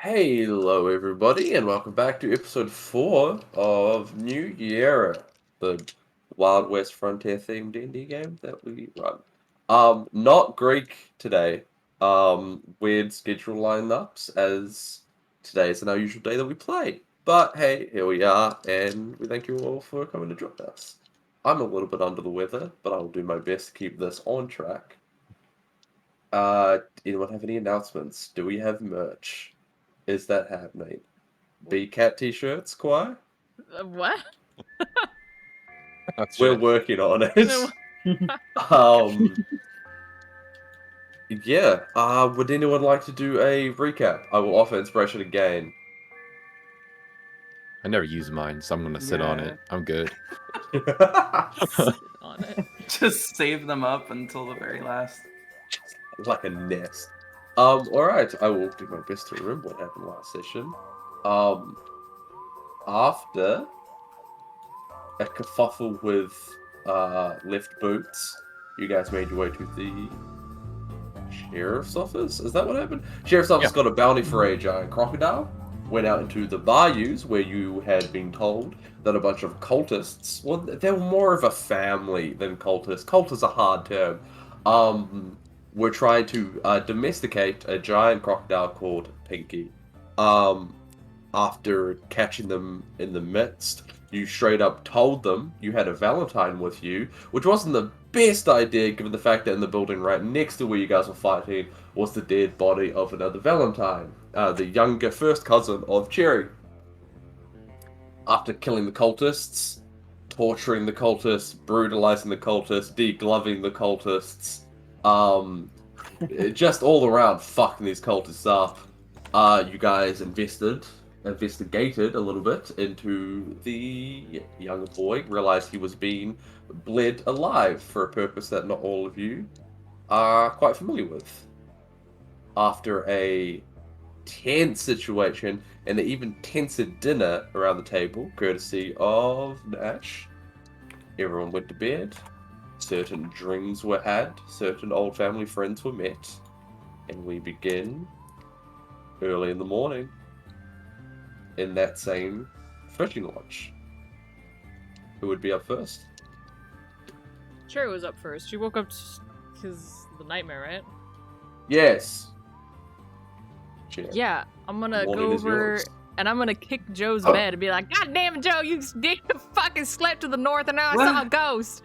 Hello, everybody, and welcome back to episode 4 of New Yerra, the Wild West Frontier themed D&D game that we run. Not Greek today. Weird schedule lineups, as today is an unusual day that we play. But hey, here we are, and we thank you all for coming to join us. I'm a little bit under the weather, but I'll do my best to keep this on track. Anyone have any announcements? Do we have merch? Is that happening? B-Cat t-shirts, Kwai? What? We're working on it. Yeah. Would anyone like to do a recap? I will offer inspiration again. I never use mine, so I'm gonna sit on it. I'm good. Sit on it. Just save them up until the very last. Like a nest. Alright, I will do my best to remember what happened last session. After a kerfuffle with left boots, you guys made your way to the sheriff's office. Is that what happened? Sheriff's office Yeah. got a bounty for a giant crocodile. Went out into the bayous where you had been told that a bunch of cultists, well, they were more of a family than cultists. Cult is a hard term. Were trying to domesticate a giant crocodile called Pinky. Um, After catching them in the midst, you straight up told them you had a Valentine with you, which wasn't the best idea given the fact that in the building right next to where you guys were fighting was the dead body of another Valentine, the younger first cousin of Cherry. After killing the cultists, torturing the cultists, brutalizing the cultists, degloving the cultists, um, just all around fucking these cultists up. You guys investigated a little bit into the younger boy, realized he was being bled alive for a purpose that not all of you are quite familiar with. After a tense situation and an even tenser dinner around the table, courtesy of Nash, everyone went to bed. Certain drinks were had, certain old family friends were met, and we begin early in the morning in that same fishing lodge. Who would be up first? Cherry was up first. She woke up because the nightmare, right? Yes. Cherry. Yeah, I'm gonna Morning go is over yours. and I'm gonna kick Joe's bed and be like, God damn it, Joe, you fucking slept to the north and now I saw a ghost.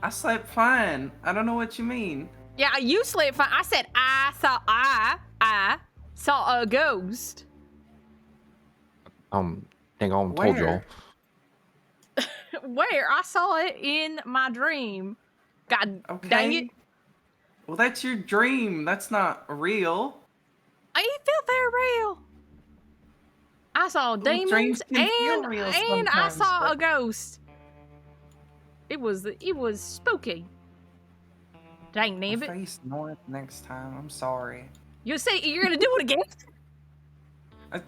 I slept fine. I don't know what you mean. Yeah, you slept fine. I said I saw a ghost. Hang on, told y'all. Where? I saw it in my dream. God Okay. dang it. Well, that's your dream. That's not real. I felt very real. I saw demons dreams can feel real and I sometimes, saw but- a ghost. It was spooky. Dang I'll nabbit. face north next time. I'm sorry. You say you're gonna do it again?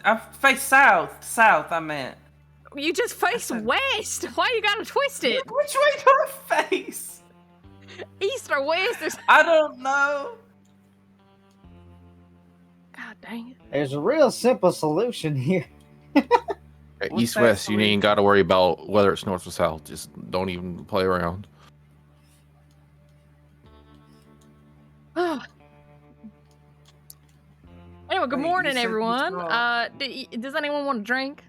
I face south. South, I meant. You just faced said- west. Why you gotta twist it? Which way do I face? East or west or I don't know. God dang it. There's a real simple solution here. What's East that west, you ain't solution? got to worry about whether it's north or south. Just don't even play around. Anyway, good Wait, you morning, said you everyone. saw- Does anyone want a drink?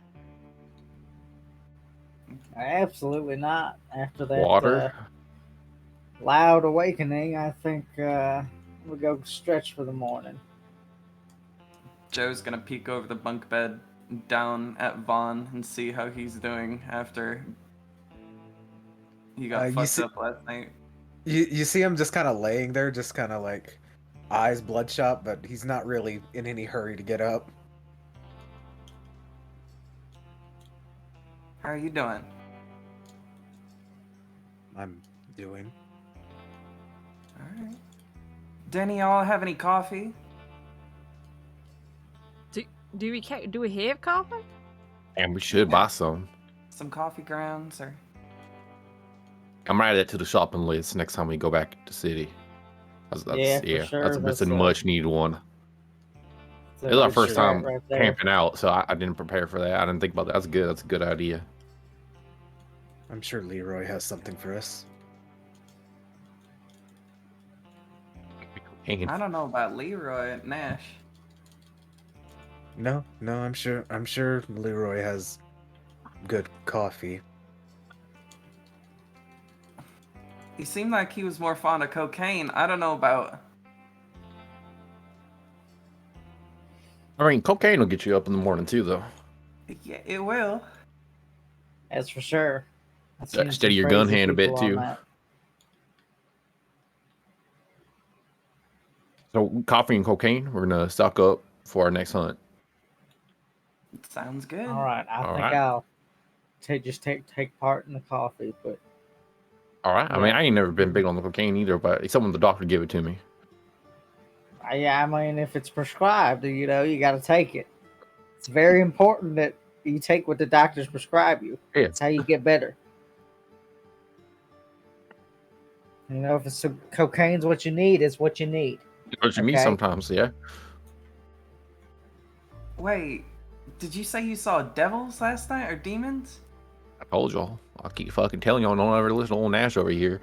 Absolutely not. After that Water. loud awakening, I think we'll go stretch for the morning. Joe's gonna peek over the bunk bed down at Vaughn and see how he's doing after he got You fucked see- up last night. You see him just kind of laying there, just kind of like eyes bloodshot, but he's not really in any hurry to get up. How are you doing? I'm doing. Alright. Denny, y'all have any coffee? Do we have coffee? And we should buy some. Some coffee grounds or I'm gonna add that to the shopping list next time we go back to the city. Yeah, for sure, That's that's a a- much needed one. It's a It was our good first start time right there. camping out, so I didn't prepare for that. I didn't think about that. That's good. That's a good idea. I'm sure Leroy has something for us. Hanging. I don't know about Leroy Nash. No, I'm sure Leroy has good coffee. He seemed like he was more fond of cocaine. I don't know about. I mean, cocaine will get you up in the morning too, though. Yeah, it will. That's for sure. I've seen Steady some your gun crazy hand a bit, people on too. that. So coffee and cocaine, we're gonna stock up for our next hunt. Sounds good. All right, I All think right. I'll take part in the coffee, but All right. I mean, I ain't never been big on the cocaine either, but someone the doctor give it to me. I mean, if it's prescribed, you got to take it. It's very important that you take what the doctors prescribe you. Yeah. That's how you get better. You know, if it's cocaine's what you need, it's what you need. What you mean Okay. sometimes, yeah. Wait, did you say you saw devils last night or demons? I told y'all. I'll keep fucking telling y'all. Don't ever listen to old Nash over here.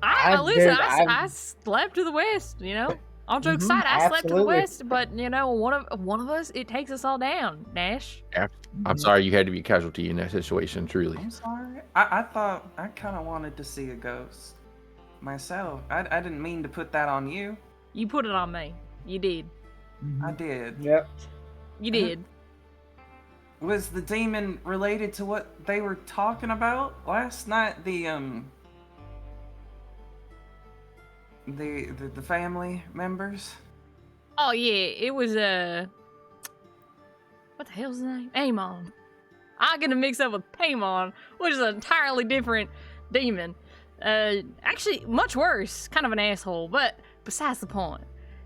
I slept to the west, you know. All jokes Mhm, aside, I slept to the absolutely. west, but you know, one of us, it takes us all down, Nash. I'm sorry you had to be a casualty in that situation, truly. I'm sorry. I thought I kind of wanted to see a ghost myself. I didn't mean to put that on you. You put it on me. You did. I did. Yep. You did. Was the demon related to what they were talking about last night? The family members. Oh yeah, it was what the hell's his name? Amon. I'm gonna mix up with Paimon, which is an entirely different demon. Actually, much worse. Kind of an asshole, but besides the point.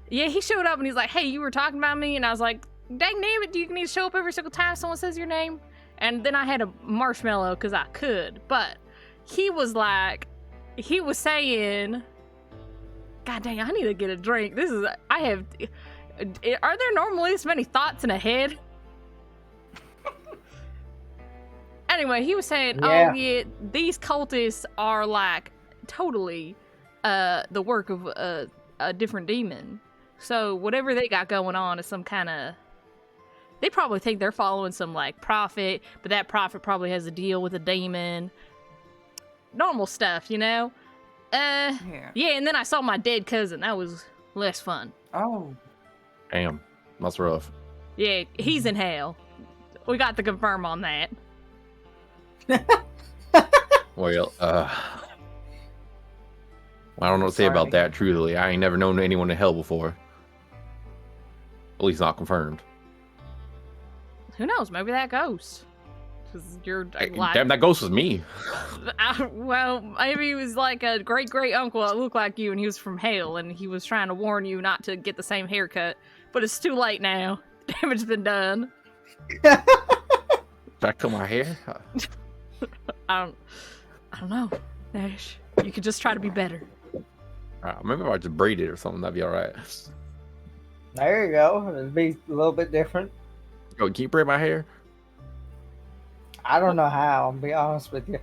Yeah, he showed up and he's like, "Hey, you were talking about me," and I was like, "Dang damn it, do you need to show up every single time someone says your name?" And then I had a marshmallow because I could, but he was saying, "God dang, I need to get a drink. Are there normally this many thoughts in a head?" Anyway, he was saying, Yeah. "Oh yeah, these cultists are like totally the work of a different demon. So whatever they got going on is some kind of, they probably think they're following some like prophet, but that prophet probably has a deal with a demon. Normal stuff, you know? Yeah. Yeah, and then I saw my dead cousin. That was less fun. Oh. Damn, that's rough. Yeah, he's in hell. We got to confirm on that. Well, I don't know what to say Sorry. about that, truly. I ain't never known anyone in hell before. At least not confirmed. Who knows? Maybe that ghost. 'Cause you're like, Damn, that ghost was me. well, maybe he was like a great uncle that looked like you, and he was from hell, and he was trying to warn you not to get the same haircut. But it's too late now. Damage's been done. Back to my hair. I don't know, Nash. You could just try to be better. Maybe if I just braid it or something, that'd be all right. There you go. It'd be a little bit different. Yo, can you braid my hair? I don't know how. I'll be honest with you.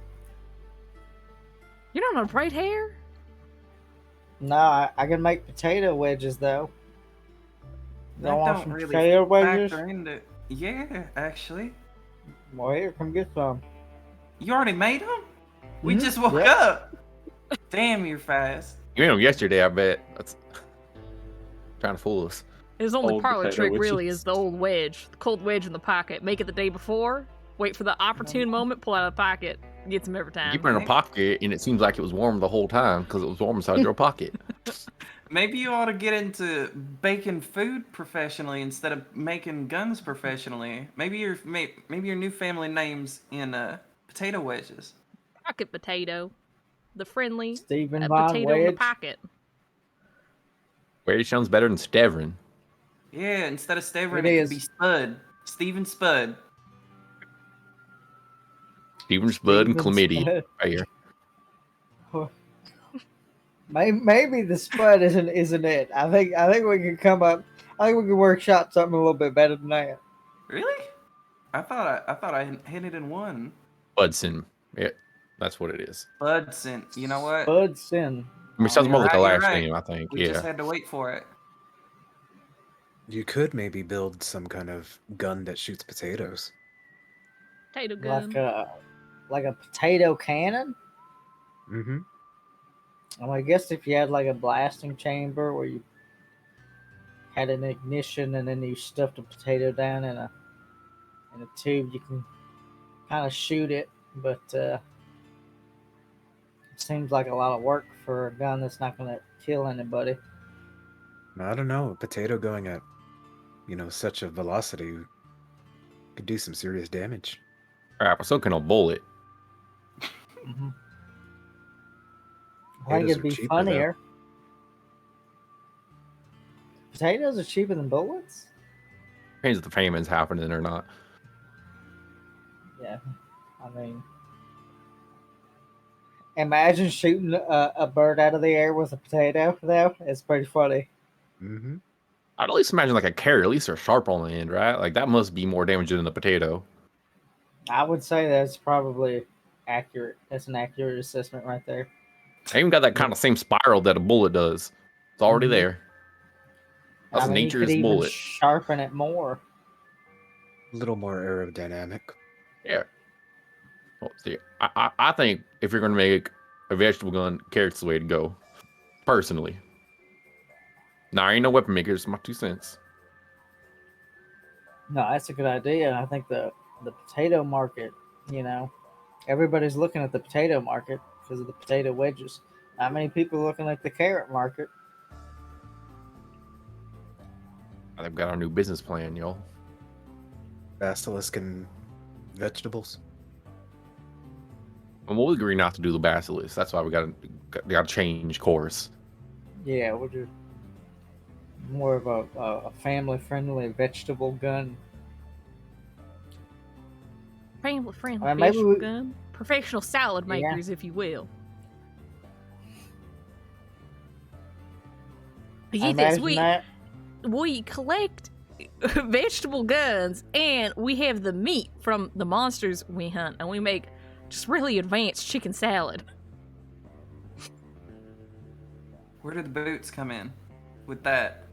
You don't know braid hair? No, I can make potato wedges though. You That want don't some really potato wedges? factor into. Yeah, actually. Well, here, come get some. You already made them? We Mhm, just woke yep. up. Damn, you're fast. You made them yesterday, I bet. That's trying to fool us. His only Old parlor potato trick wedges. really is the old wedge, the cold wedge in the pocket. Make it the day before, wait for the opportune moment, pull out of the pocket, gets him every You time. keep it in a pocket, and it seems like it was warm the whole time because it was warm inside your pocket. Maybe you ought to get into baking food professionally instead of making guns professionally. Maybe your new family name's in potato wedges. Pocket potato, the friendly Stephen Von potato in the Wedge. pocket. Wedge sounds better than Stevrin. Yeah, instead of Stavron, It it is. could be Spud. Steven Spud. Steven Spud and Steven chlamydia. Spud. Right here. Maybe the spud isn't it. I think we can come up. I think we can workshop something a little bit better than that. Really? I thought I hit it in one. Budson. Yeah, that's what it is. Budson. You know what? Bud Sin. I mean, it sounds more like a You're last right. name, I think. We just Yeah. had to wait for it. You could maybe build some kind of gun that shoots potatoes. Potato gun. Like a potato cannon. Mm-hmm. I guess if you had like a blasting chamber where you had an ignition and then you stuffed a potato down in a tube, you can kind of shoot it, but it seems like a lot of work for a gun that's not going to kill anybody. I don't know. A potato going at, such a velocity could do some serious damage. Crap, so can a bullet. Mm-hmm. I think Potatoes it'd are be cheaper, though. funnier. Potatoes are cheaper than bullets? Depends if the famine's happening or not. Yeah. I mean, Imagine shooting a bird out of the air with a potato, though. It's pretty funny. Mm-hmm. I'd at least imagine like a carrot. At least they're sharp on the end, right? Like that must be more damaging than a potato. I would say that's probably accurate. That's an accurate assessment right there. I even got that kind of same spiral that a bullet does. It's already Mhm. there. That's I mean, you could nature's even bullet. sharpen it more. A little more aerodynamic. Yeah. Well, see, I think if you're gonna make a vegetable gun, carrot's the way to go. Personally. Now I ain't no weapon maker. It's my 2 cents. No, that's a good idea. I think the potato market, you know, everybody's looking at the potato market because of the potato wedges. Not many people are looking at the carrot market. They've got our new business plan, y'all. Basilisk and vegetables. And we'll agree not to do the basilisk. That's why we gotta change course. Yeah, we're just more of a family-friendly vegetable gun. Family friendly Well, maybe vegetable we- gun. Professional salad Yeah. makers, if you will. But I get this, imagine that. we collect vegetable guns and we have the meat from the monsters we hunt and we make just really advanced chicken salad. Where do the boots come in with that?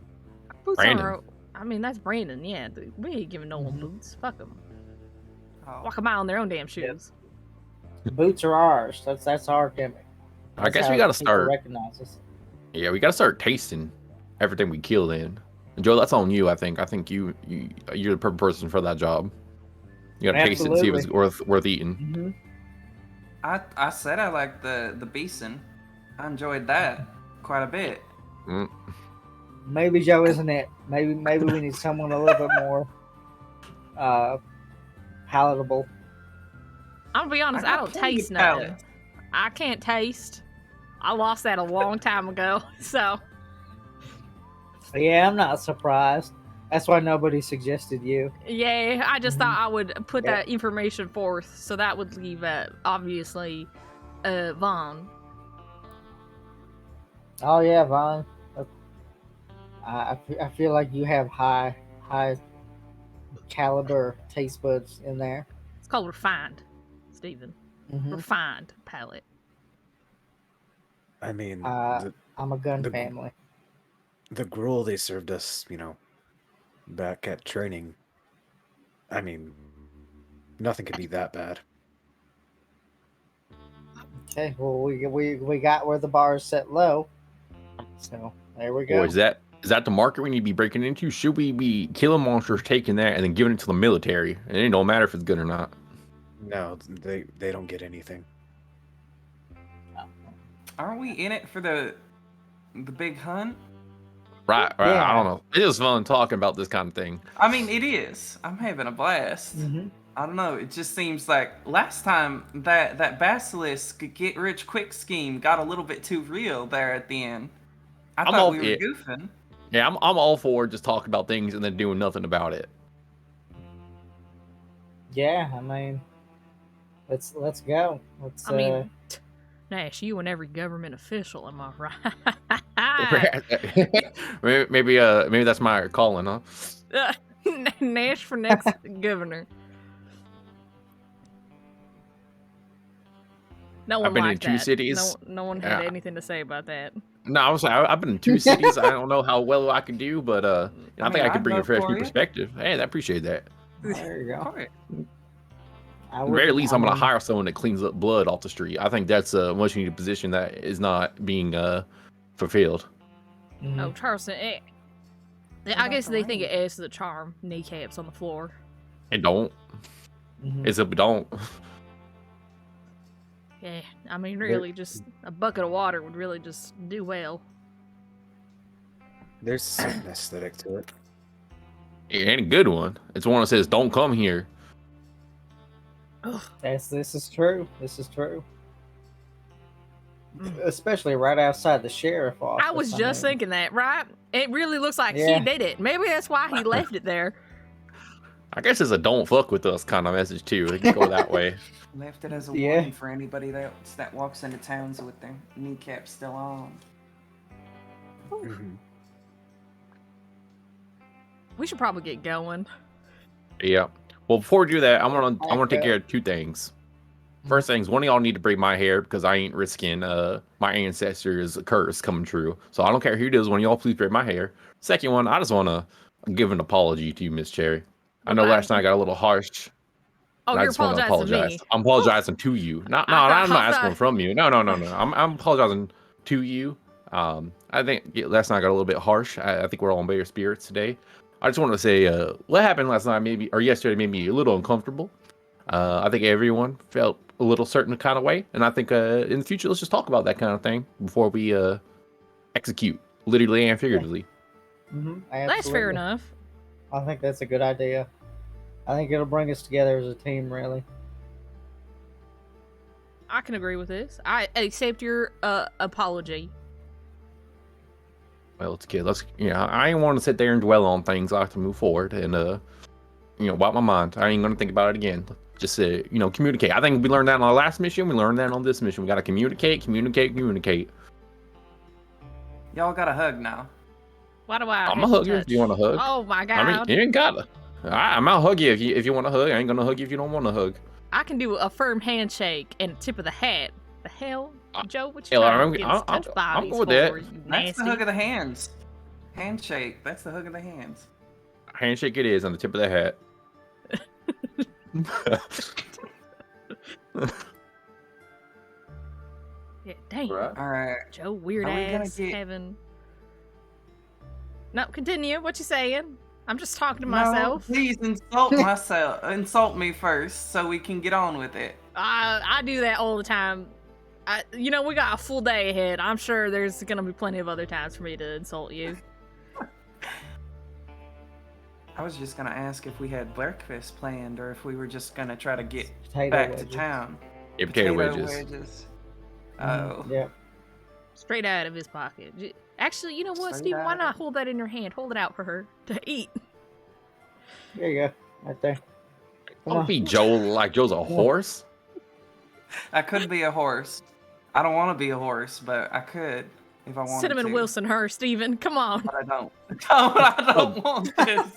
Boots Brandon. are- I mean, that's Brandon, yeah. We ain't giving no one Mhm. boots. Fuck them. Oh, Walk a mile in their own damn shoes. The boots are ours. That's our gimmick. I That's guess how we gotta people start. recognize us. Yeah, we gotta start tasting everything we kill. Then, and Joe, that's on you. I think you're the perfect person for that job. You gotta taste it and see if it's worth eating. Hmm. I said I liked the bison. I enjoyed that quite a bit. Mm. Maybe Joe isn't it. Maybe we need someone a little bit more palatable. I'm gonna be honest, I got don't plenty taste of nothing. palate. I can't taste. I lost that a long time ago, so Yeah, I'm not surprised. That's why nobody suggested you. yeah, I just thought I would put Yeah. that information forth, so that would leave obviously Vaughn. Oh yeah, Vaughn. I feel like you have high caliber taste buds in there. It's called refined, Stephen. Hmm. Refined palate. I mean, I'm a gun the- family. the gruel they served us, back at training. I mean, nothing could be that bad. Okay, well we got where the bar is set low, so there we go. Or is that the market we need to be breaking into? Should we be killing monsters, taking that, and then giving it to the military? And it don't matter if it's good or not. No, they don't get anything. Aren't we in it for the big hunt? Right. Yeah. I don't know. It is fun talking about this kind of thing. I mean, it is. I'm having a blast. Hmm. I don't know. It just seems like last time that basilisk get rich quick scheme got a little bit too real there at the end. I I'm thought all- we were yeah. goofing. Yeah, I'm all for just talking about things and then doing nothing about it. Yeah, I mean, let's go. Let's. I mean, Nash, you and every government official, am I right? maybe that's my calling, huh? Nash for next governor. No one I've been in liked 2 that. cities. No one had Yeah. anything to say about that. No, I was like, I've been in 2 cities. I don't know how well I can do, but I I think mean, I could I'd bring a vote fresh for new you. perspective. Hey, I appreciate that. there you go. Alright. I At the would- very least, I I'm gonna mean, hire someone that cleans up blood off the street. I think that's a much needed position that is not being fulfilled. mhm. Oh, Charleston. I about guess the they think rain? it adds to the charm. Kneecaps on the floor. And don't. Mhm. It's a don't. Yeah, I mean, really, just a bucket of water would really just do well. There's a certain aesthetic to it. It ain't a good one. It's one that says, "Don't come here." This is true. This is true. Mm. Especially right outside the sheriff office. I was just mean, thinking that, right? It really looks like Yeah. he did it. Maybe that's why he left it there. I guess it's a don't fuck with us kind of message too. It can go that way. Left it as a Yeah. warning for anybody that walks into towns with their kneecaps still on. Mhm. We should probably get going. Yeah. Well, before we do that, I want to Okay. take care of two things. First things, one of y'all need to braid my hair because I ain't risking my ancestors' curse coming true. So I don't care who does. One of y'all please braid my hair. Second one, I just want to give an apology to you, Miss Cherry. I know last night I got a little harsh. Oh, I you're just want to apologizing to apologize. me. I'm apologizing to you. No, I I'm not thought- asking from you. No. I'm apologizing to you. I think last night I got a little bit harsh. I think we're all in better spirits today. I just want to say what happened last night, maybe or yesterday, made me a little uncomfortable. I think everyone felt a little certain kind of way, and I think in the future let's just talk about that kind of thing before we execute, literally and figuratively. That's fair enough. I think that's a good idea. I think it'll bring us together as a team, really. I can agree with this. I accept your apology. Well, it's good. I ain't want to sit there and dwell on things. I like to move forward and wipe my mind. I ain't gonna think about it again. Just communicate. I think we learned that on our last mission. We learned that on this mission. We gotta communicate. Y'all got a hug now. Why do I? I'm have a to hugger if touch? you want to hug. Oh my god! I mean, you ain't gotta. I'm gonna hug you if you want to hug. I ain't gonna hug you if you don't want to hug. I can do a firm handshake and tip of the hat. The hell, Joe? What you hell, trying I'm- to get us I'm- touch I'm bodies good with for? that. You That's nasty. the hug of the hands. Handshake. That's the hug of the hands. Handshake it is on the tip of the hat. Yeah, damn. Right. All right. Joe, weird Are we gonna ass get- having. No, continue. What you saying? I'm just talking to No, myself. please insult me first, so we can get on with it. I do that all the time. We got a full day ahead. I'm sure there's gonna be plenty of other times for me to insult you. I was just gonna ask if we had breakfast planned, or if we were just gonna try to get Potato back wedges. to town. Yeah, potato wedges. Oh, Yep. Straight out of his pocket. Actually, you know what, Straight Steven? Why out. not hold that in your hand? Hold it out for her to eat. There you go. Right there. Come Don't on. be Joe like Joe's a horse. I could be a horse. I don't want to be a horse, but I could if I wanted Cinnamon to. Wilson her, Steven. Come on. But I don't. I don't want this.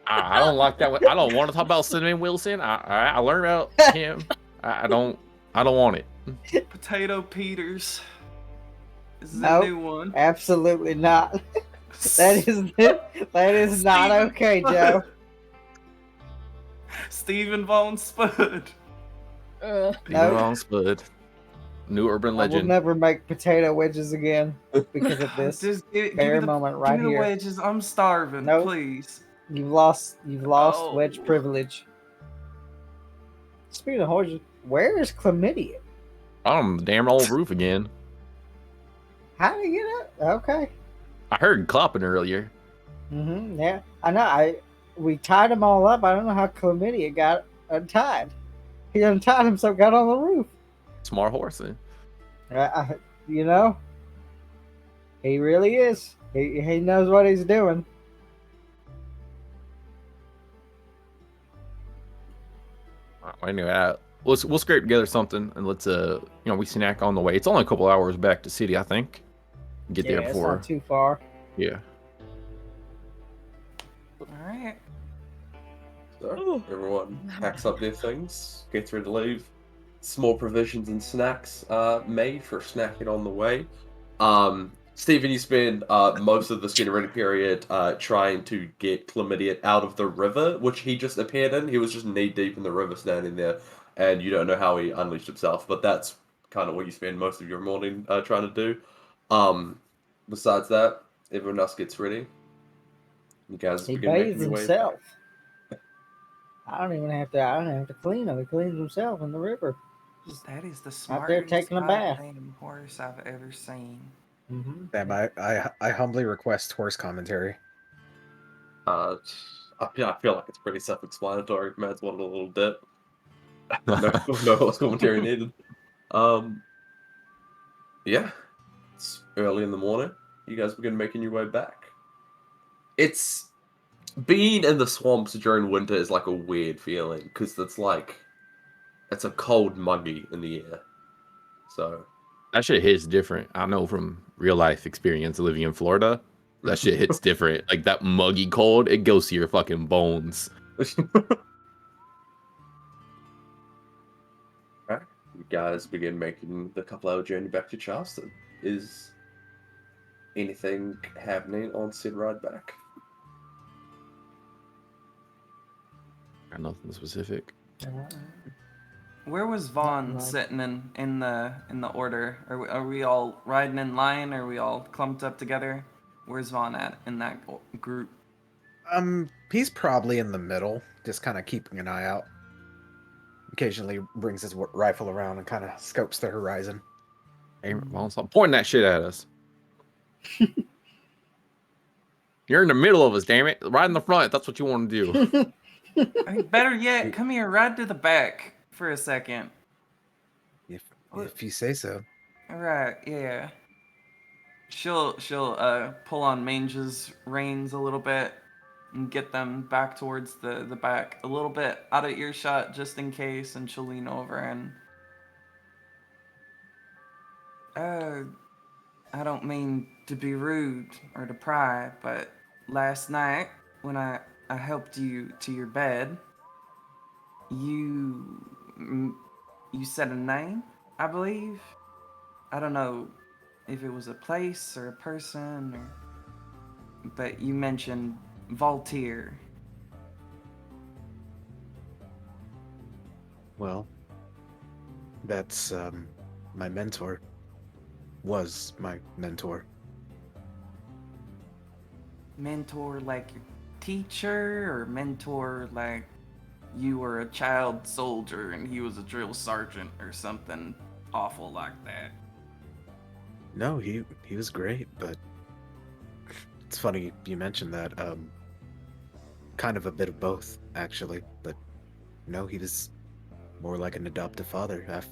I don't like that. I don't want to talk about Cinnamon Wilson. I learned about him. I don't want it. Potato Peters. This is Nope. a new one. Absolutely not. That is not Steven okay, Spud. Joe. Stephen Von Spud. Nope. Wrong spud. New urban I will legend. never make potato wedges again because of this Just give bare me the, moment give right me the here. wedges. I'm starving. Nope. Please. You've lost Oh. wedge privilege. Speaking of horses, where is chlamydia? On the damn old roof again. How did he get up? Okay. I heard clapping earlier. Yeah, I know. We tied them all up. I don't know how chlamydia got untied. He untied himself, got on the roof. Smart horse. Eh? You know, he really is. He knows what he's doing. Anyway, we'll scrape together something and let's we snack on the way. It's only a couple hours back to city, I think. Get there It's before. not too far. Yeah. All right. So everyone packs up their things, gets ready to leave. Small provisions and snacks made for snacking on the way. Stephen, you spend most of this getting ready period trying to get chlamydia out of the river, which he just appeared in. He was just knee deep in the river standing there, and you don't know how he unleashed himself, but that's kind of what you spend most of your morning trying to do. Besides that, everyone else gets ready. You guys He begin making bathes your way himself. I don't even have to clean him. He cleans himself in the river. That is the Out there smartest taking a bath. goddamn horse I've ever seen. Damn, I humbly request horse commentary. I feel like it's pretty self-explanatory. Mads wanted a little bit. No horse commentary needed. Yeah, it's early in the morning. You guys begin making your way back. It's being in the swamps during winter is like a weird feeling because it's a cold muggy in the air. So That shit hits different. I know from real life experience living in Florida. That shit hits different. Like that muggy cold, it goes to your fucking bones. Alright, you guys begin making the couple-hour journey back to Charleston. Is anything happening on said ride back? Got nothing specific. Where was Vaughn Right. sitting in the order? Are we all riding in line? Are we all clumped up together? Where's Vaughn at in that group? He's probably in the middle, just kind of keeping an eye out. Occasionally brings his rifle around and kind of scopes the horizon. Hey, well, stop pointing that shit at us. You're in the middle of us, damn it. Right in the front. That's what you want to do. Hey, better yet, come here, ride to the back for a second. If you say so. All right, yeah. She'll pull on Mange's reins a little bit and get them back towards the back, a little bit out of earshot just in case, and she'll lean over and I don't mean to be rude or to pry, but last night when I helped you to your bed, you said a name, I believe. I don't know if it was a place or a person, but you mentioned Voltaire. Well, that's my mentor. Was my mentor. Mentor like your teacher, or mentor like you were a child soldier and he was a drill sergeant or something awful like that? No, he was great, but it's funny you mentioned that. Kind of a bit of both, actually. But no, he was more like an adoptive father.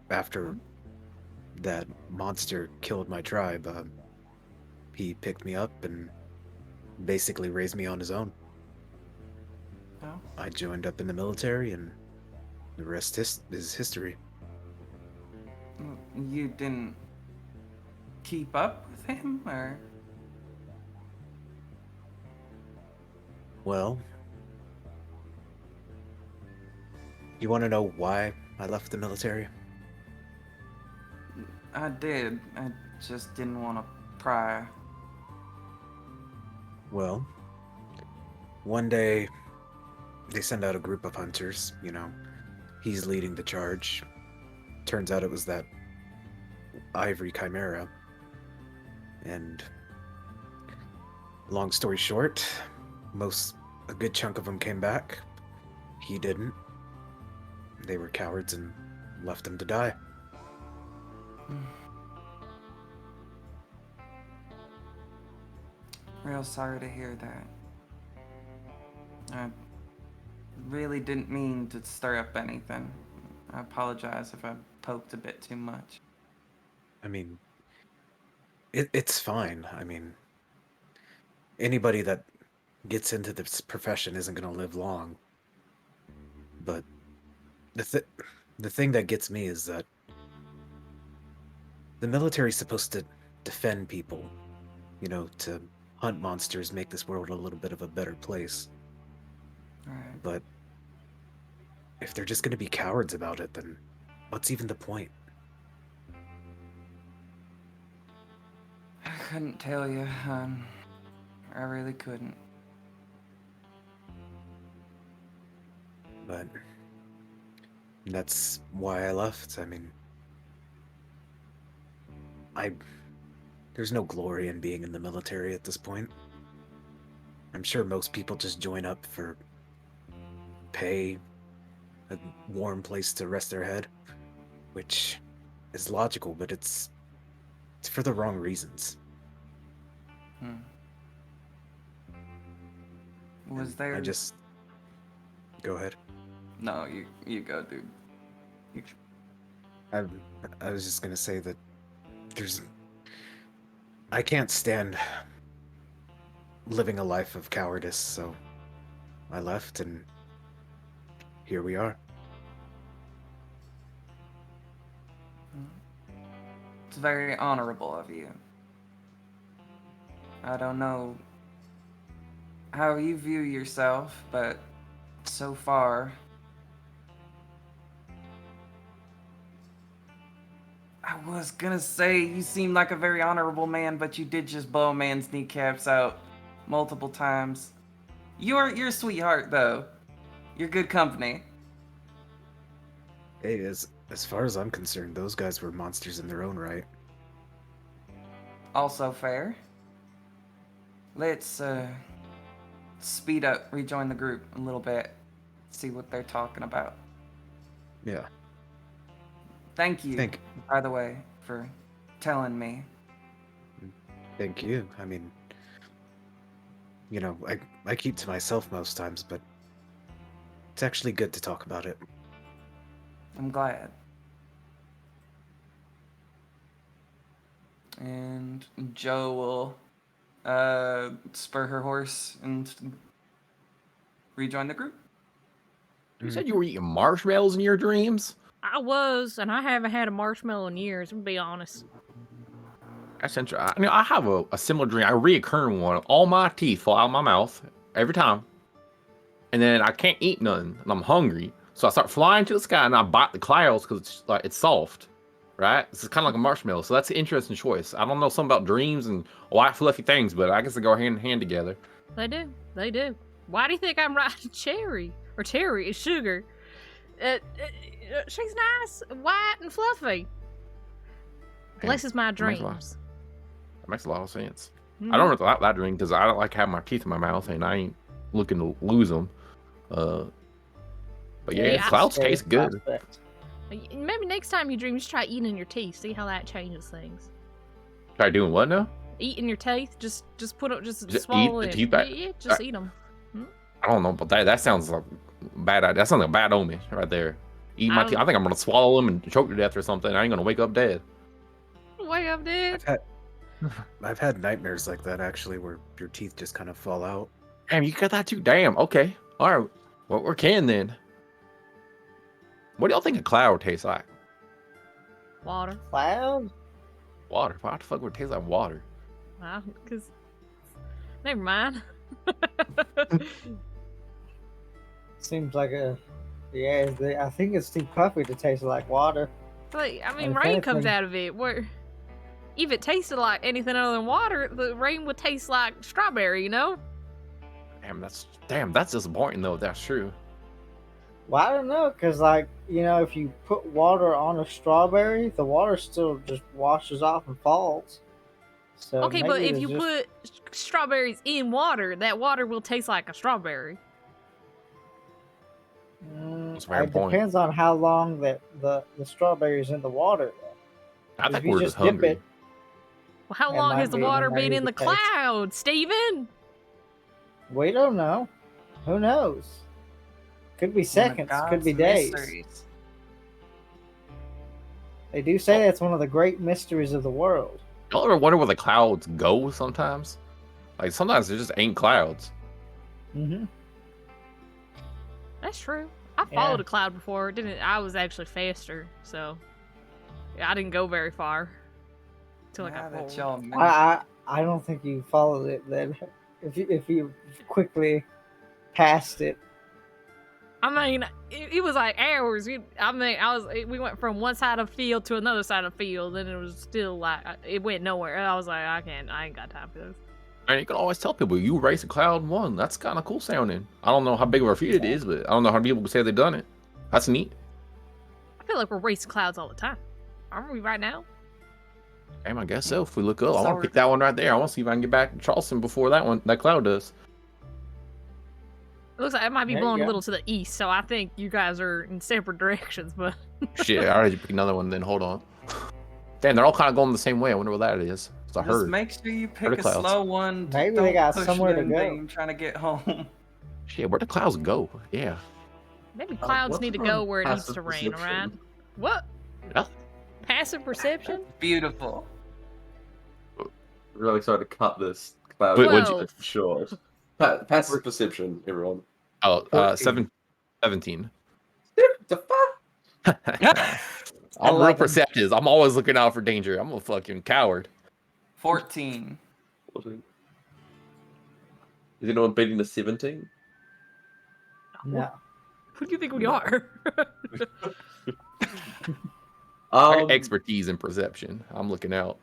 After that monster killed my tribe, he picked me up and basically raised me on his own. Oh, I joined up in the military, and the rest is history. you didn't keep up with him, or? Well, you want to know why I left the military? I did. I just didn't want to pry. Well, one day they send out a group of hunters, he's leading the charge. Turns out it was that ivory chimera. And long story short, a good chunk of them came back. He didn't. They were cowards and left him to die. Real sorry to hear that. I really didn't mean to stir up anything. I apologize if I poked a bit too much. I mean, it's fine. I mean, anybody that gets into this profession isn't going to live long. But the thing that gets me is that the military's supposed to defend people, to hunt monsters, make this world a little bit of a better place. Alright. But if they're just going to be cowards about it, then what's even the point? I couldn't tell you, hon. I really couldn't. But that's why I left. I mean, there's no glory in being in the military at this point. I'm sure most people just join up for pay, a warm place to rest their head, which is logical, but it's for the wrong reasons. Was there? I just go ahead. No, you go, dude. I was just gonna say that I can't stand living a life of cowardice, so I left, and here we are. It's very honorable of you. I don't know how you view yourself, but so far, I was gonna say you seem like a very honorable man, but you did just blow a man's kneecaps out multiple times. You're a sweetheart, though. You're good company. Hey, as far as I'm concerned, those guys were monsters in their own right. Also fair. Let's speed up, rejoin the group a little bit, see what they're talking about. Yeah. Thank you, by the way, for telling me. Thank you. I mean, you know, I keep to myself most times, but it's actually good to talk about it. I'm glad. And Joe will spur her horse and rejoin the group. You said you were eating marshmallows in your dreams? I was, and I haven't had a marshmallow in years, to be honest. That's interesting. I mean, I have a similar dream, a reoccurring one. All my teeth fall out of my mouth every time. And then I can't eat none, and I'm hungry. So I start flying to the sky, and I bite the clouds because it's soft, right? It's kind of like a marshmallow. So that's an interesting choice. I don't know something about dreams and white fluffy things, but I guess they go hand in hand together. They do. They do. Why do you think I'm riding Cherry? Or Cherry is Sugar. She's nice, white, and fluffy. Blesses my dreams. That makes a lot of sense. Mm-hmm. I don't really like that dream because I don't like having my teeth in my mouth, and I ain't looking to lose them. But yeah, clouds taste good. Maybe next time you dream, just try eating your teeth. See how that changes things. Try doing what now? Eating your teeth. Just put up, just Just swallow eat it. the teeth back? Yeah, just eat them. I don't know, but that sounds like bad. That sounds like a bad omen right there. Eat my teeth. I think I'm gonna swallow them and choke to death or something. I ain't gonna wake up dead. Wake up dead. I've had nightmares like that actually, where your teeth just kind of fall out. Damn, you got that too. Damn. Okay. All right. Well, we're can then. What do y'all think a cloud tastes like? Water. Cloud? Water. Why the fuck would it taste like water? Because. Never mind. Seems like I think it's too puffy to taste like water. Like, I mean, If rain comes anything- out of it. Where, if it tasted like anything other than water, the rain would taste like strawberry. You know? Damn. That's disappointing though. If that's true. Well, I don't know, because, like, you know, if you put water on a strawberry, the water still just washes off and falls. So Okay, but maybe if it's you just- put strawberries in water, that water will taste like a strawberry. That's a fair it point. depends on how long that the strawberry's in the water. I If think you we're just just dip hungry. it- Well, how It long might has the be- it water might been be in the the taste. clouds, Steven? We don't know. Who knows? Could be seconds, could be days. Mysteries. They do say that's one of the great mysteries of the world. Y'all ever wonder where the clouds go sometimes? Like sometimes there just ain't clouds. Mm-hmm. That's true. I Yeah. followed a cloud before. Didn't I? Was actually faster, so yeah, I didn't go very far until I Now got that bored. y'all mention- I don't think you followed it then. If you quickly passed it. I mean, it was like hours. We went from one side of the field to another side of the field, and it was still like it went nowhere. I was like, I ain't got time for this. And you can always tell people you race a cloud and won. That's kind of cool sounding. I don't know how big of a feat it is, but I don't know how many people can say they've done it. That's neat. I feel like we're racing clouds all the time. Aren't we right now? Damn, I guess so. If we look up, I want So- to pick that one right there. I want to see if I can get back to Charleston before that cloud does. It looks like it might be There you blowing a go. little to the east, so I think you guys are in separate directions. But Shit, I already picked another one. Then hold on. Damn, they're all kind of going the same way. I wonder what that is. It's a Just herd. make sure you Herd pick of a clouds. slow one. Maybe Don't they got push somewhere to them go. being trying to get home. Shit, where the clouds go? Yeah. maybe clouds what's need to wrong go with where it needs passive to rain, perception? alright? What? Yeah. Passive perception? Beautiful. Really sorry to cut this cloud Wait, what'd you- short. Passive perception, everyone. Oh, 14. 17. The fuck? I'm real 11. perceptive. I'm always looking out for danger. I'm a fucking coward. 14. Is anyone beating the 17? No. Who do you think we No. are? I got expertise in perception. I'm looking out.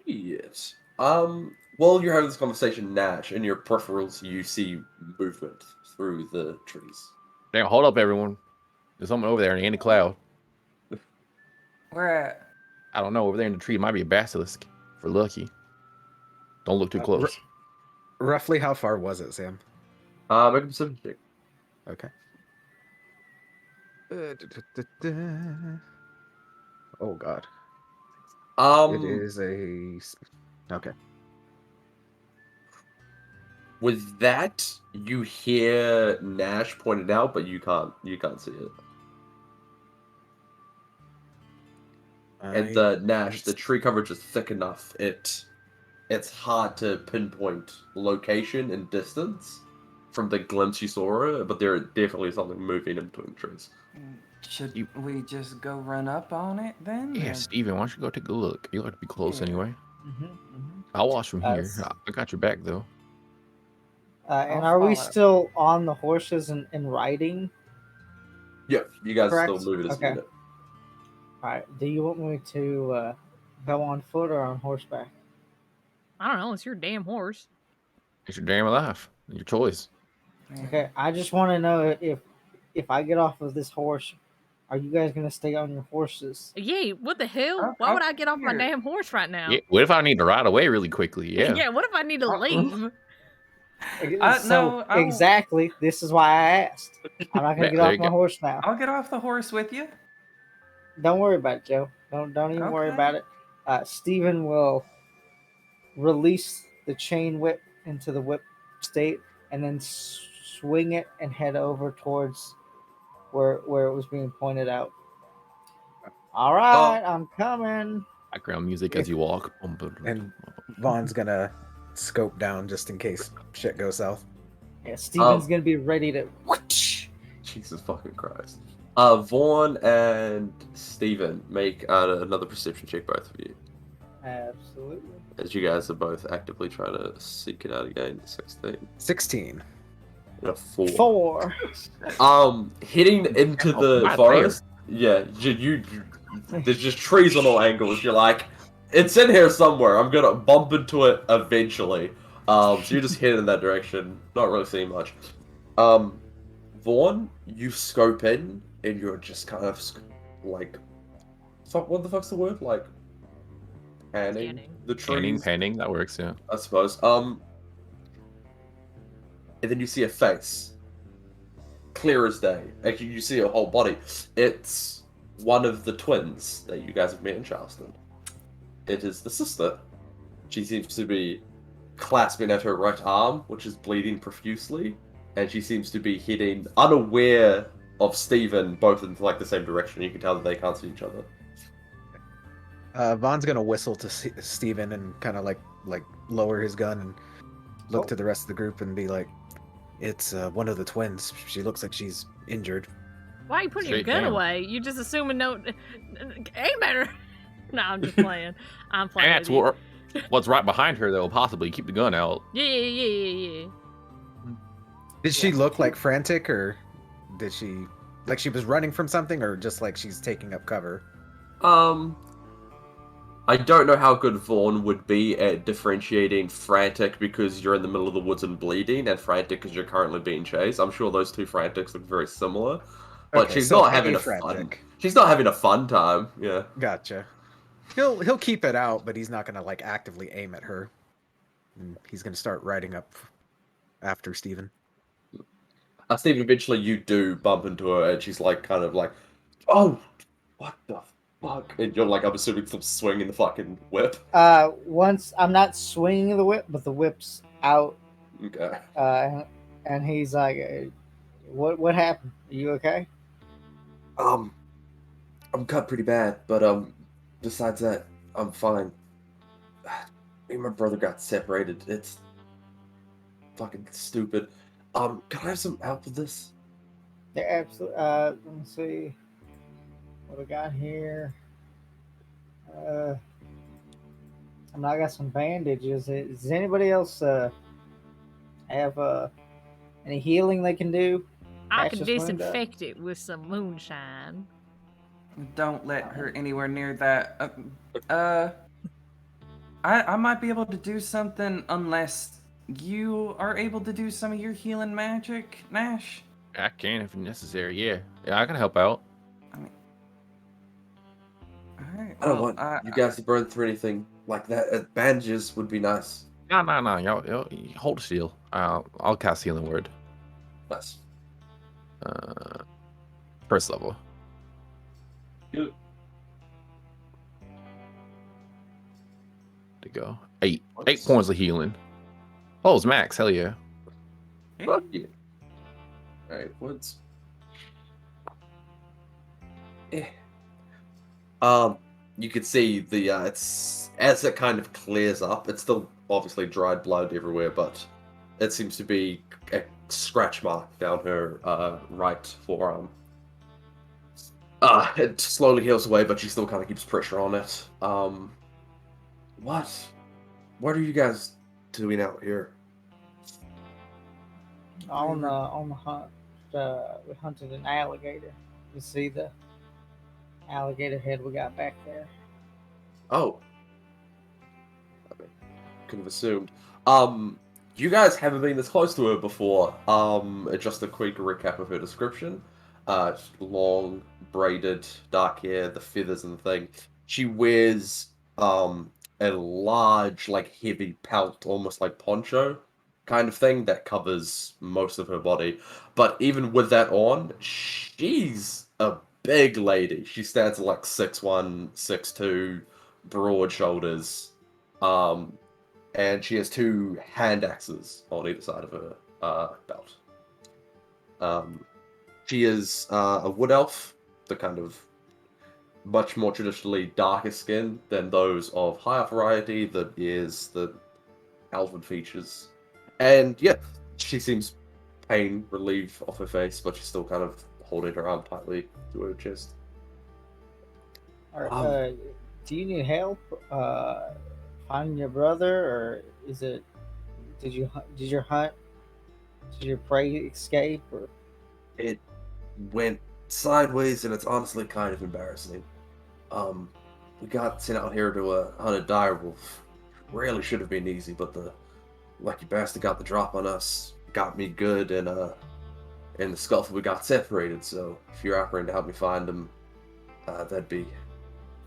Yes. While you're having this conversation, Nash, in your peripherals, you see movement through the trees. Damn, hold up, everyone. There's someone over there in the cloud. Where at? I don't know. Over there in the tree might be a basilisk. For lucky. Don't look too close. Roughly how far was it, Sam? Make a perception check. Okay. Oh God. It is okay. With that, you hear Nash pointed out, but you can't see it. And the Nash, the tree coverage is thick enough. It's hard to pinpoint location and distance from the glimpse you saw, but there definitely is something moving in between the trees. Should we just go run up on it then? Yeah, or- Steven, why don't you go take a look? You like to be close Yeah. anyway. Mm-hmm. I'll watch from here. s- I got your back, though. And I'll are we follow. still on the horses and riding? Yeah, you guys are Correct. still moving as a Okay. unit. All right. Do you want me to go on foot or on horseback? I don't know. It's your damn horse. It's your damn life. Your choice. Yeah. Okay. I just want to know if I get off of this horse, are you guys gonna stay on your horses? Yay, what the hell? I'll- Why would I'll I get off my here. damn horse right now? Yeah, what if I need to ride away really quickly? Yeah. Yeah, what if I need to leave? No, I'll- exactly. This is why I asked. I'm not gonna Yeah, get there off you my go. horse now. I'll get off the horse with you. Don't worry about it, Joe. Don't even worry Okay. about it. Steven will release the chain whip into the whip state and then swing it and head over towards where it was being pointed out. All right, I'm coming. Background music as you walk. And Vaughn's gonna scope down just in case shit goes south. Yeah, Steven's gonna be ready to. Jesus fucking Christ. Vaughn and Steven, make another perception check, both of you. Absolutely. As you guys are both actively trying to seek it out again. 16. 16. And a 4. 4. Heading into the right forest. Yeah, there's just trees on all angles. You're like, it's in here somewhere. I'm gonna bump into it eventually. So you just head in that direction. Not really seeing much. Vaughn, you scope in and you're just kind of like, what the fuck's the word? Like, panning Scanning. the trees. Panning, that works, yeah. I suppose. And then you see a face. Clear as day. Actually, you see a whole body. It's one of the twins that you guys have met in Charleston. It is the sister. She seems to be clasping at her right arm, which is bleeding profusely. And she seems to be heading, unaware of Steven, both in like the same direction. You can tell that they can't see each other. Vaughn's gonna whistle to Steven and kind of like lower his gun and look to the rest of the group and be like, "It's one of the twins. She looks like she's injured." Why are you putting your Straight gun down. away? You just assuming no. Aim at her. No, I'm just playing. I'm playing. And that's with you. what's right behind her, though. Possibly keep the gun out. Yeah. Did she look like frantic, or did she like she was running from something, or just like she's taking up cover? I don't know how good Vaughn would be at differentiating frantic because you're in the middle of the woods and bleeding, and frantic because you're currently being chased. I'm sure those two frantics look very similar, but Okay, she's so not having a fun. frantic. She's not having a fun time. Yeah. Gotcha. He'll keep it out, but he's not gonna like actively aim at her. And he's gonna start riding up after Steven. Stephen, eventually you do bump into her, and she's like, kind of like, oh, what the fuck? And you're like, I'm assuming some swinging the fucking whip. Once I'm not swinging the whip, but the whip's out. Okay. And he's like, "What happened? Are you okay?" I'm cut pretty bad, but besides that, I'm fine. Me and my brother got separated. It's fucking stupid. Can I have some help with this? They're absolutely. Let me see what we got here. Uh, I got some bandages. Does anybody else have any healing they can do? I Patch could this wound up. disinfect it with some moonshine. Don't let her anywhere near that. I might be able to do something unless you are able to do some of your healing magic, Nash. I can if necessary. Yeah, I can help out. I mean, all right. I don't Well, want you guys to burn through anything like that. Bandages would be nice. No. Y'all hold still. I'll cast healing word. Nice. First level. Good. To go. 8 points of healing. Oh, it's max. Hell yeah. Fuck yeah. Alright, what's... You can see the, it's... As it kind of clears up, it's still obviously dried blood everywhere, but it seems to be a scratch mark down her, right forearm. It slowly heals away, but she still kind of keeps pressure on it. What are you guys doing out here? On the hunt, we hunted an alligator. You see the alligator head we got back there. Oh. I mean, could have assumed. You guys haven't been this close to her before. Just a quick recap of her description. Long, braided, dark hair, the feathers and the thing. She wears, a large, like, heavy pelt, almost like poncho kind of thing that covers most of her body. But even with that on, she's a big lady. She stands at like 6'1", 6'2", broad shoulders. And she has 2 hand axes on either side of her belt. She is a wood elf, the kind of much more traditionally darker skin than those of higher variety, the ears, the elven features. And yeah, she seems pain relieved off her face, but she's still kind of holding her arm tightly to her chest. Do you need help finding your brother, or is it? Did your hunt? Did your prey escape? Or It went sideways, and it's honestly kind of embarrassing. We got sent out here to hunt a direwolf. Really should have been easy, but the lucky bastard got the drop on us. Got me good, and in the scuffle we got separated. So if you're offering to help me find him, that'd be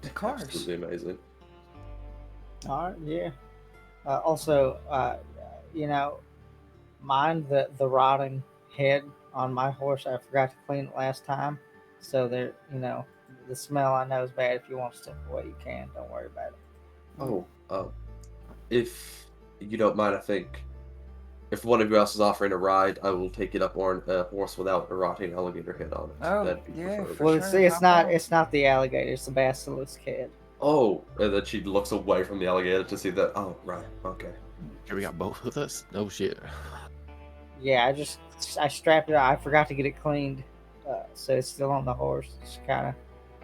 of course. absolutely amazing. all right, yeah. Also, mind the rotting head on my horse. I forgot to clean it last time, so there. The smell I know is bad. If you want to step away, you can. Don't worry about it. Oh, if you don't mind, I think if one of you else is offering a ride, I will take it up on a horse without a rotting alligator head on it. Oh, That'd be yeah, preferable. for Well, sure, see, it's hop not. on. It's not the alligator. It's the basilisk head. Oh, and then she looks away from the alligator to see that. Oh, right, okay. Sure, we got both with us. No shit. Yeah, I strapped it. I forgot to get it cleaned, so it's still on the horse. It's kind of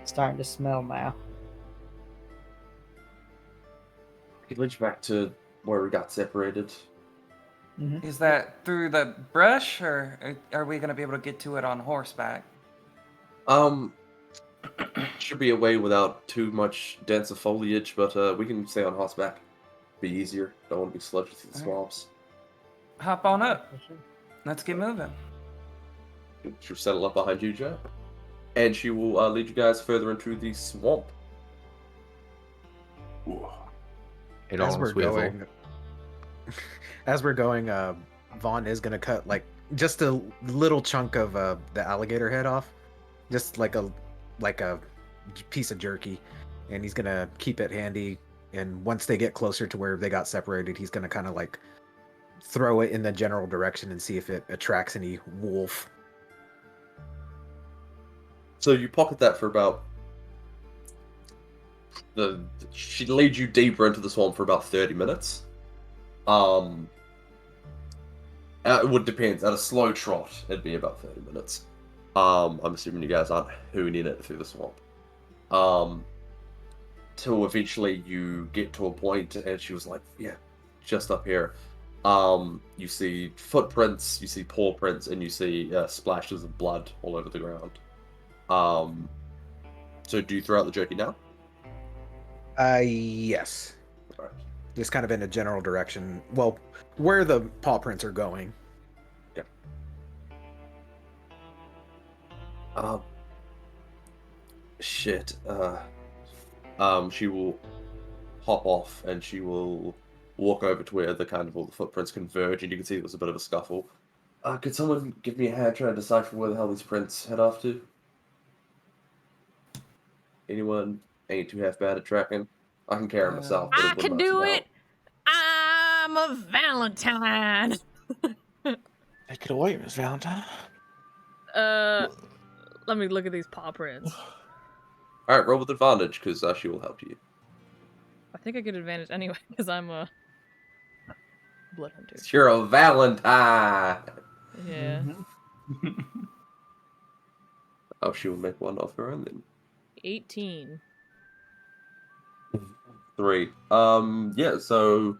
starting to smell now. He leads you back to where we got separated. Mm-hmm. Is that through the brush, or are we gonna be able to get to it on horseback? Should be away without too much dense of foliage, but we can stay on horseback. Be easier. Don't want to be sludged through the Alright. swamps. Hop on up. Let's get moving. She'll settle up behind you, Joe. And she will lead you guys further into the swamp. Head As on, we're swivel. going, Vaughn is gonna cut like just a little chunk of the alligator head off, just like a piece of jerky, and he's gonna keep it handy. And once they get closer to where they got separated, he's gonna kind of like throw it in the general direction and see if it attracts any wolf. So you pocket that for about she leads you deeper into the swamp for about 30 minutes. It would depend. At a slow trot, it'd be about 30 minutes. I'm assuming you guys aren't hooning it through the swamp. Till eventually you get to a point, and she was like, "Yeah, just up here." You see footprints, you see paw prints, and you see splashes of blood all over the ground. So do you throw out the jerky now? Yes. Alright. Just kind of in a general direction. Well, where the paw prints are going. Yeah. Shit. She will hop off and she will walk over to where the kind of all the footprints converge, and you can see there's a bit of a scuffle. Could someone give me a hand trying to decipher where the hell these prints head off to? Anyone ain't too half bad at tracking? I can carry myself, but I it wouldn't can much do help. it. I'm a Valentine. Take it away, Miss Valentine. Let me look at these paw prints. Alright, roll with advantage, because she will help you. I think I get advantage anyway because I'm a blood hunter. You're a Valentine! Yeah. Oh, she will make one off her own then. 18. 3. Yeah, so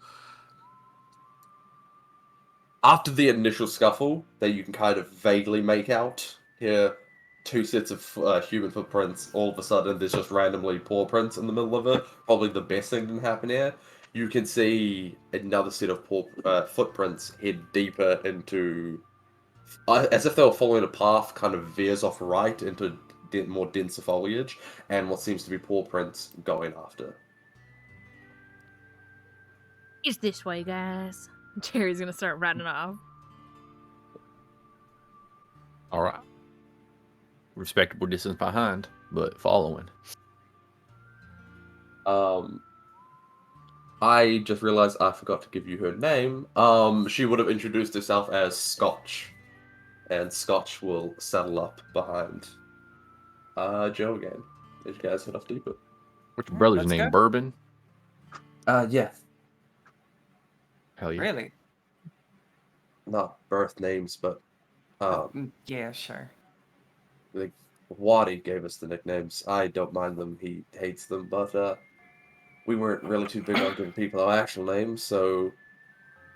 after the initial scuffle that you can kind of vaguely make out, here, 2 sets of human footprints, all of a sudden there's just randomly paw prints in the middle of it. Probably the best thing that can happen here. You can see another set of footprints head deeper into, as if they were following a path, kind of veers off right into more denser foliage, and what seems to be paw prints going after. It's this way, guys. Jerry's gonna start writing it off. All right. Respectable distance behind, but following. I just realized I forgot to give you her name. She would have introduced herself as Scotch, and Scotch will settle up behind Joe again. As you guys head off deeper. What's your brother's let's name? go. Bourbon? Yeah, Hell yeah. Really? not birth names, but Yeah, sure. like Waddy gave us the nicknames. I don't mind them; he hates them, but we weren't really too big on giving people our actual names, so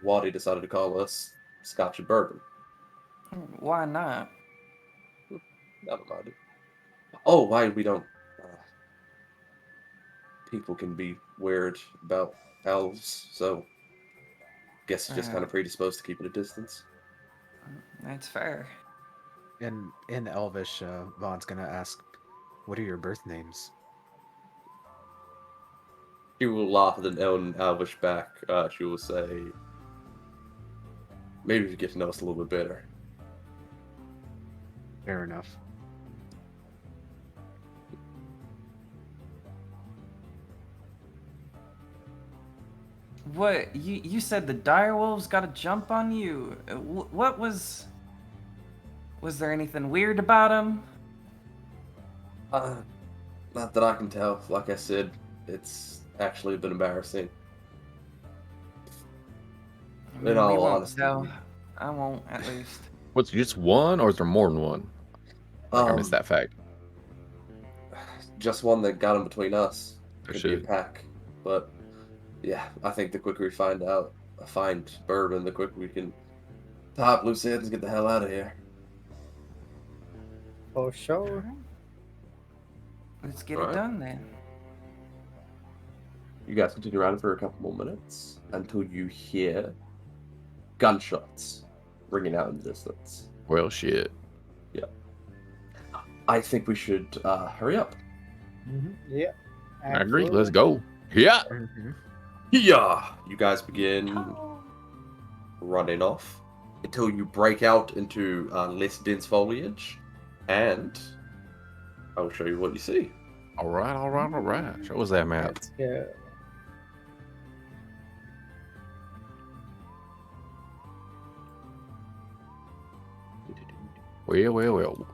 Waddy decided to call us Scotch and Bourbon. Why not? I don't mind it. Oh, why we don't? People can be weird about elves, so guess he's just kind of predisposed to keeping a distance. That's fair. In Elvish, Vaughn's gonna ask, "What are your birth names?" She will laugh at an Elvish back. She will say, maybe you get to know us a little bit better. Fair enough. What you said the direwolves got a jump on you? What was? Was there anything weird about them? Not that I can tell. Like I said, it's actually been embarrassing. In all we won't honesty. tell. I won't, at least. What's just one, or is there more than one? I missed that fact. Just one that got in between us. For Could be a sure. pack, but yeah, I think the quicker we find Bourbon, the quicker we can tie up loose ends and get the hell out of here. For sure. Let's get Alright. it done then. You guys continue around for a couple more minutes until you hear gunshots ringing out in the distance. Well, shit. I think we should hurry up. Yeah. I agree. Let's go. Yeah. Yeah, you guys begin running off until you break out into less dense foliage, and I will show you what you see. All right. All right. All right. Show us that map. Let's go. Well.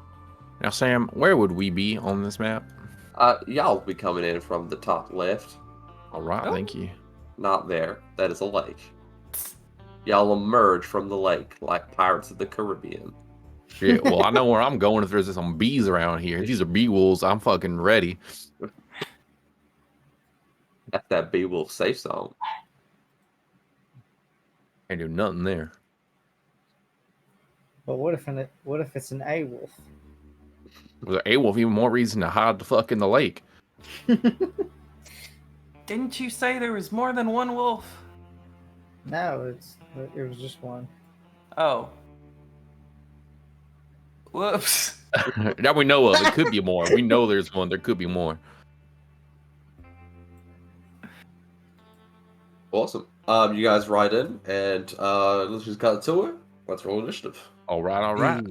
Now, Sam, where would we be on this map? Y'all will be coming in from the top left. All right. Oh. Thank you. Not there. That is a lake. Y'all emerge from the lake like Pirates of the Caribbean. Shit, well, I know where I'm going if there's some bees around here. If these are bee wolves, I'm fucking ready. That's that Beowulf safe zone. Can't do nothing there. But what if it's an A wolf? With an A-wolf, even more reason to hide the fuck in the lake. Didn't you say there was more than one wolf? No, it was just one. Oh. Whoops. That we know of. It could be more. We know there's one. There could be more. Awesome. You guys ride in, and let's just cut to it. Let's roll initiative. All right, all right.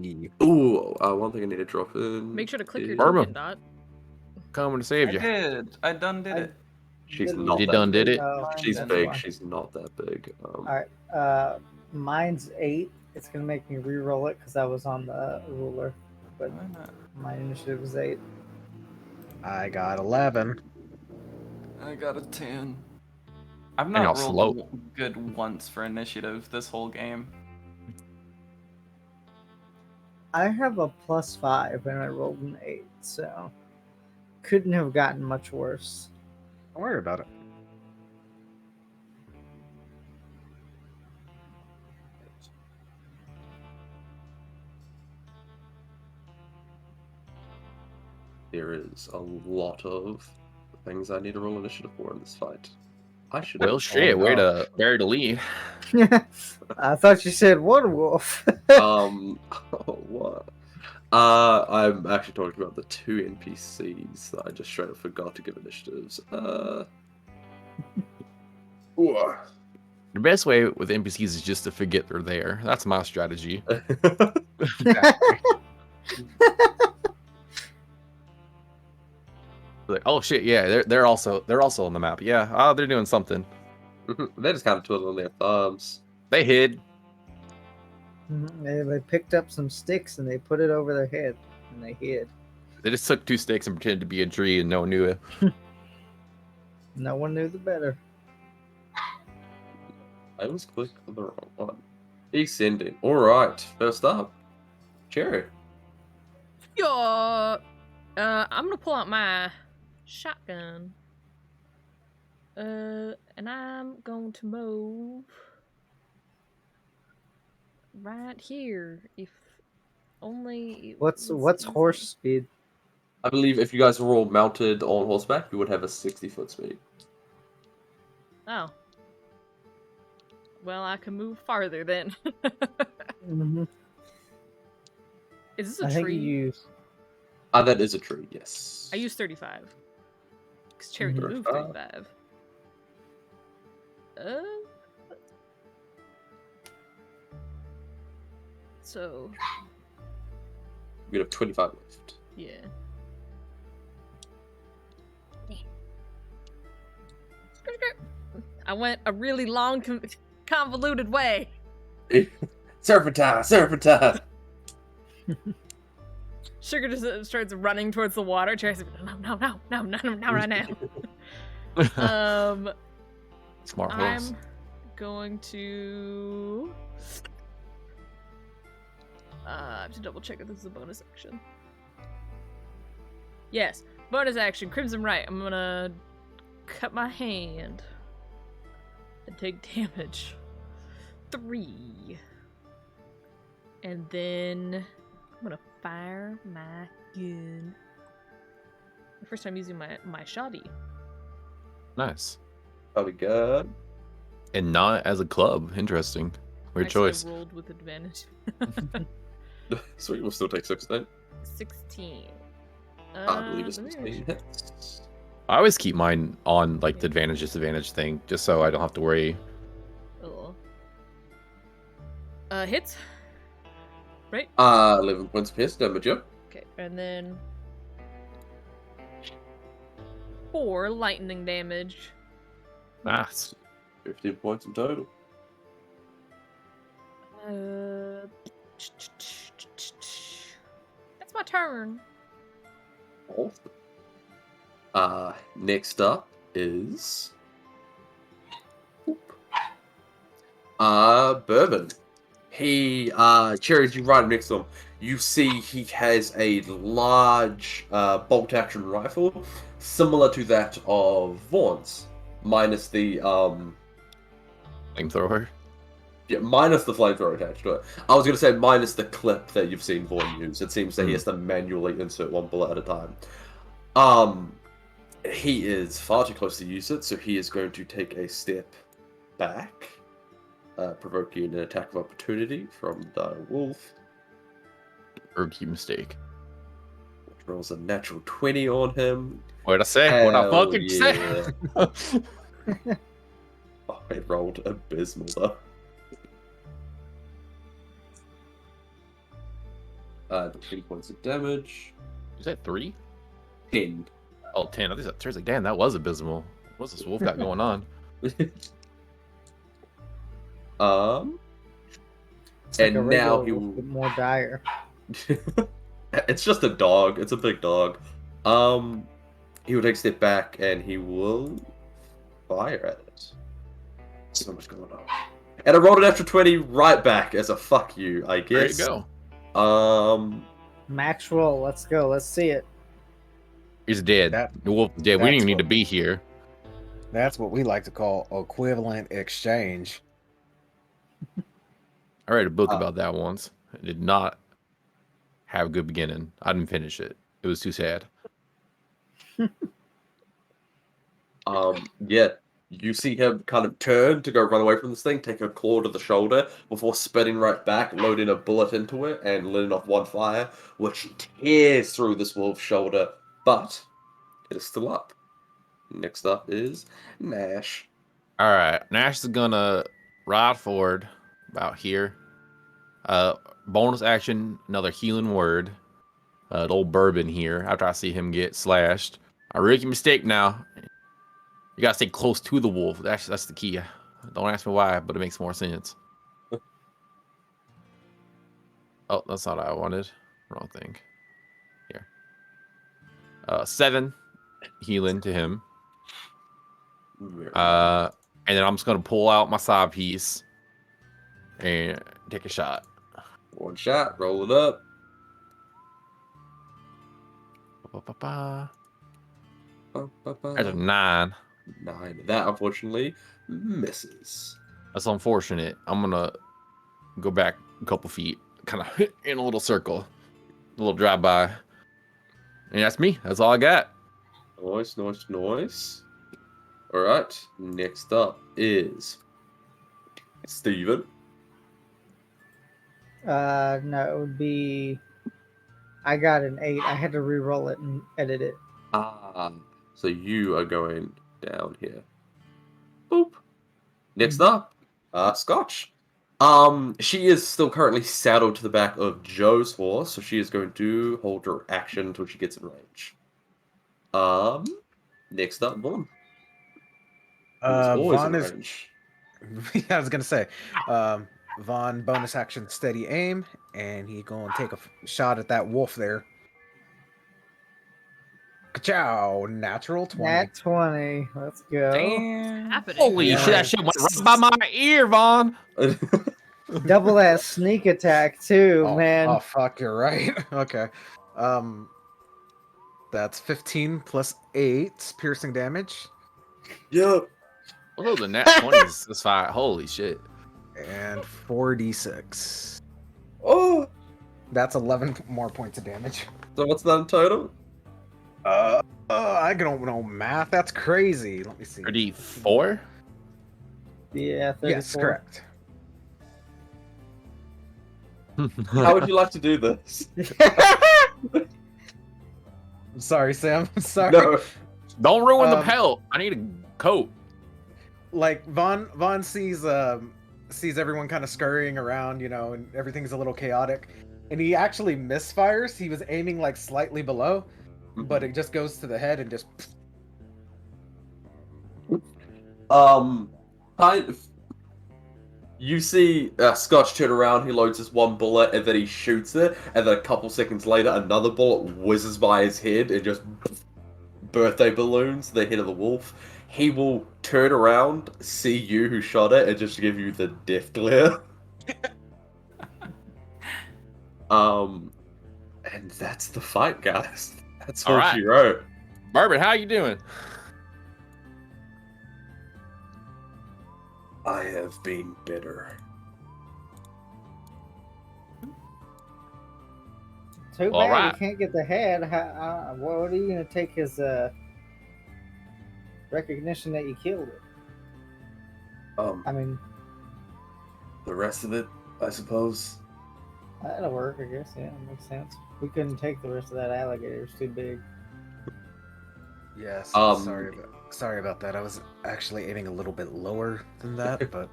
Ooh, one thing I need to drop in. Make sure to click your is- Bourbon. token, Dot. Coming to save I you. did. I done did it. She's Didn't- not You that done big. did it? Oh, She's that's big. fine. She's not that big. Alright, mine's 8. It's gonna make me re-roll it because I was on the ruler, but Why not? my initiative was 8. I got 11. I got a 10. I've y'all not slow. rolled good once for initiative this whole game. I have a +5 and I rolled an 8, so couldn't have gotten much worse. Don't worry about it. There is a lot of things I need to roll initiative for in this fight. I should. Well, shit. Way to bury the lead. I thought you said one wolf. What? I'm actually talking about the 2 NPCs that I just straight up forgot to give initiatives. Ooh. The best way with NPCs is just to forget they're there. That's my strategy. Like, oh shit, yeah, they're also on the map. Yeah, oh, they're doing something. They just kind of twiddling their thumbs. They hid. They picked up some sticks and they put it over their head and they hid. They just took 2 sticks and pretended to be a tree, and no one knew it. No one knew the better. I was clicking on the wrong one. Descending. All right. First up, Cherry. Yeah. I'm gonna pull out my shotgun. And I'm going to move right here. If only. it What's was horse easy. speed? I believe if you guys were all mounted on horseback, you would have a 60-foot speed. Oh. Well, I can move farther then. Mm-hmm. Is this a I think tree? you use. That is a tree, yes. I use 35. Because Cherry Mhm. can move 35. 35. So, You have 25 left. yeah. I went a really long, convoluted way. Serpentine, serpentine. Sugar just starts running towards the water. Cherry's like, no, right now. Smart horse. I'm going to. I have to double check if this is a bonus action. Yes, bonus action, Crimson Right. I'm gonna cut my hand and take damage. 3. And then I'm gonna fire my gun. The first time using my shoddy. Nice. Probably good. And not as a club. Interesting. Weird Actually, choice. I rolled with advantage. Sweet, we'll still take 16. 16. I believe it's damage. 16 hits. I always keep mine on like the advantage disadvantage thing, just so I don't have to worry. Oh. Hits. Right? 11 points of pierce damage, yeah. Okay, and then 4 lightning damage. Nice. 15 points in total. That's my turn. Awesome. Next up is Bourbon. He, Cherries, you right next to him. You see he has a large bolt-action rifle, similar to that of Vaughn's, minus the Flamethrower. yeah, minus the flamethrower attached to it. I was gonna say minus the clip that you've seen Vaughn use. It seems that he has to manually insert one bullet at a time. He is far too close to use it, so he is going to take a step back, provoking an attack of opportunity from the wolf. Rookie mistake. Which rolls a natural 20 on him. What'd I say? What I Hell fucking yeah. say? Oh, it rolled abysmal though. The 3 points of damage. Is that 3? 10. Oh, 10. I think that's like, damn, that was abysmal. What's this wolf got going on? It's like a And now regular he wolf, will. but more dire. It's just a dog. It's a big dog. He will take a step back and he will fire at it. So much going on. And I rolled an extra 20 right back as a fuck you, I guess. There you go. Max roll. Let's go. Let's see it. He's dead. That- The wolf is dead. We didn't even need what- to be here. That's what we like to call equivalent exchange. I read a book about that once. It did not have a good beginning. I didn't finish it. It was too sad. Yeah. You see him kind of turn to go run away from this thing, take a claw to the shoulder before spinning right back, loading a bullet into it, and letting off one fire, which tears through this wolf's shoulder, but it is still up. Next up is Nash. All right, Nash is gonna ride forward about here. Bonus action, another healing word. The old bourbon here. After I see him get slashed, I rookie mistake now. You gotta stay close to the wolf. That's the key. Don't ask me why, but it makes more sense. Oh, that's not what I wanted. Wrong thing. Here. 7 healing to him. And then I'm just gonna pull out my side piece and take a shot. One shot, roll it up. Ba-ba-ba. Ba-ba-ba. That's a 9. 9. That unfortunately misses. That's unfortunate. I'm gonna go back a couple feet, kind of in a little circle, a little drive by. And that's me. That's all I got. Nice, nice, nice. Alright, next up is Steven. No, it would be. I got an 8. I had to re-roll it and edit it. So you are going down here. Boop. Next up, Scotch. She is still currently saddled to the back of Joe's horse, so she is going to hold her action until she gets in range. Next up, Vaughn. Who's always Vaughn in is. range. Yeah, I was gonna say, Vaughn bonus action steady aim, and he gonna take a shot at that wolf there. Ka-chow! Natural 20. Nat 20. Let's go. Damn. Happening. Holy Yeah. shit! That shit went right by my ear, Vaughn. Double that sneak attack too, Oh, man. oh fuck, you're right. Okay. That's 15 plus 8 piercing damage, Yep. Oh, the nat 20 is fire. Holy shit! and 4d6. Oh, That's 11 more points of damage. so what's that in total? I don't know math. That's crazy. Let me see. 34. Yeah, 34. Yes, correct. How would you like to do this? I'm sorry, Sam. I'm sorry. No. Don't ruin the Um, pelt. I need a coat. Like Vaughn sees everyone kind of scurrying around, you know, and everything's a little chaotic. And he actually misfires. He was aiming like slightly below, but it just goes to the head and just Kind of. You see Scotch turn around, he loads his one bullet, and then he shoots it, and then a couple seconds later, another bullet whizzes by his head and just birthday balloons the head of the wolf. he will turn around, see you who shot it, and just give you the death glare. And that's the fight, guys. That's all Alright. she wrote. Bourbon, how you doing? I have been bitter. Too All bad right. he can't get the head. What are you gonna take his recognition that you killed it? I mean, The rest of it, I suppose. that'll work, I guess. Yeah, that makes sense. We couldn't take the rest of that alligator. It's too big. Yes. Um, Sorry about that. I was actually aiming a little bit lower than that, but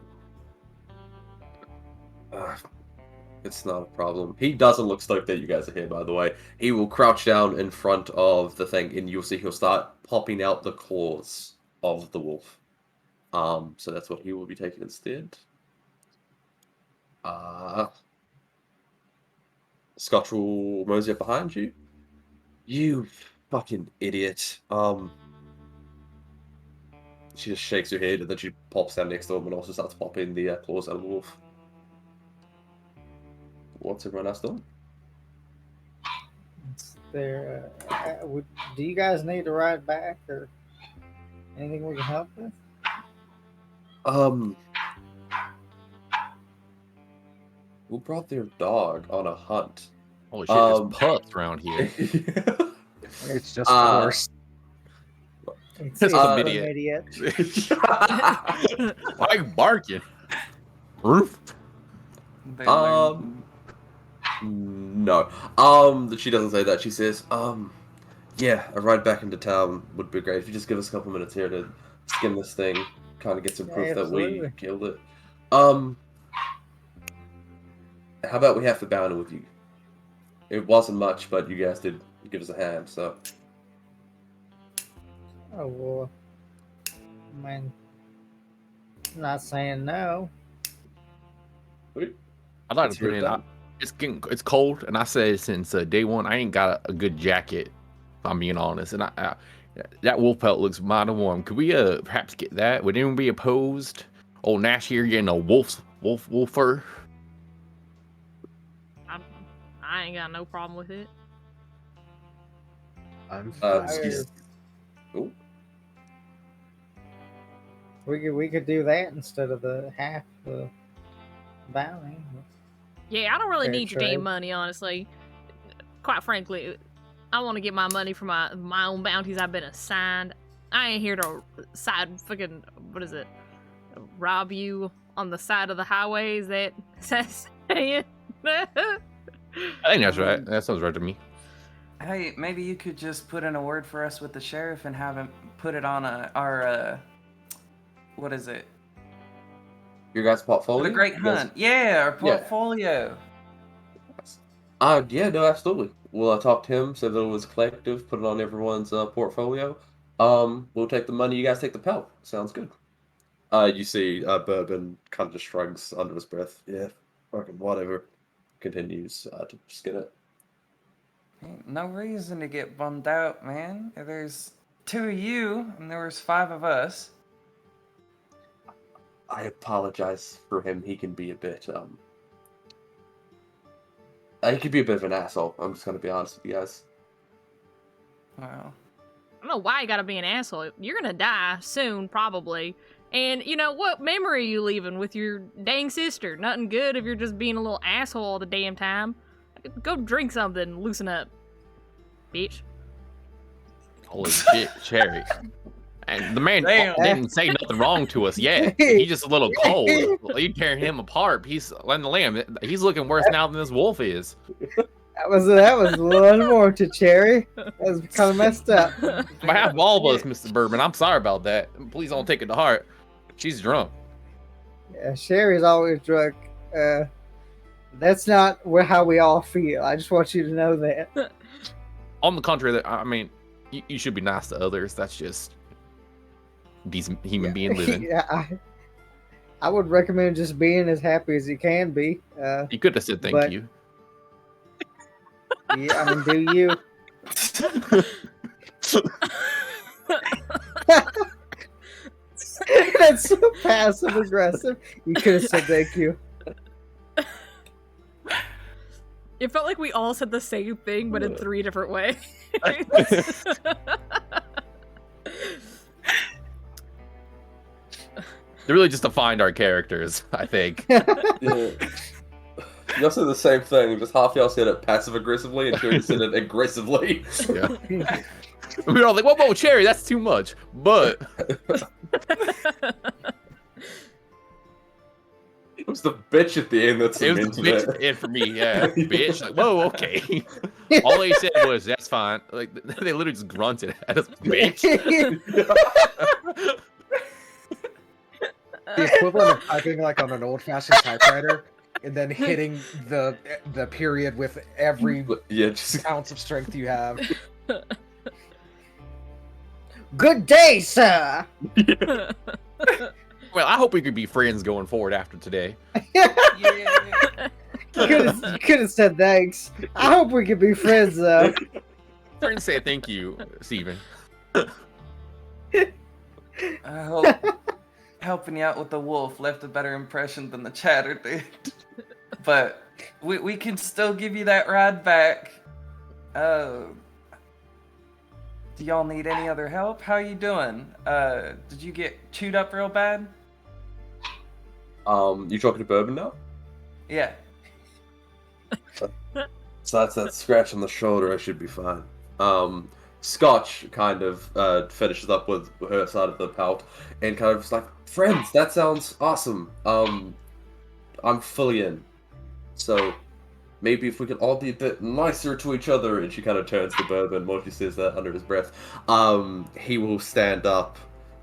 It's not a problem. He doesn't look stoked that you guys are here, by the way. He will crouch down in front of the thing, and you'll see he'll start popping out the claws of the wolf. So that's what he will be taking instead. Scotch will mosey up behind you. You fucking idiot. She just shakes her head, and then she pops down next to him and also starts popping the claws out of the wolf. What's everyone else doing? It's there. Do you guys need to ride back or anything we can help with? Who brought their dog on a hunt? Holy shit, there's pups around here. it's just worse. It's That's an an idiot. Why are you barking? Roof? They No. She doesn't say that. She says, yeah, a ride back into town would be great. If you just give us a couple minutes here to skim this thing, kind of get some proof that we absolutely. killed it. How about we have the bounty with you? It wasn't much, but you guys did give us a hand, so. Oh well. I mean, I'm not saying no. I'd like Let's to put hear it in. then. It's cold, and I said since day one, I ain't got a good jacket. If I'm being honest, and that wolf pelt looks mighty warm. Could we perhaps get that? Would anyone be opposed? Old Nash here getting a wolf fur. I ain't got no problem with it. I'm Excuse. Oh, We could do that instead of the half the bounty. Yeah, I don't really Fair need your trade. damn money, honestly. Quite frankly, I want to get my money from my own bounties I've been assigned. I ain't here to fucking, what is it, rob you on the side of the highway. Is that saying? I think that's right. That sounds right to me. Hey, maybe you could just put in a word for us with the sheriff and have him put it on our what is it? your guys' portfolio? The Great You guys- Hunt. Yeah, our portfolio. Yeah, no, absolutely. We'll talk to him, so that it was collective, put it on everyone's portfolio. We'll take the money, you guys take the pelt. Sounds good. You see, Bourbon kind of just shrugs under his breath. Yeah, fucking whatever. Continues to skin it. Ain't no reason to get bummed out, man. There's 2 of you, and there was 5 of us. I apologize for him. He can be a bit, he could be a bit of an asshole. I'm just gonna be honest with you guys. Wow. I don't know why you gotta be an asshole. You're gonna die soon, probably. And you know what memory are you leaving with your dang sister? Nothing good if you're just being a little asshole all the damn time. Go drink something and loosen up, bitch. Holy shit, Cherry. And the man didn't say nothing wrong to us yet. He's just a little cold. You tearing him apart. He's letting the lamb. He's looking worse now than this wolf is. That was a little unwarranted, Cherry. That was kind of messed up. On behalf of all of us, Mr. Bourbon, I'm sorry about that. Please don't take it to heart. She's drunk. Yeah, Sherry's always drunk. That's not how we all feel. I just want you to know that. On the contrary, I mean, you should be nice to others. That's just decent human being living. Yeah, I would recommend just being as happy as you can be. You could have said thank but- you. Yeah, I mean, do you? That's so passive aggressive. You could have said thank you. It felt like we all said the same thing, but in 3 different ways. They really just defined our characters, I think. Yeah. Y'all said the same thing, just half y'all said it passive aggressively and Cherry said it aggressively. Yeah. We were all like, whoa, Cherry, that's too much. But It was the bitch at the end that it was the cemented bitch and for me, yeah. Bitch. Like, whoa, okay. All they said was, that's fine. Like, they literally just grunted at us, bitch. The equivalent of typing like on an old-fashioned typewriter, and then hitting the period with every Yeah, just ounce of strength you have. Good day, sir. Well, I hope we could be friends going forward after today. Yeah. You could have said thanks. I hope we can be friends, though. Friends say thank you, Steven. I hope helping you out with the wolf left a better impression than the chatter did. But we can still give you that ride back. Do y'all need any other help? How you doing? Did you get chewed up real bad? you talking to Bourbon now? Yeah. So that's that scratch on the shoulder, I should be fine. Scotch kind of finishes up with her side of the pout and kind of just like, friends, that sounds awesome. I'm fully in. So maybe if we could all be a bit nicer to each other, and she kind of turns to Bourbon while she says that under his breath, he will stand up,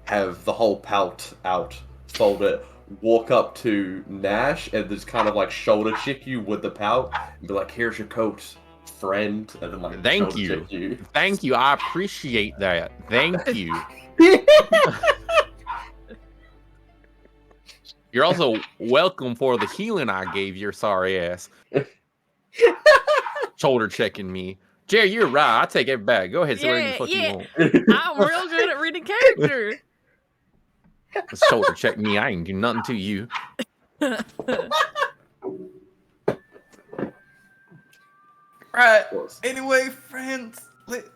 have the whole pout out, fold it, walk up to Nash, and just kind of like shoulder check you with the pout, and be like, here's your coat, friend, and then like Thank shoulder you. check you. Thank you. I appreciate that. Thank you. You're also welcome for the healing I gave your sorry ass. Shoulder checking me. Jerry, you're right. I take it back. Go ahead, say whatever the fuck Yeah. you want. I'm real good at reading character. Shoulder check me. I ain't do nothing to you. Right. course. Anyway, friends,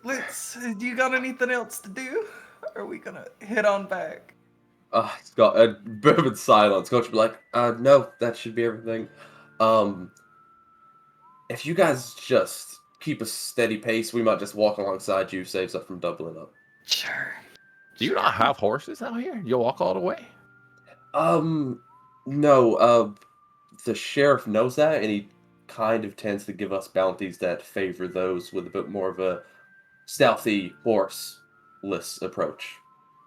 let's. Do you got anything else to do? Or are we gonna head on back? Scott, Bourbon's silent. Scott should be like, no, that should be everything. If you guys just keep a steady pace, we might just walk alongside you, saves us from doubling up. Sure. Do you not have horses out here? You'll walk all the way? No, the sheriff knows that, and he kind of tends to give us bounties that favor those with a bit more of a stealthy, horseless approach.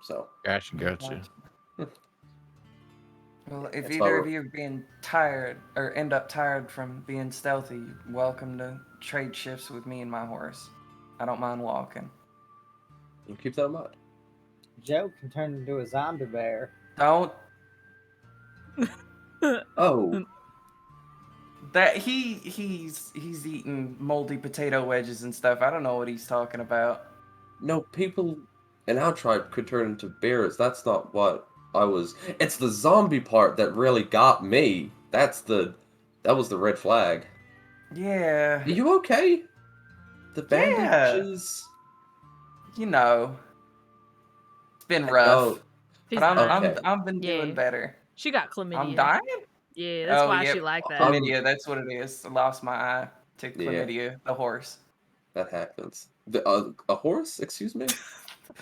So, Gotcha. Well, if That's either why of you are being tired or end up tired from being stealthy, you're welcome to trade shifts with me and my horse. I don't mind walking. we'll keep that in mind. Joe can turn into a zombie bear. Don't. Oh, That he's eating moldy potato wedges and stuff. I don't know what he's talking about. no, people in our tribe could turn into bears. That's not what I was. It's the zombie part that really got me. That was the red flag. Yeah. Are you okay? The Yeah. bandages? You know. It's been Oh, rough. She's But okay. I've been Yeah. doing better. She got chlamydia. I'm dying? Yeah, that's why yep. she like that. Chlamydia, that's what it is. I lost my eye to Yeah. chlamydia, the horse. that happens. A horse? Excuse me?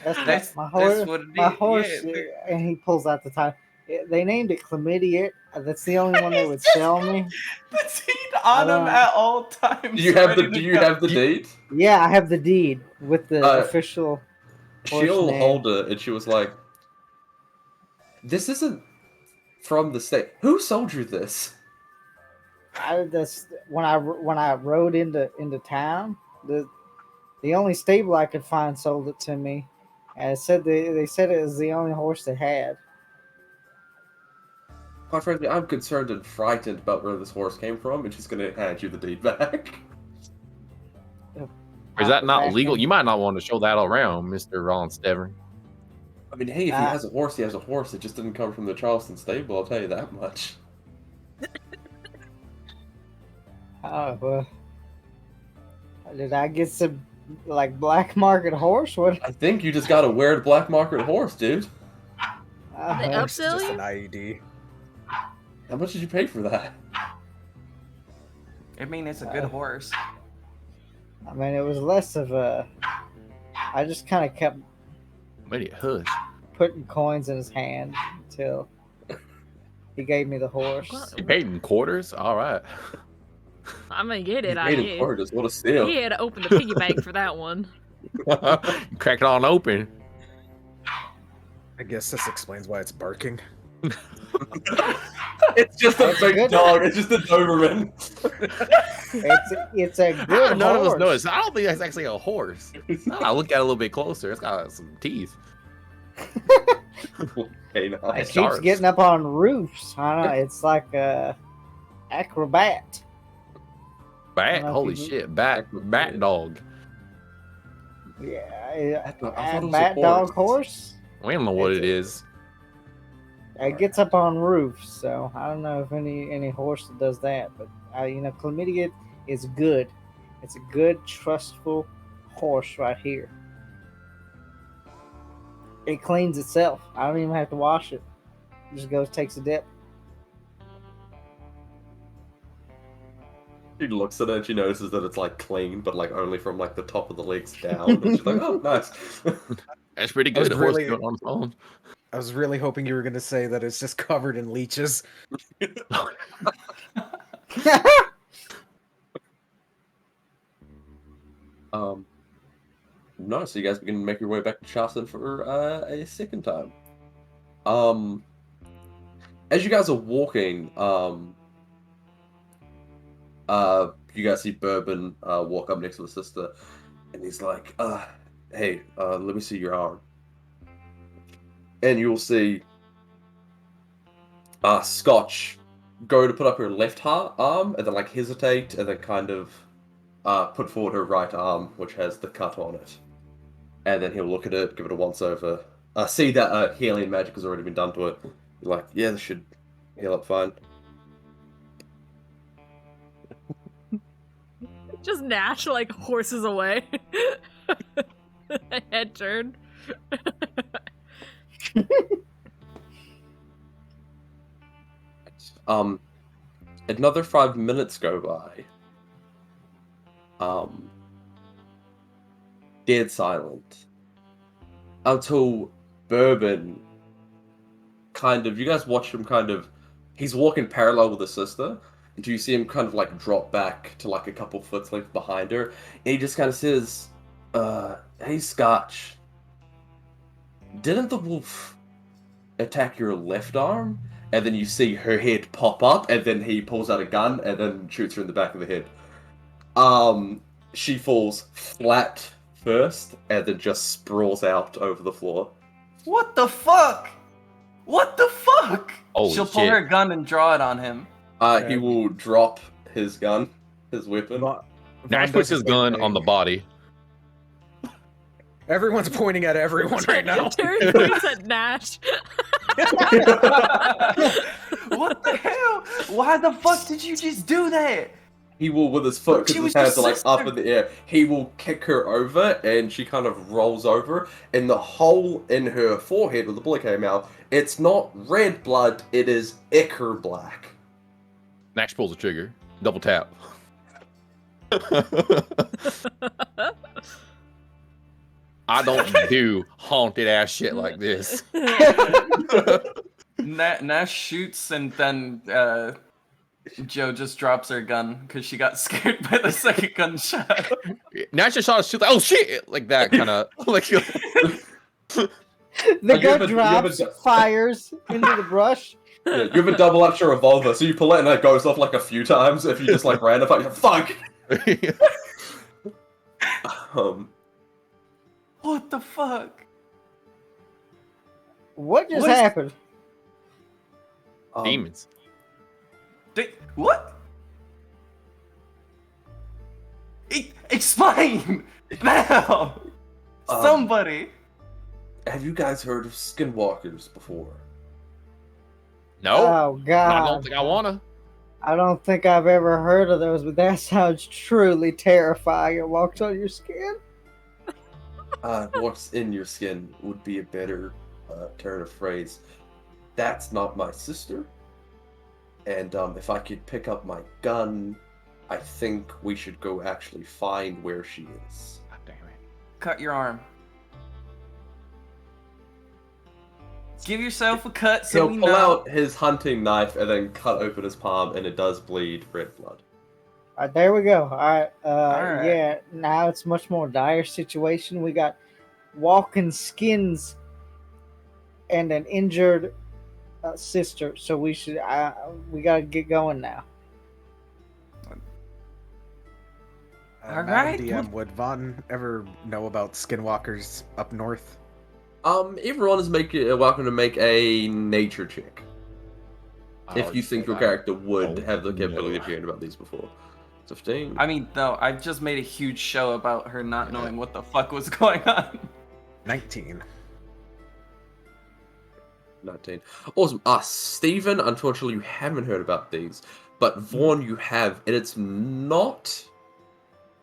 That's my horse. That's what it My is. horse, Yeah, and he pulls out the time. They named it chlamydia. That's the only one they would sell me. the seed on him at all times. Do you have ready to go. the date? Yeah, I have the deed with the official. Horse She'll name. hold it, and she was like, "This isn't from the state. Who sold you this?" When I rode into town, the only stable I could find sold it to me. And it said they said it was the only horse they had. Quite frankly, I'm concerned and frightened about where this horse came from, and she's gonna hand you the deed back. Is that not Back legal? in- You might not want to show that around, Mr. Ron Stever. I mean, hey, if he Ah. has a horse, he has a horse. It just didn't come from the Charleston stable, I'll tell you that much. Oh well. Did I get some like black market horse? What? I think you just got a weird black market horse, dude. They Uh, It's just upsell an you? IED. How much did you pay for that? I mean, it's a good Uh, horse. I mean, it was less of a. I just kind of kept Maybe a hush. putting coins in his hand until he gave me the horse. What? You paid in quarters? All right. I'm gonna get You it, I paid in guess. quarters, what a steal. He had to open the piggy bank for that one. Crack it on open. I guess this explains why it's barking. It's just a That's big good. dog, it's just a Doberman. It's a good None of us horse. noticed. I don't think that's actually a horse. I look at it a little bit closer. It's got some teeth. Okay, It nice. keeps sharps. getting up on roofs. I don't know. It's like a acrobat. Bat? know if Holy you- shit. Bat dog. Yeah, I thought it was a bat dog horse. horse. We don't know what it is. It gets up on roofs, so I don't know if any horse that does that. But chlamydia is good. It's a good, trustful horse right here. It cleans itself. I don't even have to wash it. It just goes, takes a dip. She looks at it and she notices that it's like clean, but like only from like the top of the legs down. And she's like, oh, nice. That's pretty I was good. The horse really- do it on its own. I was really hoping you were going to say that it's just covered in leeches. No, so you guys can make your way back to Charleston for a second time. As you guys are walking, you guys see Bourbon walk up next to the sister, and he's like, hey, let me see your arm. And you'll see Scotch go to put up her left arm, and then like hesitate, and then kind of put forward her right arm, which has the cut on it. And then he'll look at it, give it a once over, see that healing magic has already been done to it. You're like, yeah, this should heal up fine. Just Nash like horses away. Head turn. Another 5 minutes go by. Dead silent. Until Bourbon you guys watch him he's walking parallel with the sister, until you see him kind of like drop back to like a couple foot length behind her, and he just kind of says, hey Scotch, didn't the wolf attack your left arm? And then you see her head pop up, and then he pulls out a gun and then shoots her in the back of the head. She falls flat first, and then just sprawls out over the floor. What the fuck? What the fuck? Holy She'll pull shit. her gun and draw it on him. He will drop his gun, his weapon. Nash puts his gun on the body. Everyone's pointing at everyone right now. Terry points at Nash. What the hell? Why the fuck did you just do that? He will, with his foot, She because his was hands your are like up sister. in the air, he will kick her over, and she kind of rolls over, and the hole in her forehead where the bullet came out, it's not red blood, it is ichor black. Nash pulls the trigger. Double tap. I don't do haunted ass shit like this. Nash shoots and then Joe just drops her gun because she got scared by the second gunshot. Nash just shot a shit like, oh shit, like that kind of like. The You have gun a- you have a- drops, fires into the brush. Yeah, you have a double action revolver, so you pull it and it goes off like a few times. If you just like ran up, you're fuck. What the fuck? What just What is- happened? Demons. What? Explain now. Um, Somebody. have you guys heard of skinwalkers before? No, Oh but I don't God. think I wanna. I don't think I've ever heard of those, but that sounds truly terrifying. It walks on your skin. What's in your skin would be a better turn of phrase. That's not my sister. And if I could pick up my gun, I think we should go actually find where she is. God damn it. Cut your arm. Give yourself a cut so He'll we pull know. out his hunting knife and then cut open his palm, and it does bleed red blood. All right, there we go. All right. right. Yeah, now it's much more dire situation. We got walking skins and an injured sister, so we gotta get going now. All Madam right. DM, would Vaughn ever know about skinwalkers up north? Everyone is welcome to make a nature check. If you think your character would have the capability of hearing about these before. 15. I mean, though, I just made a huge show about her not knowing what the fuck was going on. 19. 19. Awesome. Steven, unfortunately you haven't heard about these, but Vaughn you have, and it's not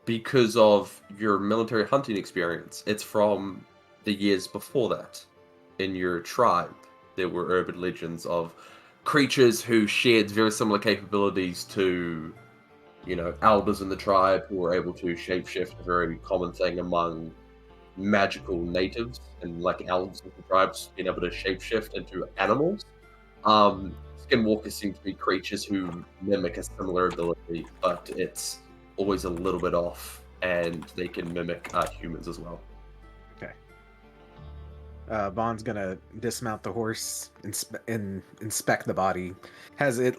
because of your military hunting experience. It's from the years before that. In your tribe, there were urban legends of creatures who shared very similar capabilities to, elders in the tribe who were able to shapeshift, a very common thing among magical natives and like elves of the tribes being able to shapeshift into animals. Skinwalkers seem to be creatures who mimic a similar ability, but it's always a little bit off, and they can mimic humans as well. Okay. Vaughn's gonna dismount the horse, inspect the body. Has it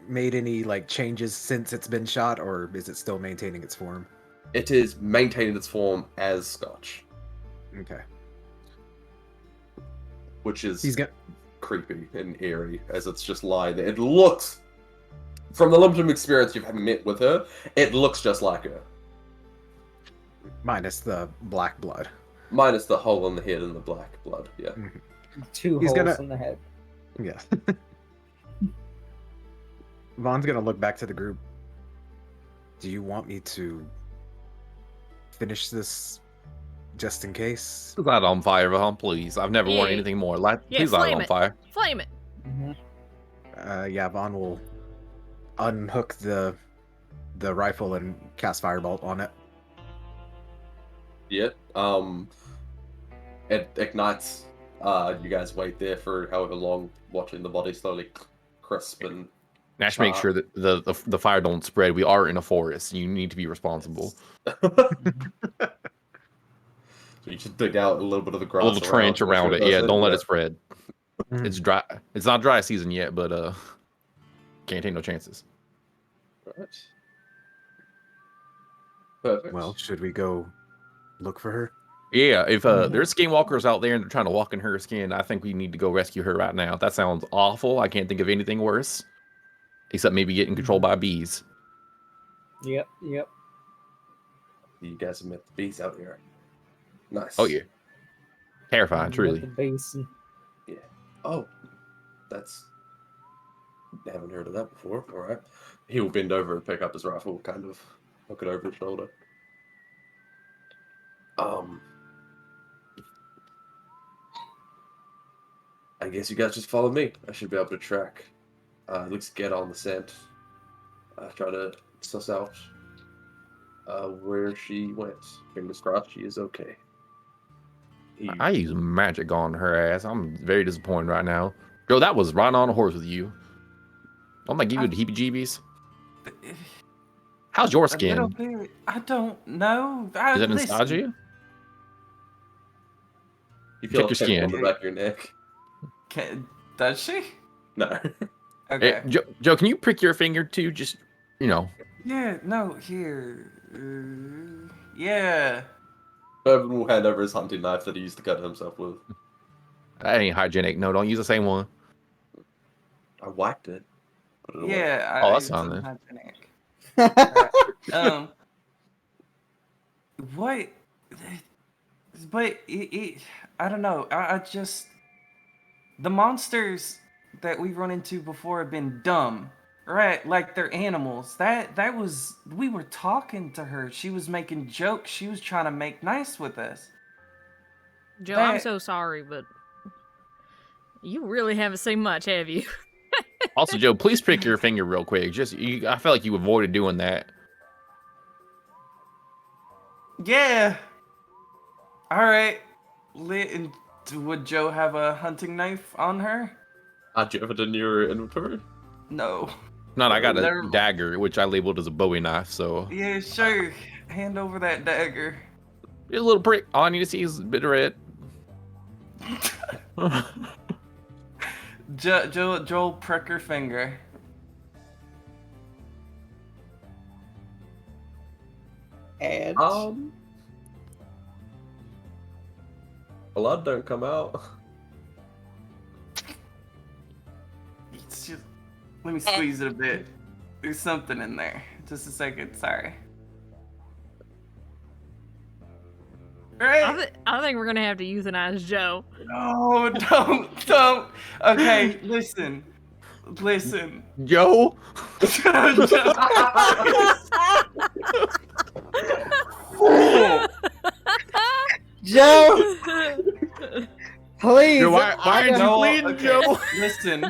made any changes since it's been shot, or is it still maintaining its form? It is maintaining its form as Scotch, Okay. which is He's gonna. creepy and eerie as it's just lying there. It looks, from the limited experience you've met with her, it looks just like her. Minus the black blood. Minus the hole in the head and the black blood, yeah. Two He's holes gonna- in the head. Yeah. Vaughn's gonna look back to the group. Do you want me to finish this just in case? Light it on fire, Vaughn, please. I've never worn Yeah. anything more. Yeah, Please light it flame on it. fire. Flame it. Yeah, Vaughn will unhook the rifle and cast firebolt on it. Yeah. It ignites. You guys wait there for however long, watching the body slowly crisp and. Nash, make sure that the fire don't spread. We are in a forest. You need to be responsible. So you should dig out a little bit of the grass. A little trench make around sure it. Yeah, doesn't- don't let it spread. Mhm. It's dry. It's not dry season yet, but can't take no chances. Right. Perfect. Well, should we go look for her? Yeah, if there's skinwalkers out there and they're trying to walk in her skin, I think we need to go rescue her right now. That sounds awful. I can't think of anything worse, except maybe getting controlled by bees. Yep. You guys have met the bees out here. Nice. Oh yeah, terrifying, truly. With the basin. Oh, that's. I haven't heard of that before. All right. He will bend over and pick up his rifle, kind of hook it over his shoulder. I guess you guys just follow me. I should be able to track. At least get on the scent. Try to suss out where she went. Fingers crossed she is okay. I use magic on her ass. I'm very disappointed right now. Joe, that was riding on a horse with you. Don't that give you the heebie-jeebies? How's your A little skin? bit. I don't know. Is it inside you? You feel Check your a tickle on skin. the back of your neck. Does she? No. Okay. Hey, Joe, can you prick your finger too? Just, Yeah, no, here. Yeah. Urban will hand over his hunting knife that he used to cut himself with. that ain't hygienic. No, don't use the same one. I whacked it. Put it away. Yeah. Oh, that's I fine didn't then. have to nick. What? But I don't know. I just the monsters that we run into before have been dumb, right? Like they're animals. That was we were talking to her. She was making jokes. She was trying to make nice with us. Joe, I'm That- so sorry, but you really haven't seen much, have you? Also, Joe, please prick your finger real quick. I feel like you avoided doing that. Yeah. All right. Would Joe have a hunting knife on her? Do you have it in your inventory? No. Not, I got a Never- dagger, which I labeled as a Bowie knife, so. Yeah, sure. Hand over that dagger. Just a little prick. All I need to see is a bit of red. Joel, prick her finger. And Blood don't come out. It's just, let me squeeze it a bit. There's something in there. Just a second. Sorry. Right? I think we're gonna have to euthanize Joe. No, don't. Okay, listen. Joe? Joe, please. Joe, why aren't you No, bleeding, okay, Joe? Listen.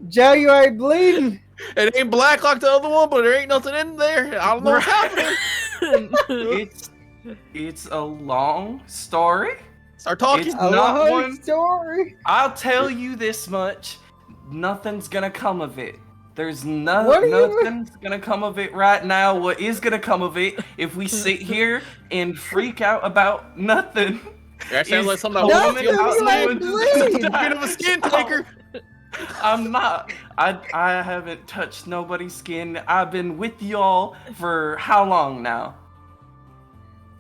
Joe, you ain't bleeding. It ain't black like the other one, but there ain't nothing in there. I don't know what's happening. It's a long story. Start talking. It's A not long one. story. I'll tell you this much: nothing's gonna come of it. There's What do you mean? nothing's gonna come of it right now. What is gonna come of it if we sit here and freak out about nothing? That sounds like something I No, want to you feel. ain't bleeding. A bit of a skin taker. I'm not. I haven't touched nobody's skin. I've been with y'all for how long now?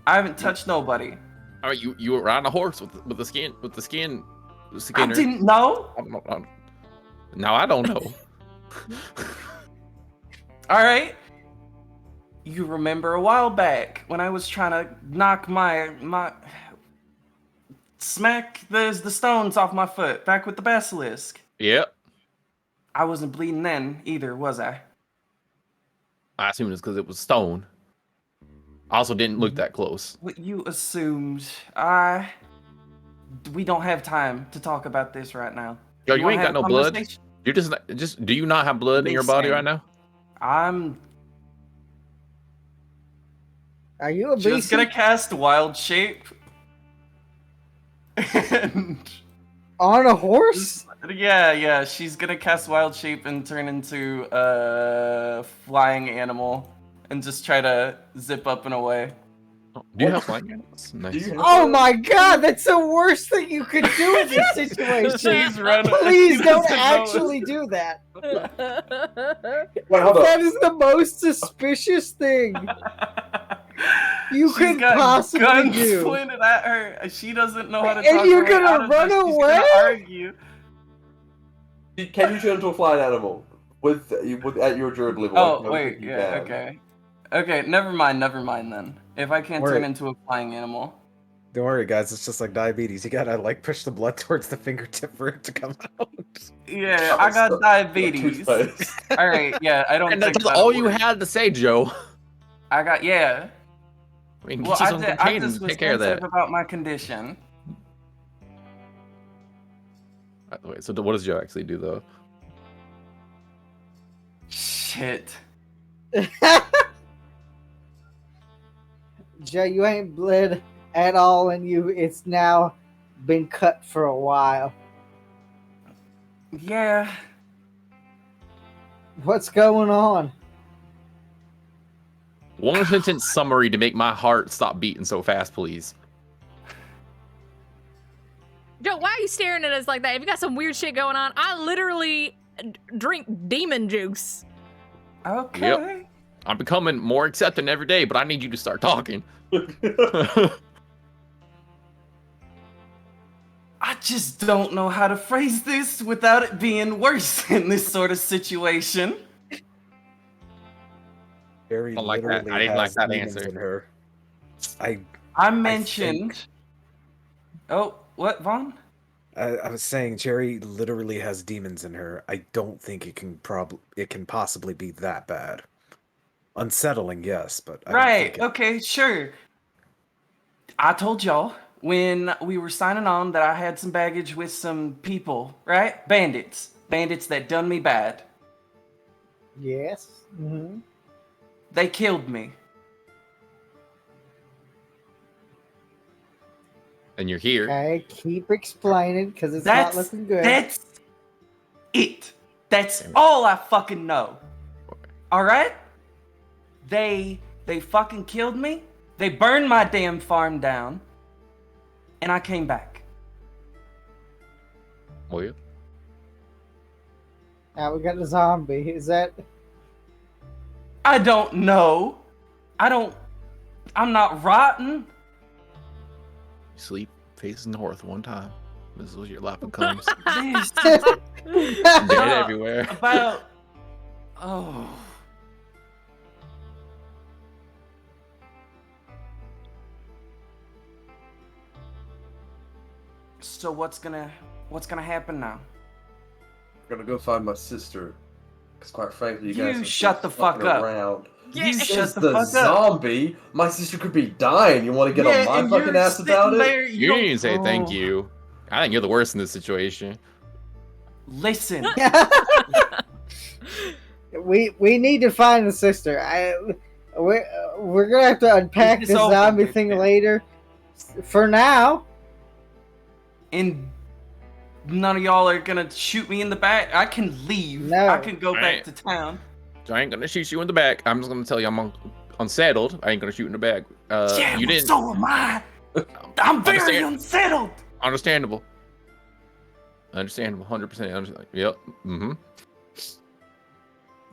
I haven't touched nobody. All right, you were riding a horse with the skin I skinner. didn't know. Now I don't know. All right. You remember a while back when I was trying to knock my smack the stones off my foot back with the basilisk. Yep. I wasn't bleeding then either, was I? I assume it's because it was stone. I also didn't look that close. What you assumed. We don't have time to talk about this right now. Yo, you wanna ain't have got a no blood. conversation? You're just. Do you not have blood in your body Listen. right now? I'm Are you a just beast? gonna cast Wild Shape. And On a horse? yeah, she's gonna cast Wild Shape and turn into a flying animal and just try to zip up and away. Do you have flying animals? Nice. you- Oh my god, that's the worst thing you could do in this situation. She's running. Please she don't doesn't know actually do that. Wait, hold That on. is the most suspicious thing you She's could got possibly guns do. pointed at her. She doesn't know how to And talk you're her way gonna out of run this. She's away? gonna argue. Can you turn into a flying animal with at your druid level? Oh Like, no, wait, you yeah, can. okay, never mind then. If I can't turn Word. into a flying animal, Don't worry, guys. It's just like diabetes. You gotta like push the blood towards the fingertip for it to come out. yeah, I got diabetes. Toothpaste. All right, yeah, I don't And think that's that'll all you work. had to say, Joe. I got I mean, get you some I containers just and was take care of sensitive that. about my condition. Wait, so what does Joe actually do though? Shit. Joe, you ain't bled at all, and it's now been cut for a while. Yeah. What's going on? One sentence summary to make my heart stop beating so fast, please. Joe, why are you staring at us like that? If you got some weird shit going on, I literally drink demon juice. Okay. I'm becoming more accepting every day, but I need you to start talking. I just don't know how to phrase this without it being worse in this sort of situation. Barry Don't like that. literally I didn't like has that demons answer. in her. I I mentioned. Oh, what, Vaughn? I was saying Cherry literally has demons in her. I don't think it can possibly be that bad. Unsettling, yes, but I don't Right. think it. Okay. Sure. I told y'all when we were signing on that I had some baggage with some people, right? Bandits that done me bad. Yes. Mm-hmm. They killed me. And you're here. Okay, keep explaining because it's not That's looking good. that's it. That's all I fucking know. All right? They fucking killed me. They burned my damn farm down, and I came back. Will you? Now we got the zombie. Is that? I don't know. I'm not rotten. Sleep facing north one time. This is your life becomes. This Dead everywhere. about oh. So what's gonna happen now? I'm gonna go find my sister. Because quite frankly, you guys You are shut just the fuck fucking up. around. Yeah. You Says shut the the fuck up. zombie. My sister could be dying. You want to get on my and fucking you're ass about sitting it? there, You don't- didn't even say thank Oh. you. I think you're the worst in this situation. Listen, we need to find the sister. We're gonna have to unpack Get this this over zombie with, thing man. later. For now, and none of y'all are gonna shoot me in the back. I can leave. No. I can go back Right. to town. So I ain't gonna shoot you in the back. I'm just gonna tell you I'm unsettled. I ain't gonna shoot in the back. Yeah, You well, didn't. so am I. I'm very Understand- unsettled. Understandable. Understandable. 100%. Yep. Mm-hmm.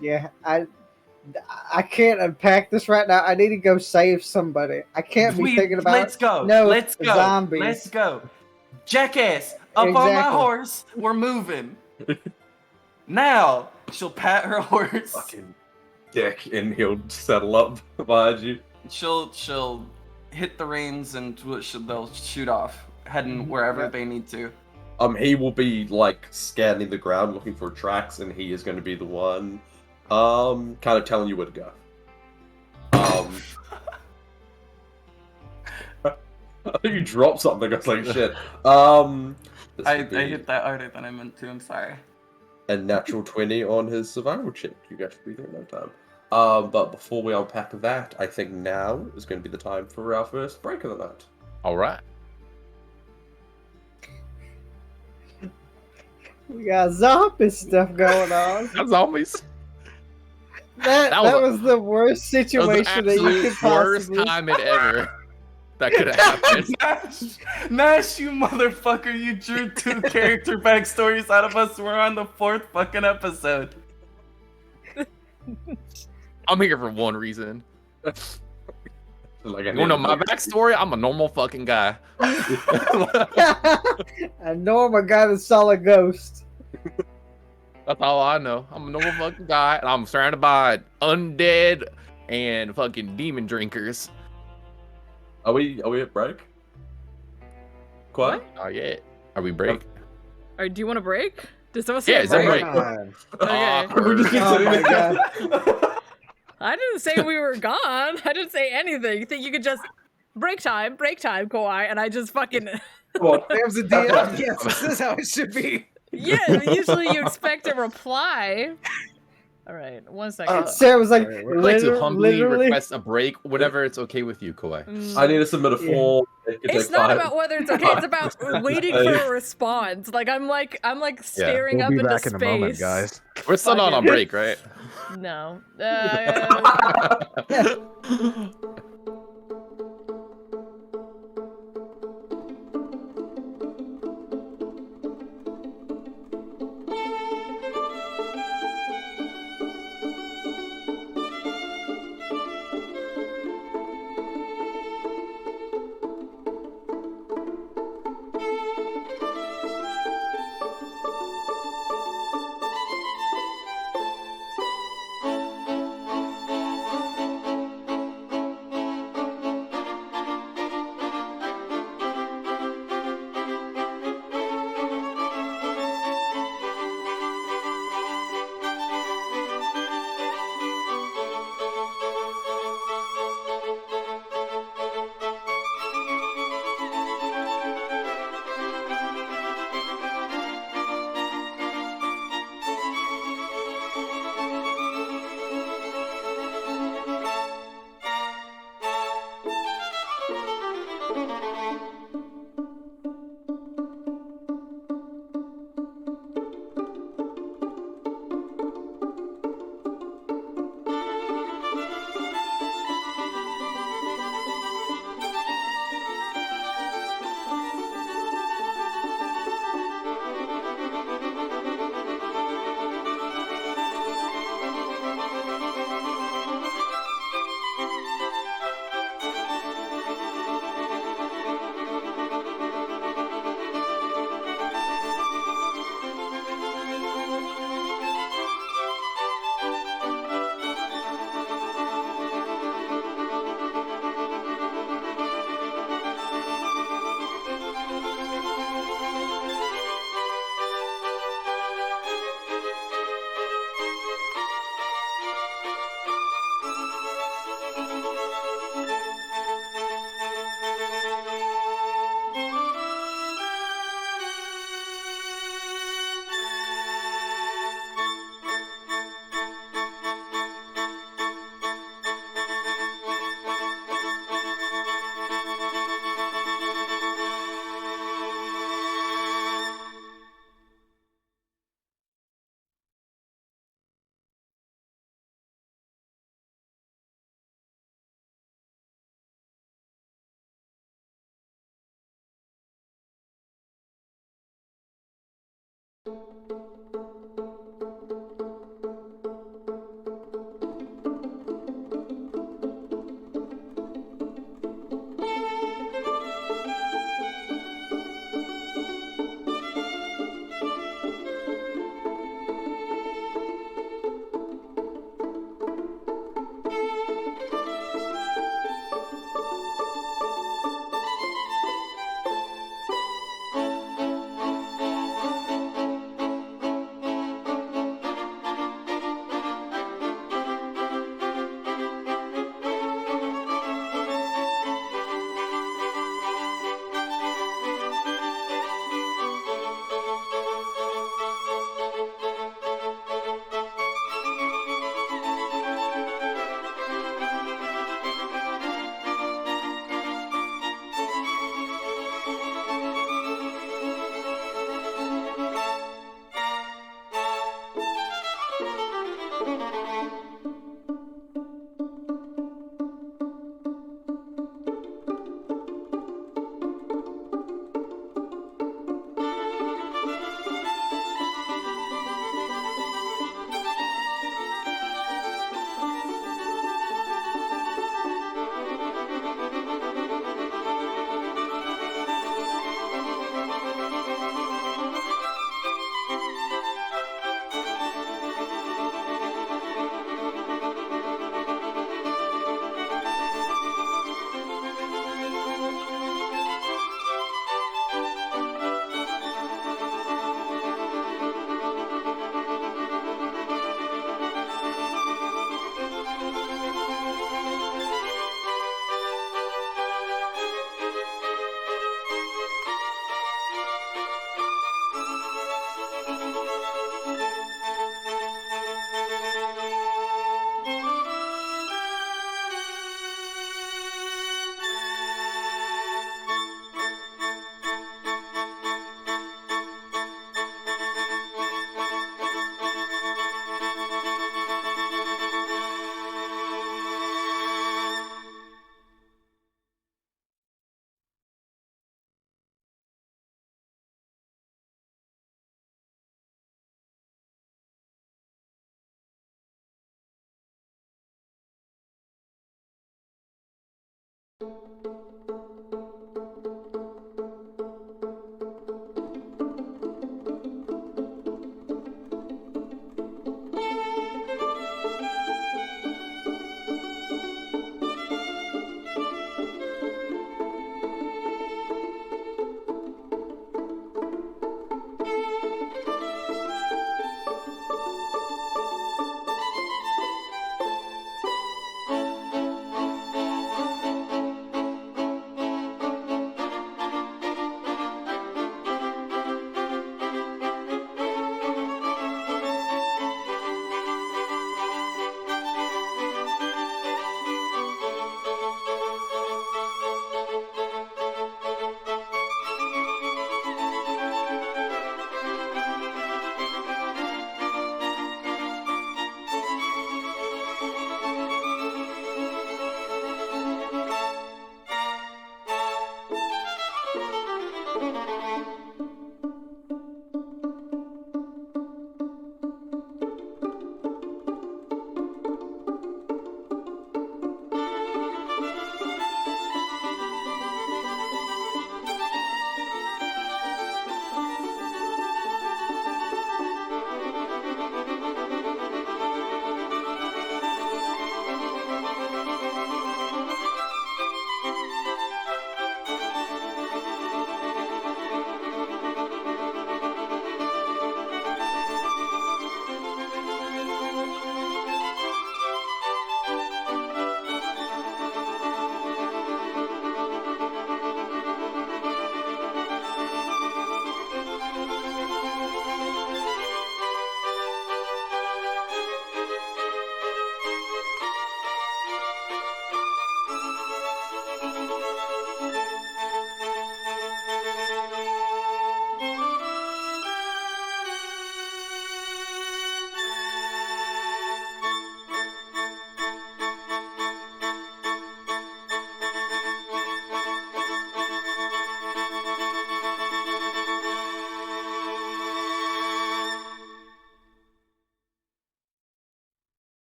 yeah, I can't unpack this right now. I need to go save somebody. I can't be thinking about. Let's go. No, Let's go. zombies. Let's go. Jackass, up on my Exactly. horse. We're moving. Now she'll pat her horse. Fucking dick, and he'll settle up behind you. She'll hit the reins and they'll shoot off, heading wherever Yeah. they need to. He will be like scanning the ground looking for tracks, and he is going to be the one, kind of telling you where to go. I think you dropped something. I was like, shit. This I would be hit that harder than I meant to. I'm sorry. a natural 20 on his survival check. You guys should be there in no time. But before we unpack that, I think now is going to be the time for our first break of the night. All right. We got zombie stuff going on. That's zombies. That That was was the worst That was the situation that you absolute could worst possibly. time it ever that could have happened. Nash, you motherfucker! You drew 2 character backstories out of us. We're on the 4th fucking episode. I'm here for one reason. Like, You wanna know my backstory? I'm a normal fucking guy. A normal guy that saw a ghost. That's all I know. I'm a normal fucking guy, and I'm surrounded by undead and fucking demon drinkers. Are we at break? Quiet? Oh yeah. Are we break? Or do you want to break? Did someone say Yeah, a it's a break? break. Time. Okay. We're just Oh sitting my there. I didn't say we were gone. I didn't say anything. You think you could just break time, Kawhi, and I just fucking Come on. There's a DM. Yes, this is how it should be. yeah. Usually you expect a reply. All right, 1 second. Sarah was like, Alright, I'd like to humbly literally. request a break whenever it's okay with you, Kawhi. I need to submit a form. It could It's take not 5. about whether it's okay. It's about waiting for a response. Like I'm like staring We'll up be into back space. in a moment, guys. We're still not on Fucking- break, right? No.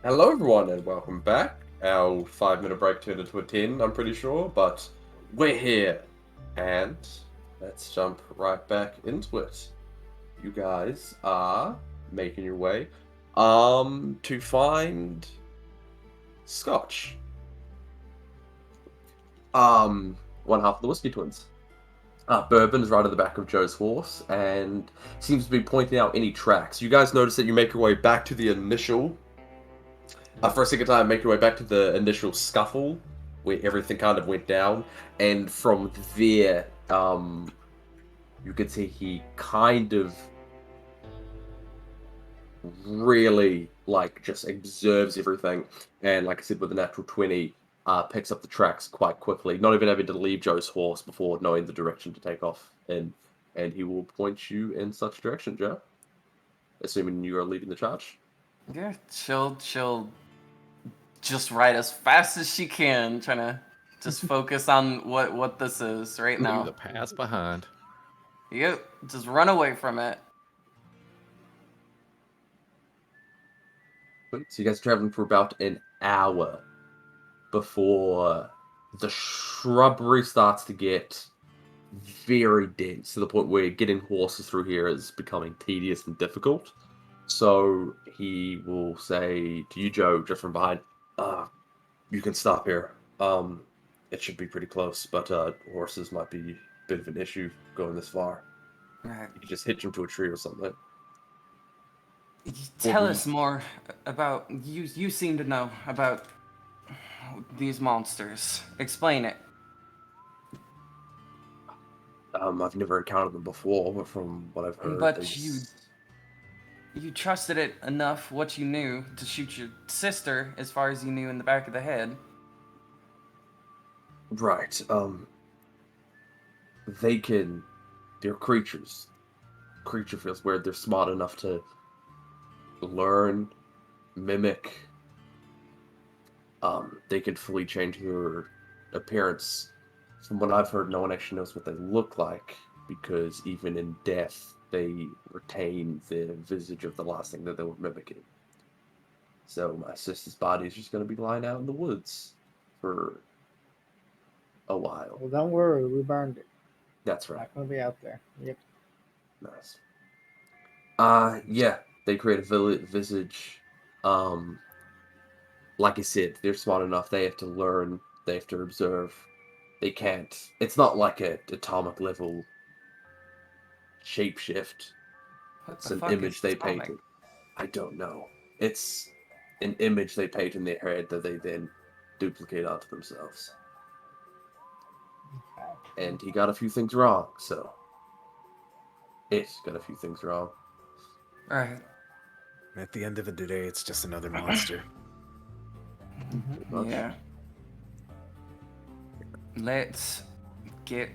Hello, everyone, and welcome back. Our 5 minute break turned into a 10, I'm pretty sure, but we're here. And let's jump right back into it. You guys are making your way to find Scotch. One half of the Whiskey Twins. Bourbon's right at the back of Joe's horse and seems to be pointing out any tracks. You guys notice that you make your way back to the initial for a second time, make your way back to the initial scuffle where everything kind of went down, and from there, you can see he kind of really just observes everything, and like I said, with a natural 20, picks up the tracks quite quickly, not even having to leave Joe's horse before knowing the direction to take off in, and he will point you in such direction, Joe, assuming you are leading the charge. Yeah, she'll just ride as fast as she can, trying to just focus on what this is right Leave now. the past behind. Yep, just run away from it. So you guys are traveling for about an hour before the shrubbery starts to get very dense to the point where getting horses through here is becoming tedious and difficult. So he will say to you, Joe, just from behind, you can stop here. It should be pretty close, but horses might be a bit of an issue going this far. Right. You can just hitch them to a tree or something. Tell us more about you. You seem to know about these monsters. Explain it. I've never encountered them before, but from what I've heard, But they you trusted it enough, what you knew, to shoot your sister as far as you knew in the back of the head. right. They're creatures. Creature feels weird. They're smart enough to learn, mimic. They can fully change their appearance. From what I've heard, no one actually knows what they look like because even in death, they retain the visage of the last thing that they were mimicking. So my sister's body is just going to be lying out in the woods for a while. Well, don't worry, we burned it. That's right. Not gonna be out there. Yep. Nice. Yeah, they create a visage. Like I said, they're smart enough. They have to learn. They have to observe. They can't. It's not like a atomic level shapeshift. What It's the an fuck image is they atomic? painted. I don't know. It's an image they paint in their head that they then duplicate onto themselves. Okay. And he got a few things wrong, so it got a few things wrong. Right. At the end of the day, it's just another monster. Much. Yeah. Let's get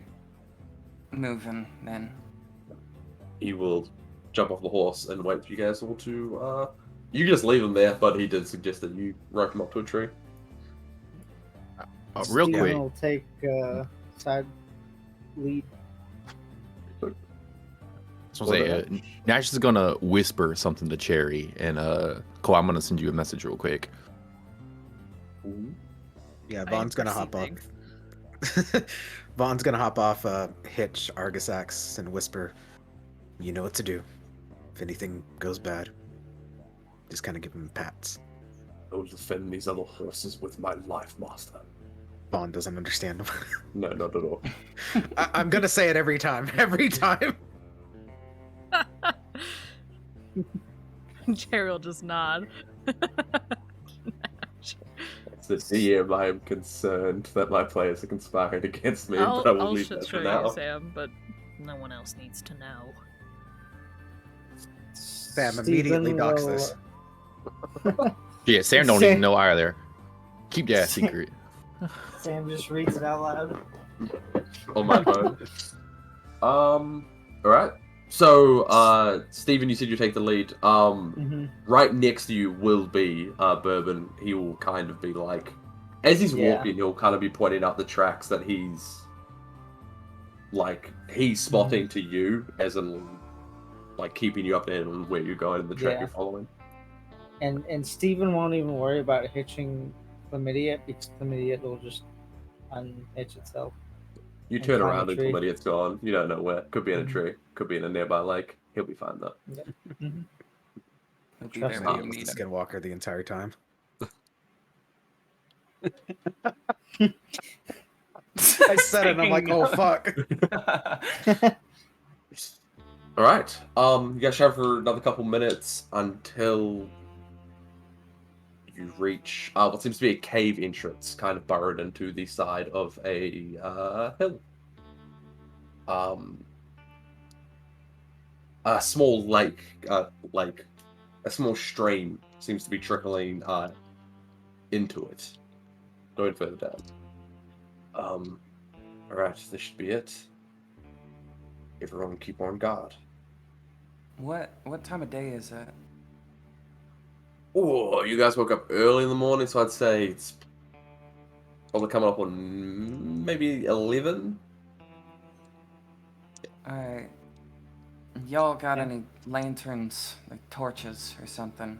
moving then. He will jump off the horse and wait for you guys all to. You can just leave him there, but he did suggest that you rope him up to a tree. Real Steven quick, will take side lead. I was gonna say, Nash is gonna whisper something to Cherry, and Cole, I'm gonna send you a message real quick. Yeah, I Vaughn's gonna hop up. Vaughn's gonna hop off Hitch, Argisax, and whisper, "You know what to do. If anything goes bad, just kind of give him pats." I will defend these other horses with my life, master. Vaughn doesn't understand. No, not at all. I'm gonna say it every time. Every time. Jerry will just nod. It's the DM. I am concerned that my players are conspiring against me, but I will I'll leave shit that show for now. you, Sam, but no one else needs to know. Sam immediately Steven docks will- this. Yeah, Sam don't even know either. Keep that secret. Sam just reads it out loud. On my phone. Alright. So, Stephen, you said you take the lead. Right next to you will be Bourbon. He will kind of be like, as he's Yeah. walking, he'll kind of be pointing out the tracks that he's spotting to you, as in like keeping you up on where you're going and the track Yeah. you're following. And Steven won't even worry about hitching Chlamydia because Chlamydia will just unhitch itself. You And turn climb around a and tree. Chlamydia's gone. You don't know where. Could be in a Mhm. tree. Could be in a nearby lake. He'll be fine though. Mhm. He'll be Trust there me. when He you was need the him. Skinwalker the entire time. I said it and I'm like, oh fuck. All right. You guys have for another couple minutes until you reach what seems to be a cave entrance, kind of burrowed into the side of a hill. A small lake, a small stream seems to be trickling into it, going further down. All right, this should be it. Everyone, keep on guard. What time of day is it? Oh, you guys woke up early in the morning, so I'd say it's probably coming up on maybe 11. Alright. Y'all got any lanterns, like torches or something?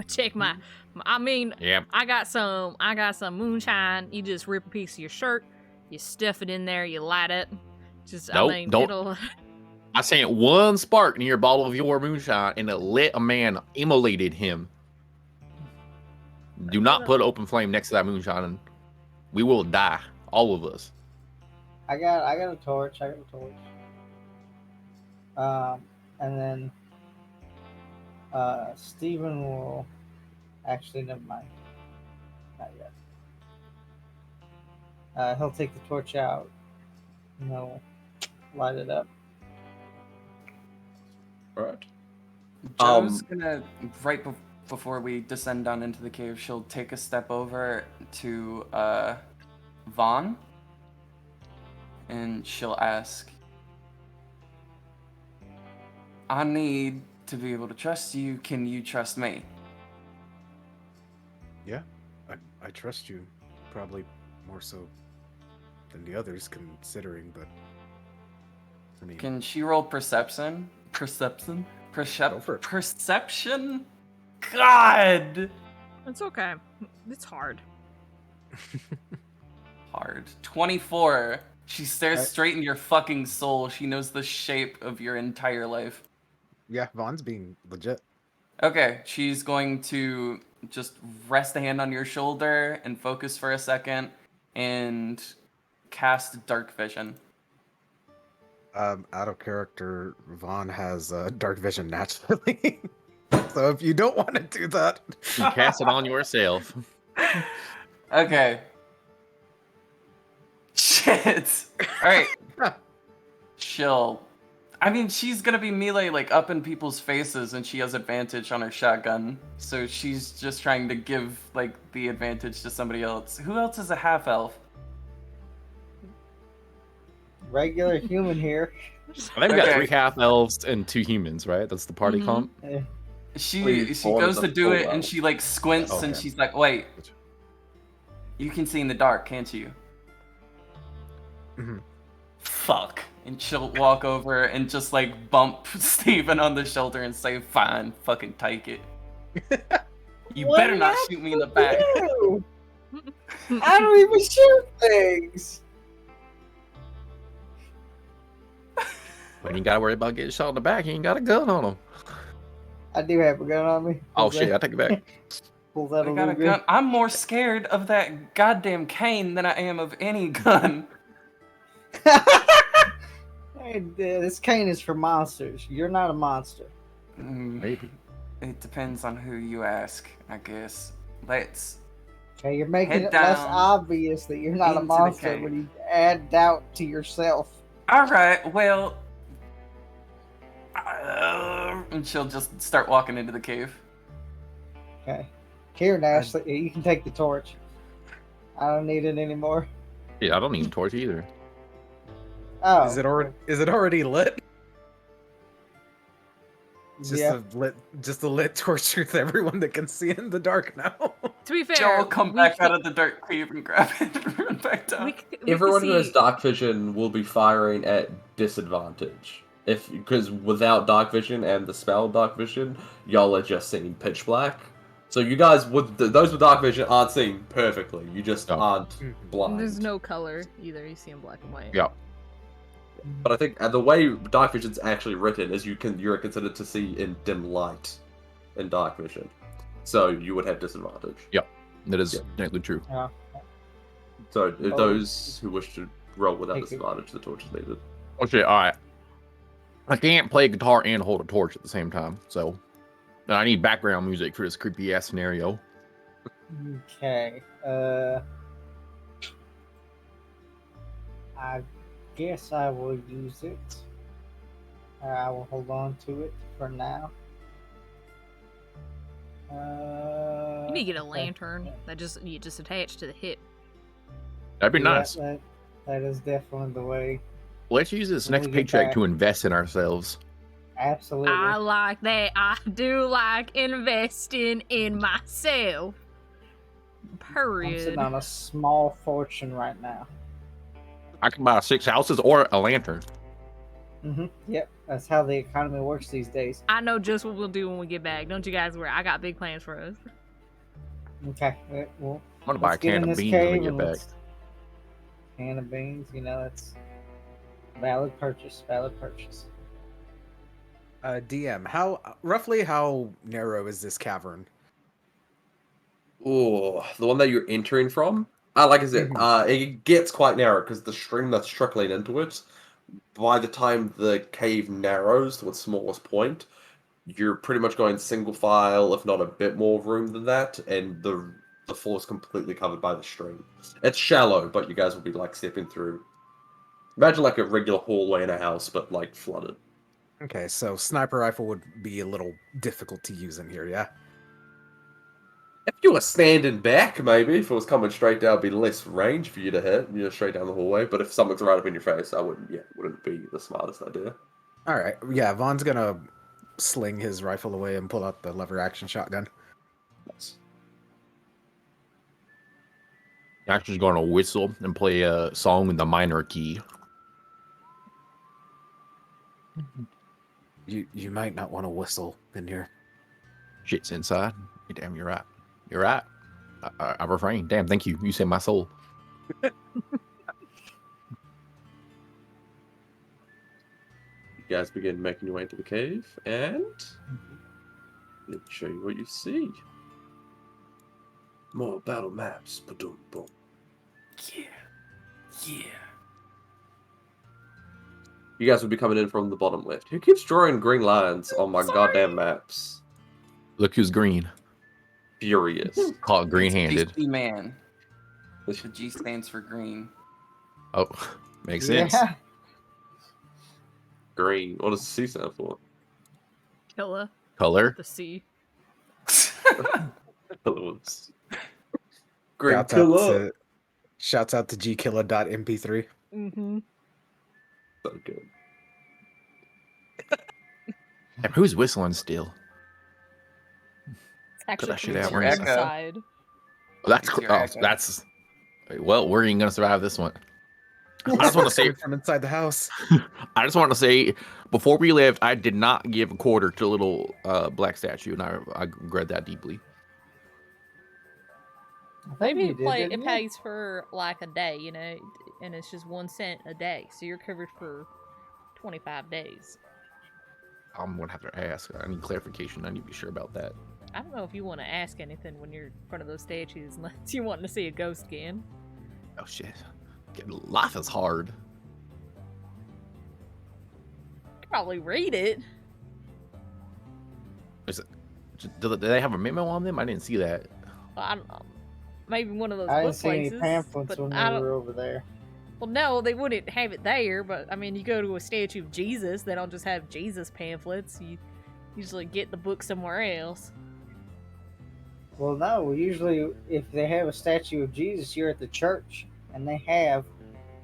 Check my. I mean, Yeah. I got some moonshine. You just rip a piece of your shirt, you stuff it in there, you light it. Just Nope, I mean, don't- it'll. I sent one spark in your bottle of your moonshine, and it lit a man, immolated him. Do not put an open flame next to that moonshine, and we will die, all of us. I got a torch. And then Steven will actually never mind. Not He'll take the torch out and he'll light it up. All right. Joe's gonna before we descend down into the cave, she'll take a step over to Vaughn, and she'll ask, "I need to be able to trust you. Can you trust me?" Yeah, I trust you, probably more so than the others, considering. But I mean, Can she roll perception? Perception? Go for it. Perception? God! It's okay. It's hard. Hard. 24. She stares I- straight in your fucking soul. She knows the shape of your entire life. yeah, Vaughn's being legit. Okay, she's going to just rest a hand on your shoulder and focus for a second and cast Dark Vision. Out of character, Vaughn has dark vision naturally. So if you don't want to do that, You cast it on yourself. Okay. Shit. Alright. Chill. I mean, she's gonna be melee like up in people's faces, and she has advantage on her shotgun. So she's just trying to give like the advantage to somebody else. Who else is a half elf? Regular human here. I think we got Okay. 3 half elves and 2 humans, right? That's the party Mhm. comp. Eh, She Please, she Vaughn goes is to a do full it, and elf. she like squints, and Okay. she's like, "Wait, you can see in the dark, can't you?" Mhm. Fuck. And she'll walk over and just like bump Steven on the shoulder and say, "Fine, fucking take it. You What better did not I shoot me in the back." do? I don't even shoot things. When you gotta worry about getting shot in the back, you ain't got a gun on them. I do have a gun on me. Oh Pulls shit, I out- take it back. Pulls out I a got a Luger. gun. I'm more scared of that goddamn cane than I am of any gun. Hey, this cane is for monsters. You're not a monster. Maybe. It depends on who you ask, I guess. Let's. Okay, you're making Head it less down obvious that you're not a into the monster cave. when you add doubt to yourself. Alright, well. And she'll just start walking into the cave. Okay. Here, Nash, you can take the torch. I don't need it anymore. Yeah, I don't need a torch either. Oh. Is it already lit? Just Yeah. a lit torch with everyone that can see in the dark now. To be fair, Joe will come we back can- out of the dark cave and grab it and run back down. we can Everyone who has see- dark vision will be firing at disadvantage. Because without dark vision and the spell dark vision, y'all are just seeing pitch black. So you guys those with dark vision aren't seeing perfectly. You just Oh. aren't Mhm. blind. There's no color either. You see in black and white. Yeah. But I think the way dark vision's actually written is you're considered to see in dim light in dark vision, so you would have disadvantage. That is Yeah. technically true. So if Oh. those who wish to roll without Thank you. disadvantage, the torch is needed. Okay, alright. I can't play guitar and hold a torch at the same time, so I need background music for this creepy ass scenario. Okay. I guess I will use it. I will hold on to it for now. You need to get a okay. lantern that you just attach to the hip. That'd be Yeah, nice. that is definitely the way. Let's use this When next we get paycheck back. to invest in ourselves. Absolutely. I like that. I do like investing in myself. I'm Period. sitting on a small fortune right now. I can buy 6 houses or a lantern. Yep, that's how the economy works these days. I know just what we'll do when we get back. Don't you guys worry. I got big plans for us. Okay, well, I'm gonna buy a let's get can in of this beans when we cave get and back. let's- Can of beans, that's valid purchase. Valid purchase. DM, roughly how narrow is this cavern? Oh, the one that you're entering from? Like I said, it gets quite narrow because the stream that's trickling into it, by the time the cave narrows to its smallest point, you're pretty much going single file, if not a bit more room than that, and the the floor is completely covered by the stream. It's shallow, but you guys will be like stepping through. Imagine like a regular hallway in a house, but like flooded. Okay, so sniper rifle would be a little difficult to use in here, yeah? If you were standing back, maybe if it was coming straight down, it'd be less range for you to hit, straight down the hallway. But if something's right up in your face, I wouldn't. Yeah, wouldn't be the smartest idea. All right, yeah. Vaughn's gonna sling his rifle away and pull out the lever action shotgun. Actually, going to whistle and play a song in the minor key. You might not want to whistle in here. Shit's inside. Damn, you're right. You're right. I refrain. Damn, thank you. You saved my soul. You guys begin making your way into the cave, and let me show you what you see. More battle maps. Ba-dum, boom. Yeah. You guys will be coming in from the bottom left. Who keeps drawing green lines on my goddamn maps? Look who's green. Furious. Caught green-handed. GC man. The G stands for green. Oh, makes sense. Yeah. Green. What does the C stand for? Killa. Color. The C. Green Shouts killer. Shouts out to gkiller.mp3. Mm-hmm. So good. Damn, who's whistling still? It's actually that shit coming out from where it's- inside. That's It's your oh, echo. that's. Well, we're ain't gonna survive this one. I just want to say, from inside the house. I just want to say, before we left, I did not give a quarter to the little black statue, and I regret that deeply. I think Maybe you did, it didn't you? pays for like a day, and it's just 1 cent a day, so you're covered for 25 days. I'm gonna have to ask. I need clarification. I need to be sure about that. I don't know if you want to ask anything when you're in front of those statues unless you're wanting to see a ghost again. Oh shit, life is hard. You could probably read it. Do they have a memo on them? I didn't see that. Well, I don't know. Maybe one of those I book didn't see any places. pamphlets but when I we don't. were over there. Well, no, they wouldn't have it there. But I mean, you go to a statue of Jesus, they don't just have Jesus pamphlets. You usually get the book somewhere else. Well, no. Usually, if they have a statue of Jesus, you're at the church, and they have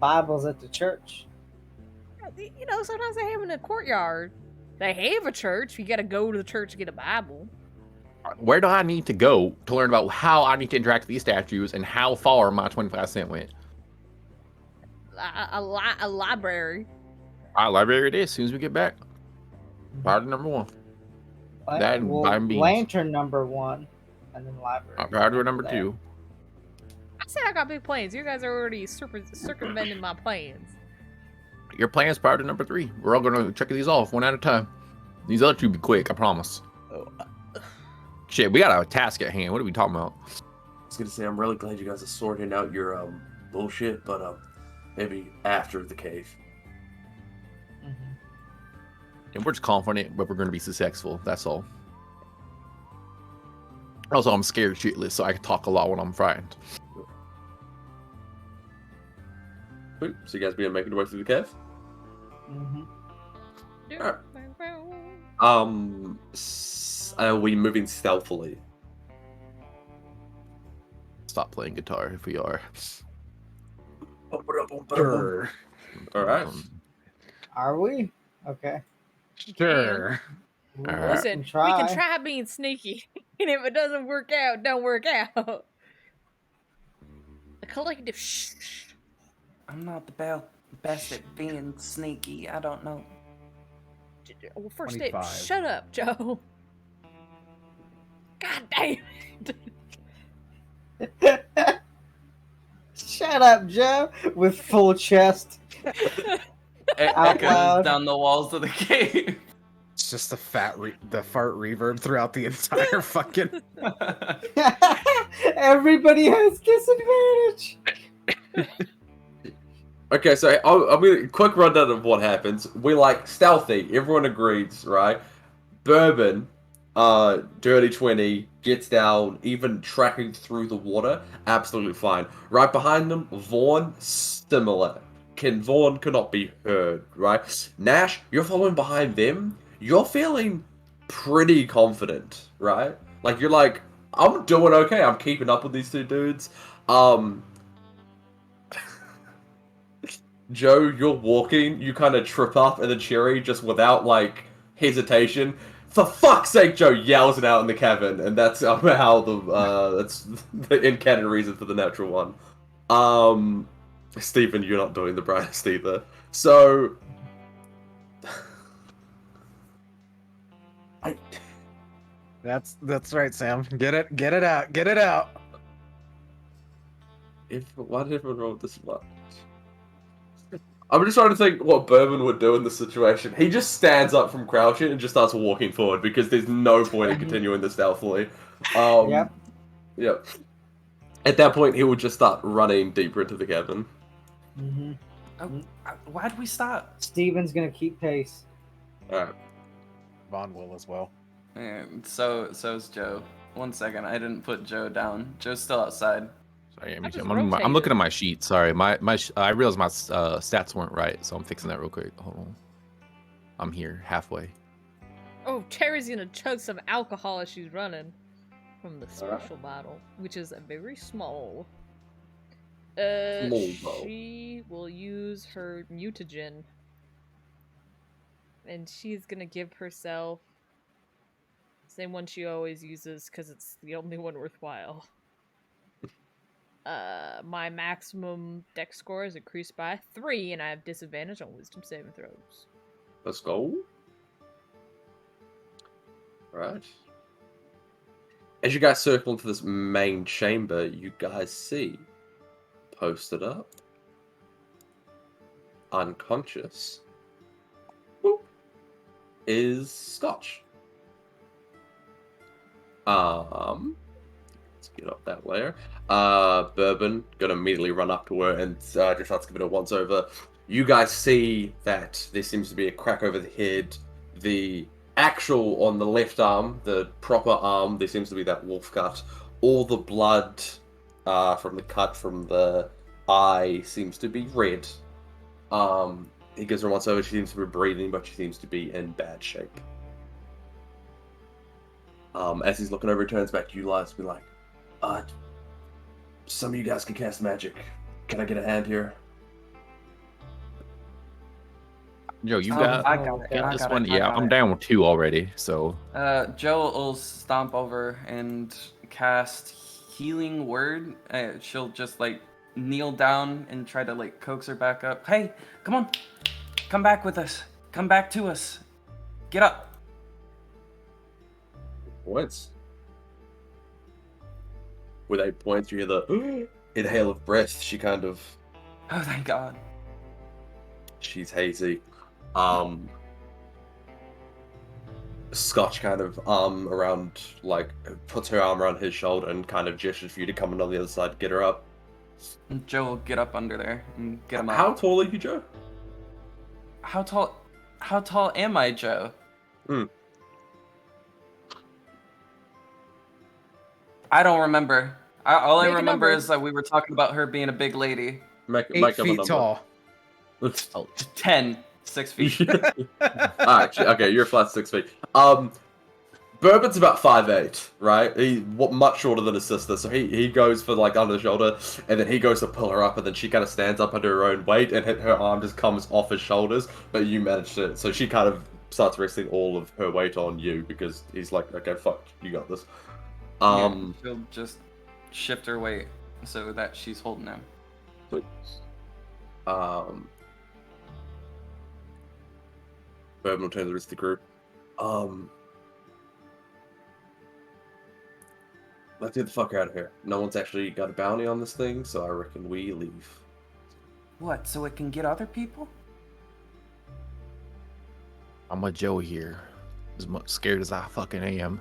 Bibles at the church. Sometimes they have in a courtyard. They have a church. You got to go to the church to get a Bible. Where do I need to go to learn about how I need to interact with these statues and how far my 25 cent went? A library. Library it is. As soon as we get back. Priority number one. That and buying beans. Lantern number 1, and then library. Priority number there. 2. I said I got big plans. You guys are already circumventing my plans. Your plan's priority number 3. We're all gonna check these off one at a time. These other two be quick, I promise. Shit, we got a task at hand. What are we talking about? I was gonna say, I'm really glad you guys are sorting out your bullshit, but maybe after the cave. And we're just confident that we're gonna be successful. That's all. Also, I'm scared shitless, so I can talk a lot when I'm frightened. Sweet. So you guys begin making your way through the cave? Are we moving stealthily? Stop playing guitar if we are. Sure. Alright. Are we? Okay. Sure. All right. Listen, we can try being sneaky, and if it doesn't work out, don't work out. The collective shh. I'm not the best at being sneaky. I don't know. Well, first 25. shut up, Joe. God damn it. Shut up, Joe. With full chest. Out Echoes loud. down the walls of the cave. It's just the the fart reverb throughout the entire fucking. Everybody has disadvantage. Okay, so I'll be a quick rundown of what happens. We like stealthy. Everyone agrees, right? Bourbon Dirty 20 gets down, even tracking through the water, absolutely fine. Right behind them, Vaughn, similar. Vaughn cannot be heard, right? Nash, you're following behind them. You're feeling pretty confident, right? Like you're like, I'm doing okay. I'm keeping up with these two dudes. Joe, you're walking, you kind of trip up, and then Cherry, just without, like, hesitation, for fuck's sake, Joe yells it out in the cabin, and that's how that's the in-canon reason for the natural one. Stephen, you're not doing the brightest either. So... That's right, Sam. Get it out. Why did everyone roll this much? I'm just trying to think what Bourbon would do in this situation. He just stands up from crouching and just starts walking forward because there's no point in continuing this stealthily. Yep. Yep. At that point, he would just start running deeper into the cabin. Mm-hmm. Why'd we stop? Steven's gonna keep pace. Alright. Vaughn will as well. And so's Joe. 1 second, I didn't put Joe down. Joe's still outside. Sorry, I just I'm looking rotated. at my sheet. Sorry, I realized my stats weren't right, so I'm fixing that real quick. Hold on. I'm here halfway. Oh, Cherry's gonna chug some alcohol as she's running from the special bottle, which is very small. Small bottle. She will use her mutagen, and she's gonna give herself same one she always uses because it's the only one worthwhile. My maximum dex score is increased by 3, and I have disadvantage on wisdom saving throws. Let's go. Right. As you guys circle into this main chamber, you guys see, posted up, unconscious, whoop, is Scotch. Let's get up that layer. Bourbon gonna immediately run up to her and just starts giving it a once over. You guys see that there seems to be a crack over the head. The actual on the left arm, the proper arm, there seems to be that wolf cut. All the blood from the cut from the eye seems to be red. He gives her once over. She seems to be breathing, but she seems to be in bad shape. As he's looking over, he turns back to you guys, be like, some of you guys can cast magic. Can I get a hand here? Yo, you Oh, got I got it. got I this got one? it, I Yeah, got I'm it. down with 2 already. So Joe will stomp over and cast Healing Word. She'll just like kneel down and try to like coax her back up. Hey, come on, come back with us. Come back to us. Get up. Points. With 8 points, you hear the inhale of breath. She kind of, Oh, thank God. she's hazy. Scotch kind of around, like, puts her arm around his shoulder and kind of gestures for you to come in on the other side to get her up. And Joe will get up under there and get him up. How tall are you, Joe? How tall am I, Joe? I don't remember. All I Make a remember number. is that we were talking about her being a big lady. Make 8 up a feet number. tall. 10. 6 feet. Alright, okay, you're a flat 6 feet. Bourbon's about 5'8", right? He's much shorter than his sister, so he goes for like under the shoulder, and then he goes to pull her up, and then she kind of stands up under her own weight, and her arm just comes off his shoulders, but you managed it. So she kind of starts resting all of her weight on you, because he's like, okay, fuck, you got this. Yeah, she'll just shift her weight so that she's holding him. Bourbon will turn to the rest of the group. Let's get the fuck out of here. No one's actually got a bounty on this thing, so I reckon we leave. What, so it can get other people? I'm a Joe here. As much scared as I fucking am.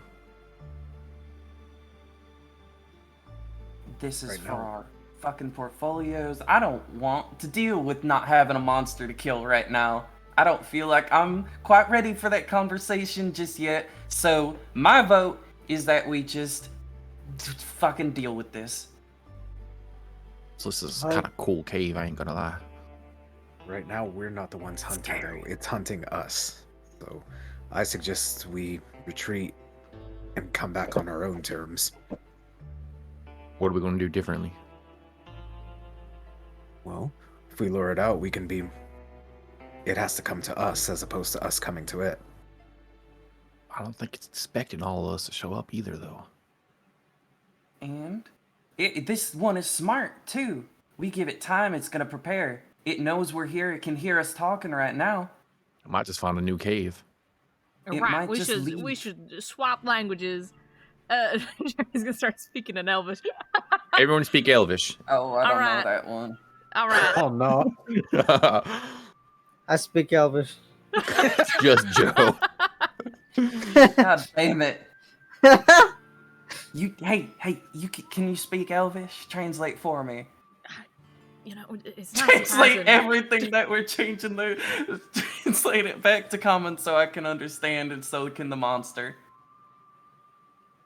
This is Right for now. our fucking portfolios. I don't want to deal with not having a monster to kill right now. I don't feel like I'm quite ready for that conversation just yet. So my vote is that we just fucking deal with this. So this is I- kind of cool cave. I ain't gonna lie. Right now, we're not the ones hunting, though. It's hunting us. So I suggest we retreat and come back on our own terms. What are we gonna do differently? Well, if we lure it out, we can be... It has to come to us as opposed to us coming to it. I don't think it's expecting all of us to show up either, though. And this one is smart too. We give it time, it's gonna prepare. It knows we're here, it can hear us talking right now. I might just find a new cave. It Right, might we just should leave. swap languages. He's gonna start speaking in Elvish. Everyone speak Elvish. Oh, I don't know Alright. that one. All right. Oh no, I speak Elvish. Just Joe. God damn it. Hey, can you speak Elvish? Translate for me. You know, it's not Translate surprising. everything that we're changing there. Translate it back to common so I can understand, and so can the monster.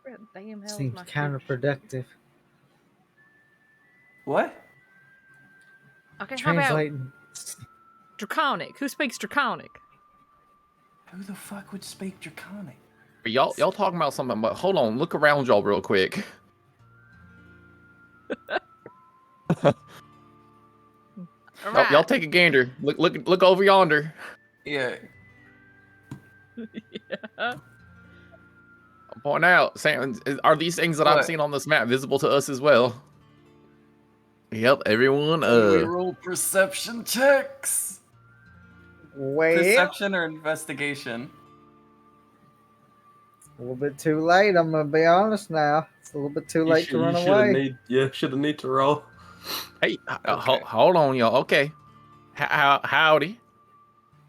Where the damn hell is Seems my shit? counterproductive. What? Okay, how about Translating. Draconic? Who speaks Draconic? Who the fuck would speak Draconic? y'all talking about something, but hold on, look around y'all real quick. All Y'all right. take a gander. Look over yonder. Yeah. Yeah. I'm pointing out, Sam, are these things that I've What? seen on this map visible to us as well? Yep, everyone. We roll perception checks. Well, Perception or investigation? a little bit too late. I'm gonna be honest now. It's a little bit too late to run away. Should have need to roll. Hey, Okay. hold on, y'all. Okay, howdy.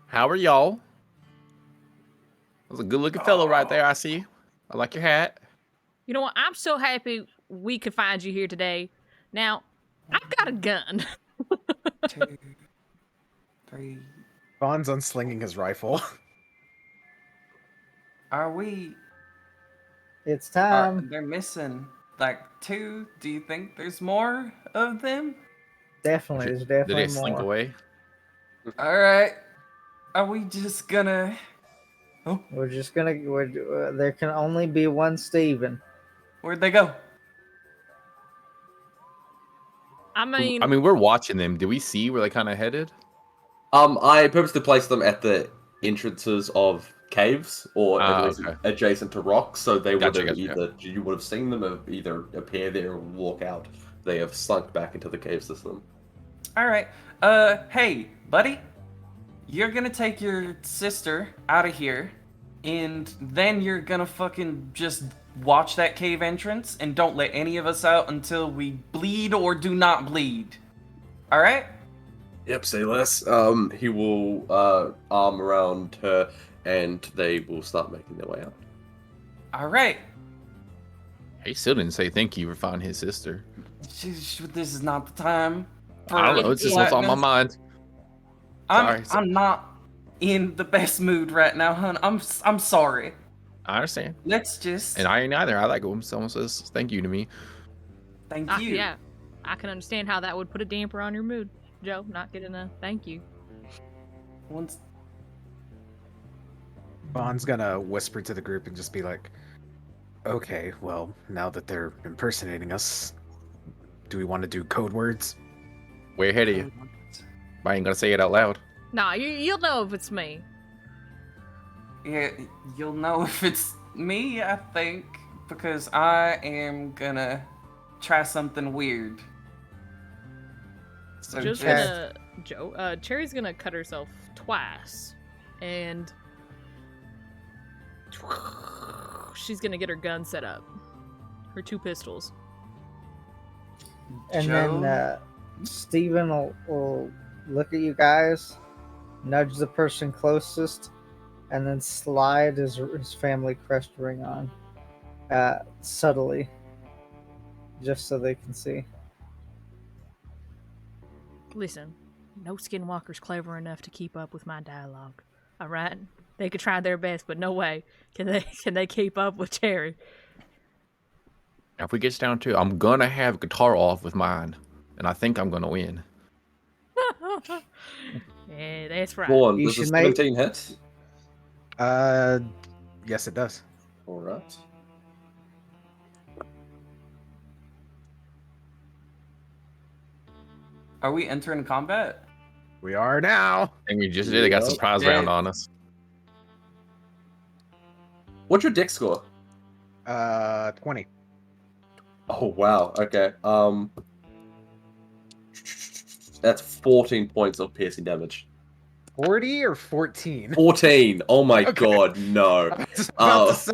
How are y'all? That's a good-looking fellow right there. I see you. I like your hat. You know what? I'm so happy we could find you here today. Now, I've got a gun. 2, 3. Vaughn's unslinging his rifle. Are we? It's time. They're missing like 2. Do you think there's more of them? Definitely, there's Did definitely they slink more. away? All right. Are we just gonna? We're just gonna. There can only be one Steven. Where'd they go? I mean, I mean, we're watching them. Do we see where they kind of headed? I purposely placed them at the entrances of caves or at Ah, least okay. adjacent to rocks, so they would Gotcha, have gotcha. you would have seen them either appear there or walk out. They have slunk back into the cave system. All right. Hey, buddy. You're gonna take your sister out of here, and then you're gonna fucking just watch that cave entrance and don't let any of us out until we bleed or do not bleed. All right? Yep, say less. He will arm around her, and they will start making their way out. All right. He still didn't say thank you for finding his sister. This is not the time. For I don't know. It's just what's on my flatness. mind. Sorry. I'm not in the best mood right now, hun. I'm sorry. I understand. Let's just And I ain't either. I like it when someone says thank you to me. thank you. yeah, I can understand how that would put a damper on your mood, Joe. Not getting a thank you. Once Vaughn's gonna whisper to the group and just be like, okay, well, now that they're impersonating us, do we want to do code words? Way ahead of you. But I ain't gonna say it out loud. Nah, you'll know if it's me. Yeah, you'll know if it's me, I think, because I am gonna try something weird. So Joe's just gonna Cherry's gonna cut herself twice, and she's gonna get her gun set up, her 2 pistols. And Joe, then Steven will look at you guys, nudge the person closest, and then slide his family crest ring on subtly, just so they can see. Listen, no skinwalker's clever enough to keep up with my dialogue. All right, they could try their best, but no way can they keep up with Cherry. Now, if we get down to, I'm gonna have guitar off with mine, and I think I'm gonna win. Yeah, that's right. Vaughn, You does the should make- 17 hit? Yes, it does. All right. Are we entering combat? We are now. And we just did. They got a Yep. surprise Yeah. round on us. What's your dex score? 20. Oh wow. Okay. That's 14 points of piercing damage. 40 or 14? 14. Oh my Okay. god, no. I was about Oh. to say.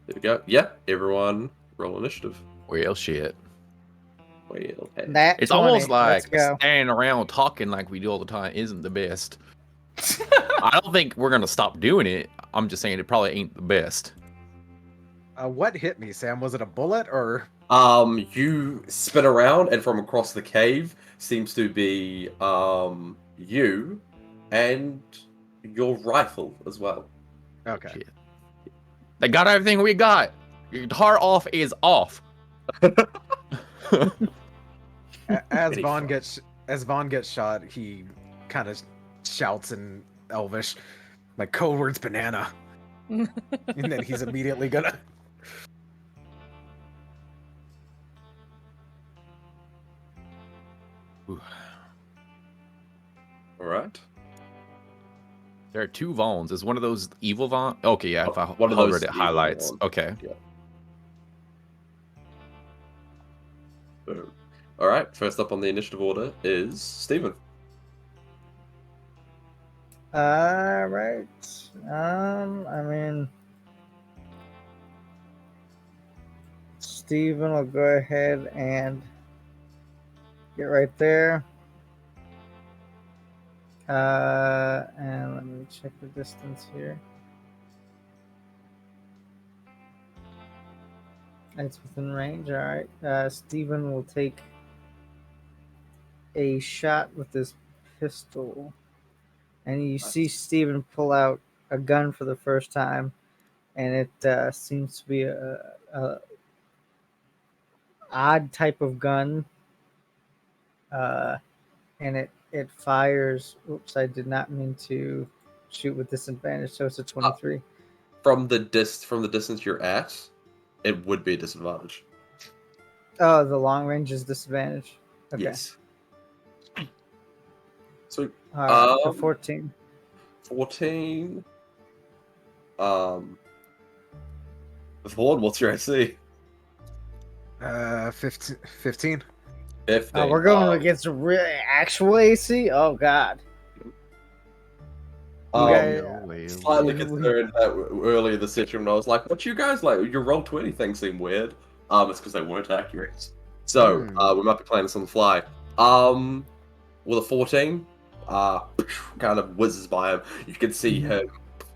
There we go. Yeah, everyone roll initiative. Well, shit. Wait, okay. That It's 20. almost Let's like go. standing around talking like we do all the time isn't the best. I don't think we're gonna stop doing it. I'm just saying it probably ain't the best. What hit me, Sam? Was it a bullet or? You spin around, and from across the cave seems to be you and your rifle as well. Okay. Shit. They got everything we got. Your guitar off is off. As Any Vaughn fun. gets shot, he kind of shouts in Elvish, like code words banana, and then he's immediately gonna. All right. There are two Vaughns. Is one of those evil Vaughn? Okay, yeah. If I One of hover those it, it evil highlights. Vaughn. Okay. Boom. All right. First up on the initiative order is Stephen. Alright. I mean, Steven will go ahead and get right there. And let me check the distance here. It's within range. Alright. Steven will take a shot with his pistol. And you see Steven pull out a gun for the first time, and it seems to be a odd type of gun, and it fires. Oops, I did not mean to shoot with disadvantage, so it's a 23. From the distance you're at, it would be a disadvantage. Oh, the long range is disadvantage. Okay. Yes. So All right, so Um, 14. 14. Vaughn, what's your AC? 15. 15. 15. We're going against a real actual AC. Oh God. Um, Okay. slightly concerned that earlier in the session when I was like, "What you guys like? Your roll 20 things seem weird." It's because they weren't accurate. So we might be playing this on the fly. With a 14, kind of whizzes by him. You can see him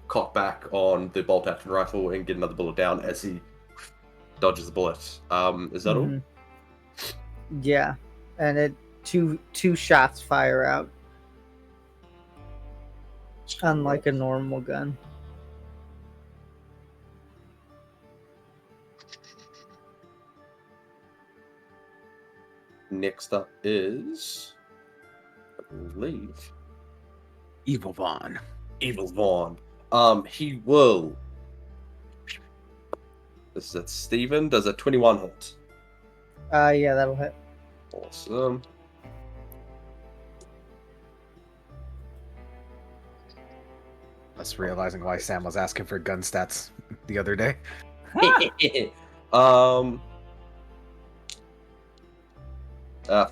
cock back on the bolt action rifle and get another bullet down as he dodges the bullet. Is that all? Mhm. Yeah, and it two shots fire out, unlike a normal gun. Next up is, I believe, Evil Vaughn. Evil Vaughn. He will. This is Steven. Does a 21 hit? Yeah, that'll hit. Awesome. Us realizing why Sam was asking for gun stats the other day.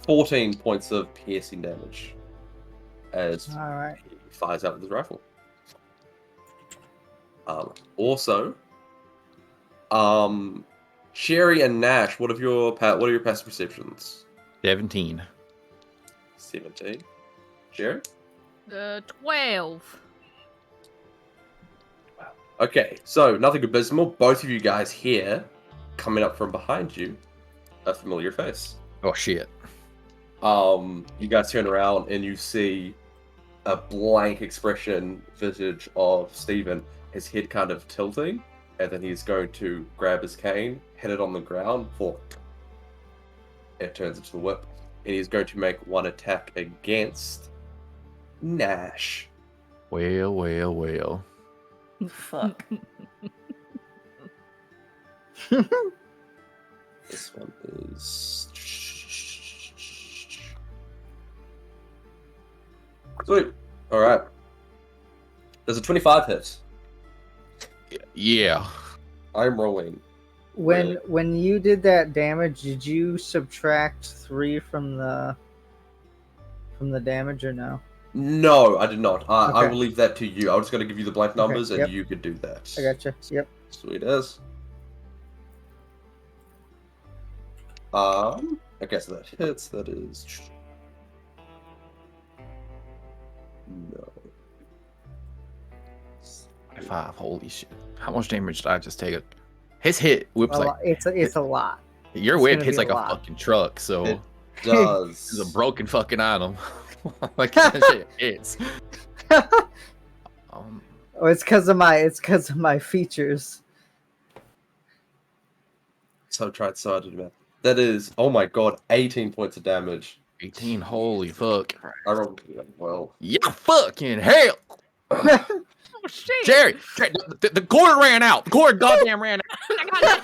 14 points of piercing damage as All right. he fires out with his rifle. Also, Sherry and Nash, what are your passive perceptions? 17. 17. Sherry? 12. Okay, so nothing abysmal. Both of you guys here, coming up from behind you, a familiar face. Oh shit. You guys turn around and you see a blank expression visage of Steven, his head kind of tilting, and then he's going to grab his cane, hit it on the ground for it turns into a whip, and he's going to make one attack against Nash. Well. Fuck. This one is sweet. All right. There's a 25 hit. Yeah. I'm rolling. When you did that damage, did you subtract 3 from the damage or no? No, I did not. I Okay. will leave that to you. I was going to give you the blank numbers, yep. and you could do that. I gotcha. Yep. Sweet as. Okay, so that hits. That is no. 5. Holy shit. How much damage did I just take? His hit whips Well, like it's a lot. your it's whip gonna hits be like a a lot. fucking truck, so It does. it's a broken fucking item. Like that shit hits. Oh, it's because of my features. So tried so hard to do that. That is, oh my god, 18 points of damage. 18. Holy fuck. I rolled well. Yeah, fucking hell. Oh shit! Jerry, the cord ran out. The cord goddamn ran out.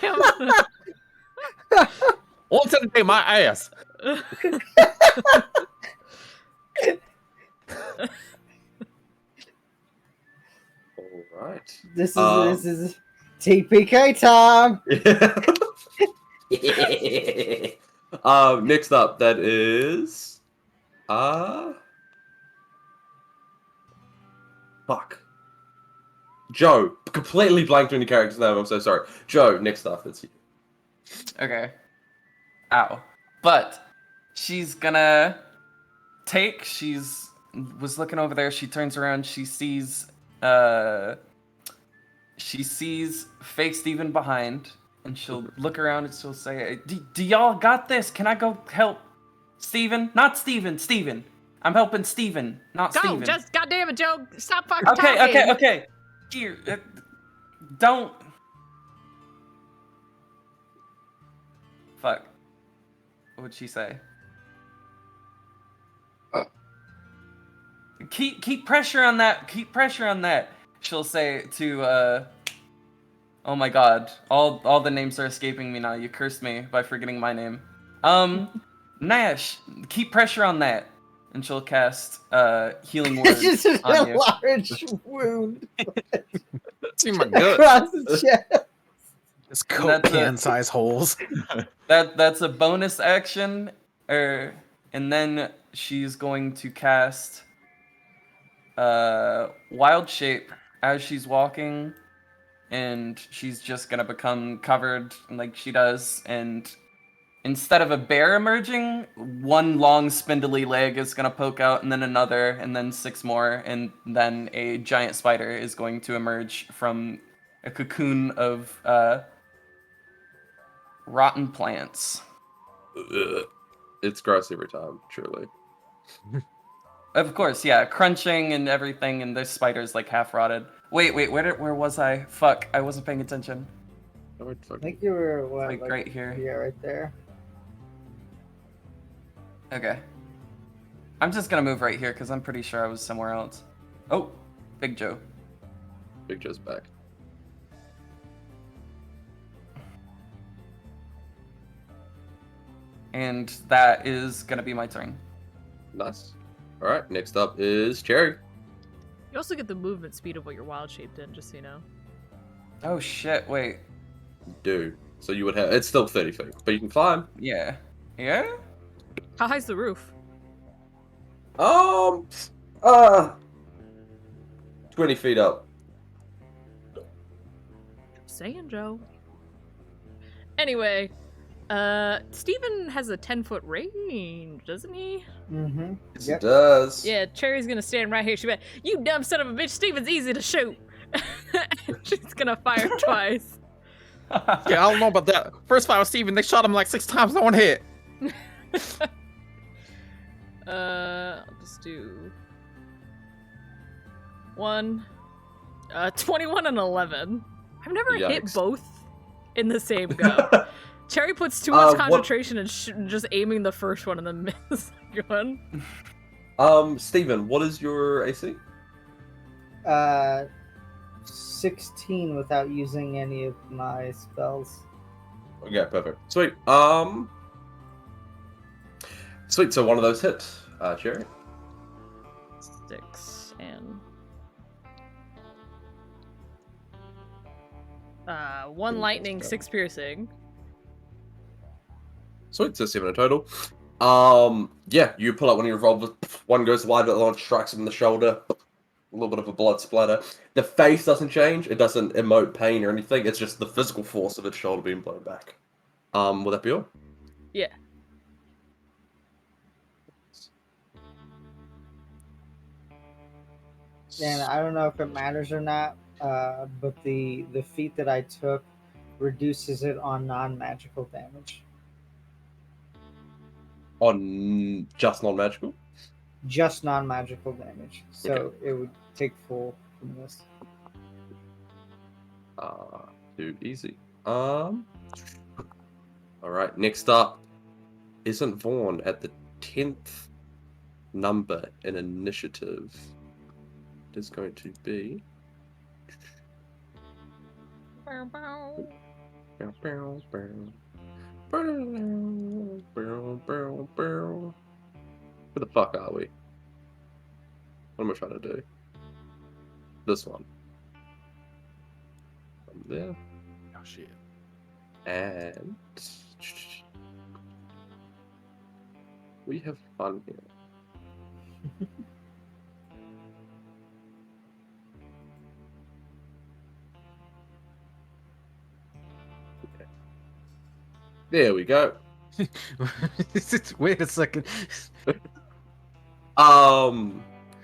Goddamn. Once a day, my ass. All right. This is TPK time. Next up, that is fuck. Joe. Completely blanked on your character's name, I'm so sorry. Joe, next up, it's you. Okay. Ow. But she's gonna take. Was looking over there. She turns around. She sees fake Steven behind, and she'll look around and she'll say, "Do y'all got this? Can I go help Steven? Not Steven. Steven. I'm helping Steven, not Go, Steven." just goddamn it, Joe. Stop fucking talking. Okay. Here, don't. Fuck. What'd she say? Keep pressure on that. Keep pressure on that. She'll say to oh my god, all the names are escaping me now. You cursed me by forgetting my name. Nash, keep pressure on that. And she'll cast healing It's words just a on you. large wound See my gut. across the chest. Just And Coke that's can size holes. That's a bonus action, and then she's going to cast Wild Shape as she's walking, and she's just gonna become covered like she does, and instead of a bear emerging, one long spindly leg is gonna poke out, and then another, and then 6 more, and then a giant spider is going to emerge from a cocoon of rotten plants. Ugh. It's gross every time, truly. Of course, yeah, crunching and everything, and this spider's like half rotted. Wait, where was I? Fuck, I wasn't paying attention. Oh, I fuck. think you were Like right here. Yeah, right there. Okay. I'm just gonna move right here because I'm pretty sure I was somewhere else. Oh, Big Joe. Big Joe's back. And that is gonna be my turn. Nice. All right, next up is Cherry. You also get the movement speed of what your wild shape did, just so you know. Oh shit, wait. Dude. So you would have, it's still 30 feet, but you can climb. Yeah. Yeah? How high's the roof? 20 feet up. Saying, Joe. Anyway, Steven has a 10-foot range, doesn't he? Mm-hmm. Yes, Yep. it does. Yeah, Cherry's gonna stand right here. She'll be like, "You dumb son of a bitch, Steven's easy to shoot." She's gonna fire twice. Yeah, I don't know about that. First fight with Steven, they shot him like 6 times, no one hit. I'll just do 21 and 11. I've never hit Yikes. both in the same go. Cherry puts too much What- concentration in just aiming the first one and then miss the second one. Steven, what is your AC? 16 without using any of my spells. Okay, perfect. Sweet. Sweet. So one of those hit, Cherry. 6 and 1 lightning, 6 piercing. Sweet. So 7 in total. Yeah, you pull out one of your revolvers. One goes wide, the other one strikes him in the shoulder. A little bit of a blood splatter. The face doesn't change. It doesn't emote pain or anything. It's just the physical force of its shoulder being blown back. Will that be all? Yeah. And I don't know if it matters or not, but the feat that I took reduces it on non-magical damage. On just non-magical? Just non-magical damage. So it would take full from this. Dude, easy. Alright, next up. Isn't Vaughn at the 10th number in initiative? It is going to be... Where the fuck are we? What am I trying to do? This one. From there. Oh shit. And... We have fun here. Okay. There we go. Wait a second.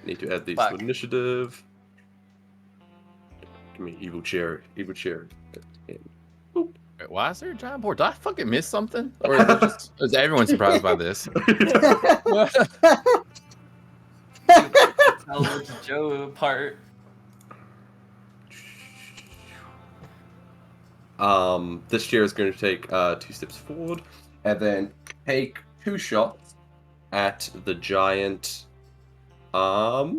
Need to add these Fuck. to initiative. Give me evil cherry. Evil cherry. Wait, why is there a giant board? Did I fucking miss something? Or is, it just, is everyone surprised by this? Tell which Joe apart. This chair is going to take 2 steps forward and then take 2 shots at the giant. What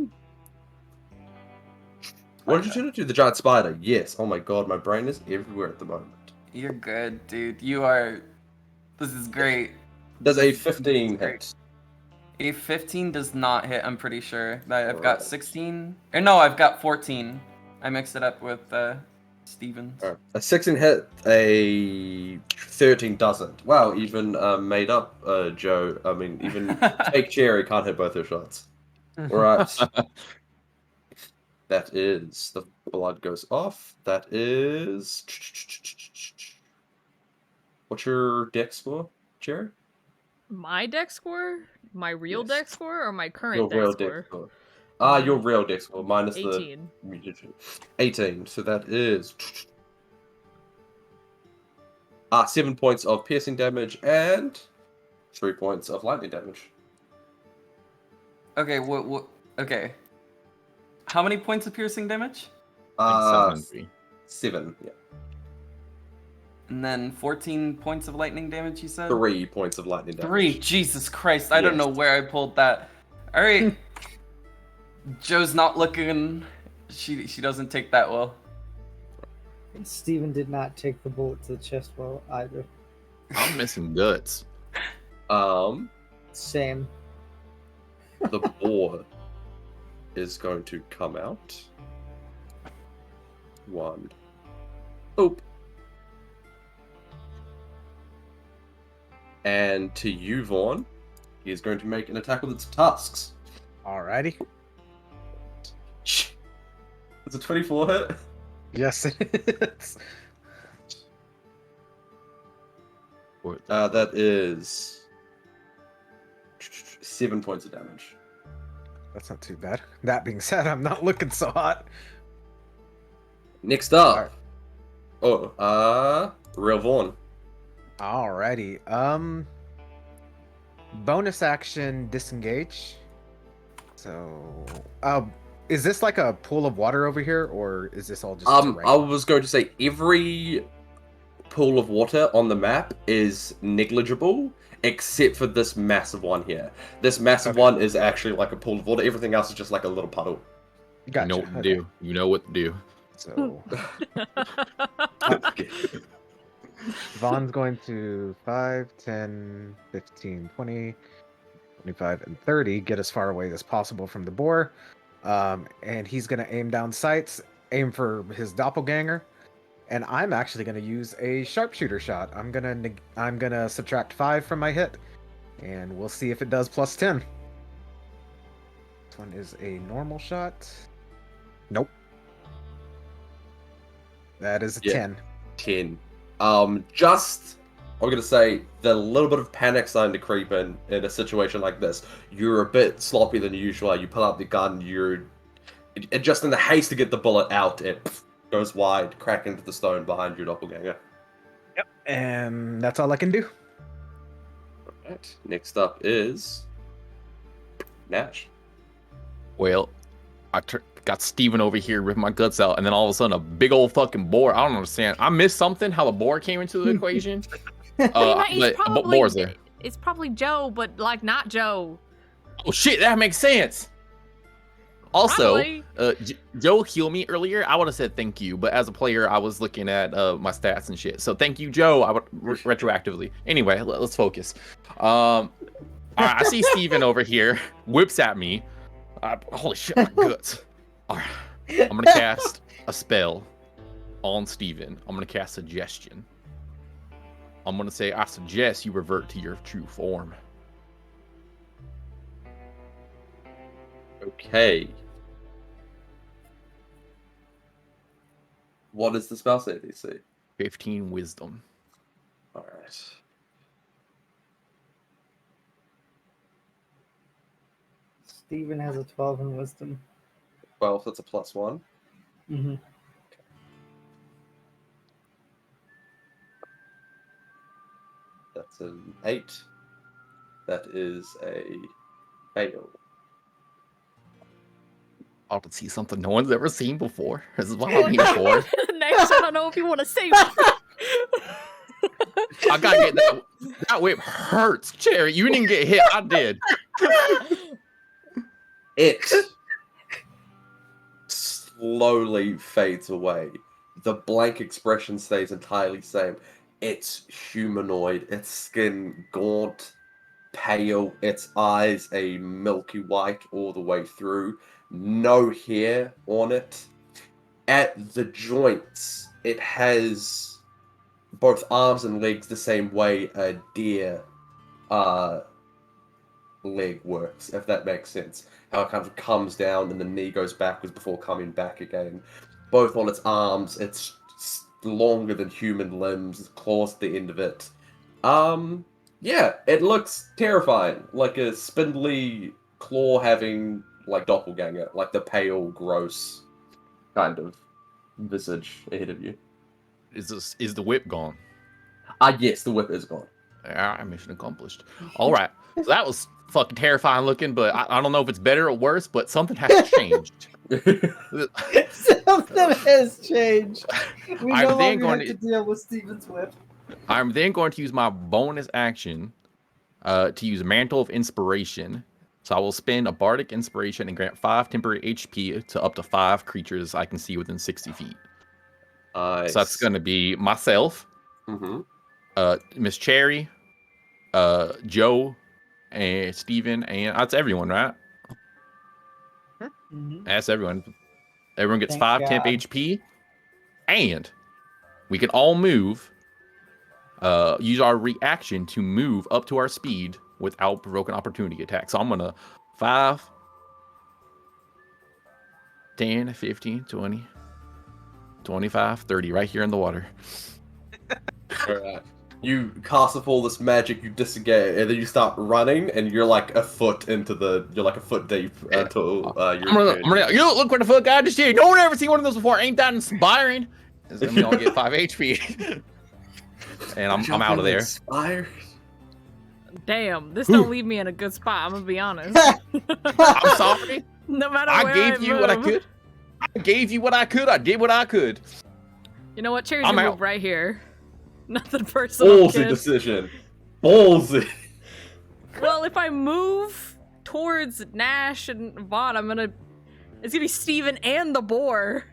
did you turn into? The giant spider. Yes. Oh my god, my brain is everywhere at the moment. You're good, dude. You are. This is great. Does a 15 Great. hit? A 15 does not hit, I'm pretty sure. I've Alright. got 16. Or no, I've got 14. I mixed it up with Stevens. Alright. A 16 hit, a 13 doesn't. Wow, even made up Joe. I mean, even fake Cherry can't hit both their shots. Alright. That is. The blood goes off. That is. What's your dex score, Cherry? My dex score? My real Yes. dex score or my current Your dex real score? dex score. Your real dex score minus 18. the mutation. 18. So that is 7 points of piercing damage and 3 points of lightning damage. Okay, what? Okay. How many points of piercing damage? Like 7. 7. Yeah. And then 14 points of lightning damage, you said? 3 points of lightning damage. 3. Jesus Christ, I don't Yes. know where I pulled that. Alright. Joe's not looking. She doesn't take that well. Steven did not take the bullet to the chest well either. I'm missing guts. Same. The boar is going to come out. 1. Oop. And to you, Vaughn, he is going to make an attack with its tusks. Alrighty. It's a 24 hit. Yes, it is. That is 7 points of damage. That's not too bad. That being said, I'm not looking so hot. Next up. Real Vaughn. Alrighty. bonus action disengage. So, is this like a pool of water over here, or is this all just terrain? I was going to say every pool of water on the map is negligible, except for this massive one here. This massive one is actually like a pool of water. Everything else is just like a little puddle. Gotcha. You know what to okay. do. You know what to do. So, Vaughn's going to 5, 10, 15, 20, 25, and 30, get as far away as possible from the boar. And he's going to aim down sights, aim for his doppelganger. And I'm actually going to use a sharpshooter shot. I'm gonna subtract 5 from my hit, and we'll see if it does plus 10. This one is a normal shot. Nope. That is a Yeah. 10. 10. I'm gonna say the little bit of panic starting to creep in a situation like this. You're a bit sloppy than usual. You pull out the gun. Just in the haste to get the bullet out, it goes wide, crack into the stone behind your doppelganger. Yep. And that's all I can do. Alright. Next up is Nash. Well, I got Steven over here ripping my guts out, and then all of a sudden a big old fucking boar. I don't understand. I missed something. How the boar came into the equation? Boar's there. It's probably Joe, but like not Joe. Oh shit, that makes sense. Also, Probably. Joe healed me earlier. I would have said thank you, but as a player, I was looking at my stats and shit. So thank you, Joe. I would retroactively. Anyway, let's focus. All right, I see Steven over here whips at me. Holy shit, my guts. All right, I'm gonna cast a spell on Steven. I'm gonna cast Suggestion. I'm gonna say, I suggest you revert to your true form. Okay. What is the spell save DC? 15 Wisdom. Alright. Steven has a 12 in wisdom. 12, that's a +1. Mm-hmm. That's an 8. That is a fail. I want to see something no one's ever seen before. This is what I'm here for. Next, I don't know if you want to say. I gotta get that. That whip hurts, Cherry. You didn't get hit. I did. It slowly fades away. The blank expression stays entirely same. It's humanoid. Its skin gaunt, pale. Its eyes a milky white all the way through. No hair on it. At the joints, it has both arms and legs the same way a deer leg works, if that makes sense. How it kind of comes down and the knee goes backwards before coming back again. Both on its arms, it's longer than human limbs, claws at the end of it. Yeah, it looks terrifying. Like a spindly claw having like doppelganger, like the pale, gross kind of visage ahead of you. Is the whip gone? Yes, the whip is gone. Ah, mission accomplished. All right. So that was fucking terrifying looking, but I don't know if it's better or worse, but something has changed. Something has changed. We I'm no then longer going have to- to deal with Steven's whip. I'm then going to use my bonus action to use Mantle of Inspiration. So I will spend a Bardic Inspiration and grant 5 temporary HP to up to 5 creatures I can see within 60 feet. So that's going to be myself, Mm-hmm. Miss Cherry, Joe, and Steven, and that's everyone, right? Mm-hmm. That's everyone. Everyone gets Thank 5 temp God. HP, and we can all move. Use our reaction to move up to our speed without provoking opportunity attack. So I'm gonna 5, 10, 15, 20, 25, 30 right here in the water. Alright. You cast up all this magic, you disengage, and then you start running, and you're like a foot deep until you're. You know, look what the fuck I just did. No one ever seen one of those before. Ain't that inspiring? And then we all get 5 HP. And I'm out of there. Inspired. Damn, this don't leave me in a good spot. I'm gonna be honest. I'm sorry. No matter I where gave you what I move. could. I gave you what I could. I did what I could. You know what? Cherry's I'm gonna out. move right here. Nothing personal, Ballsy kid. decision. Ballsy. Well, if I move towards Nash and Vaughn, it's gonna be Steven and the boar.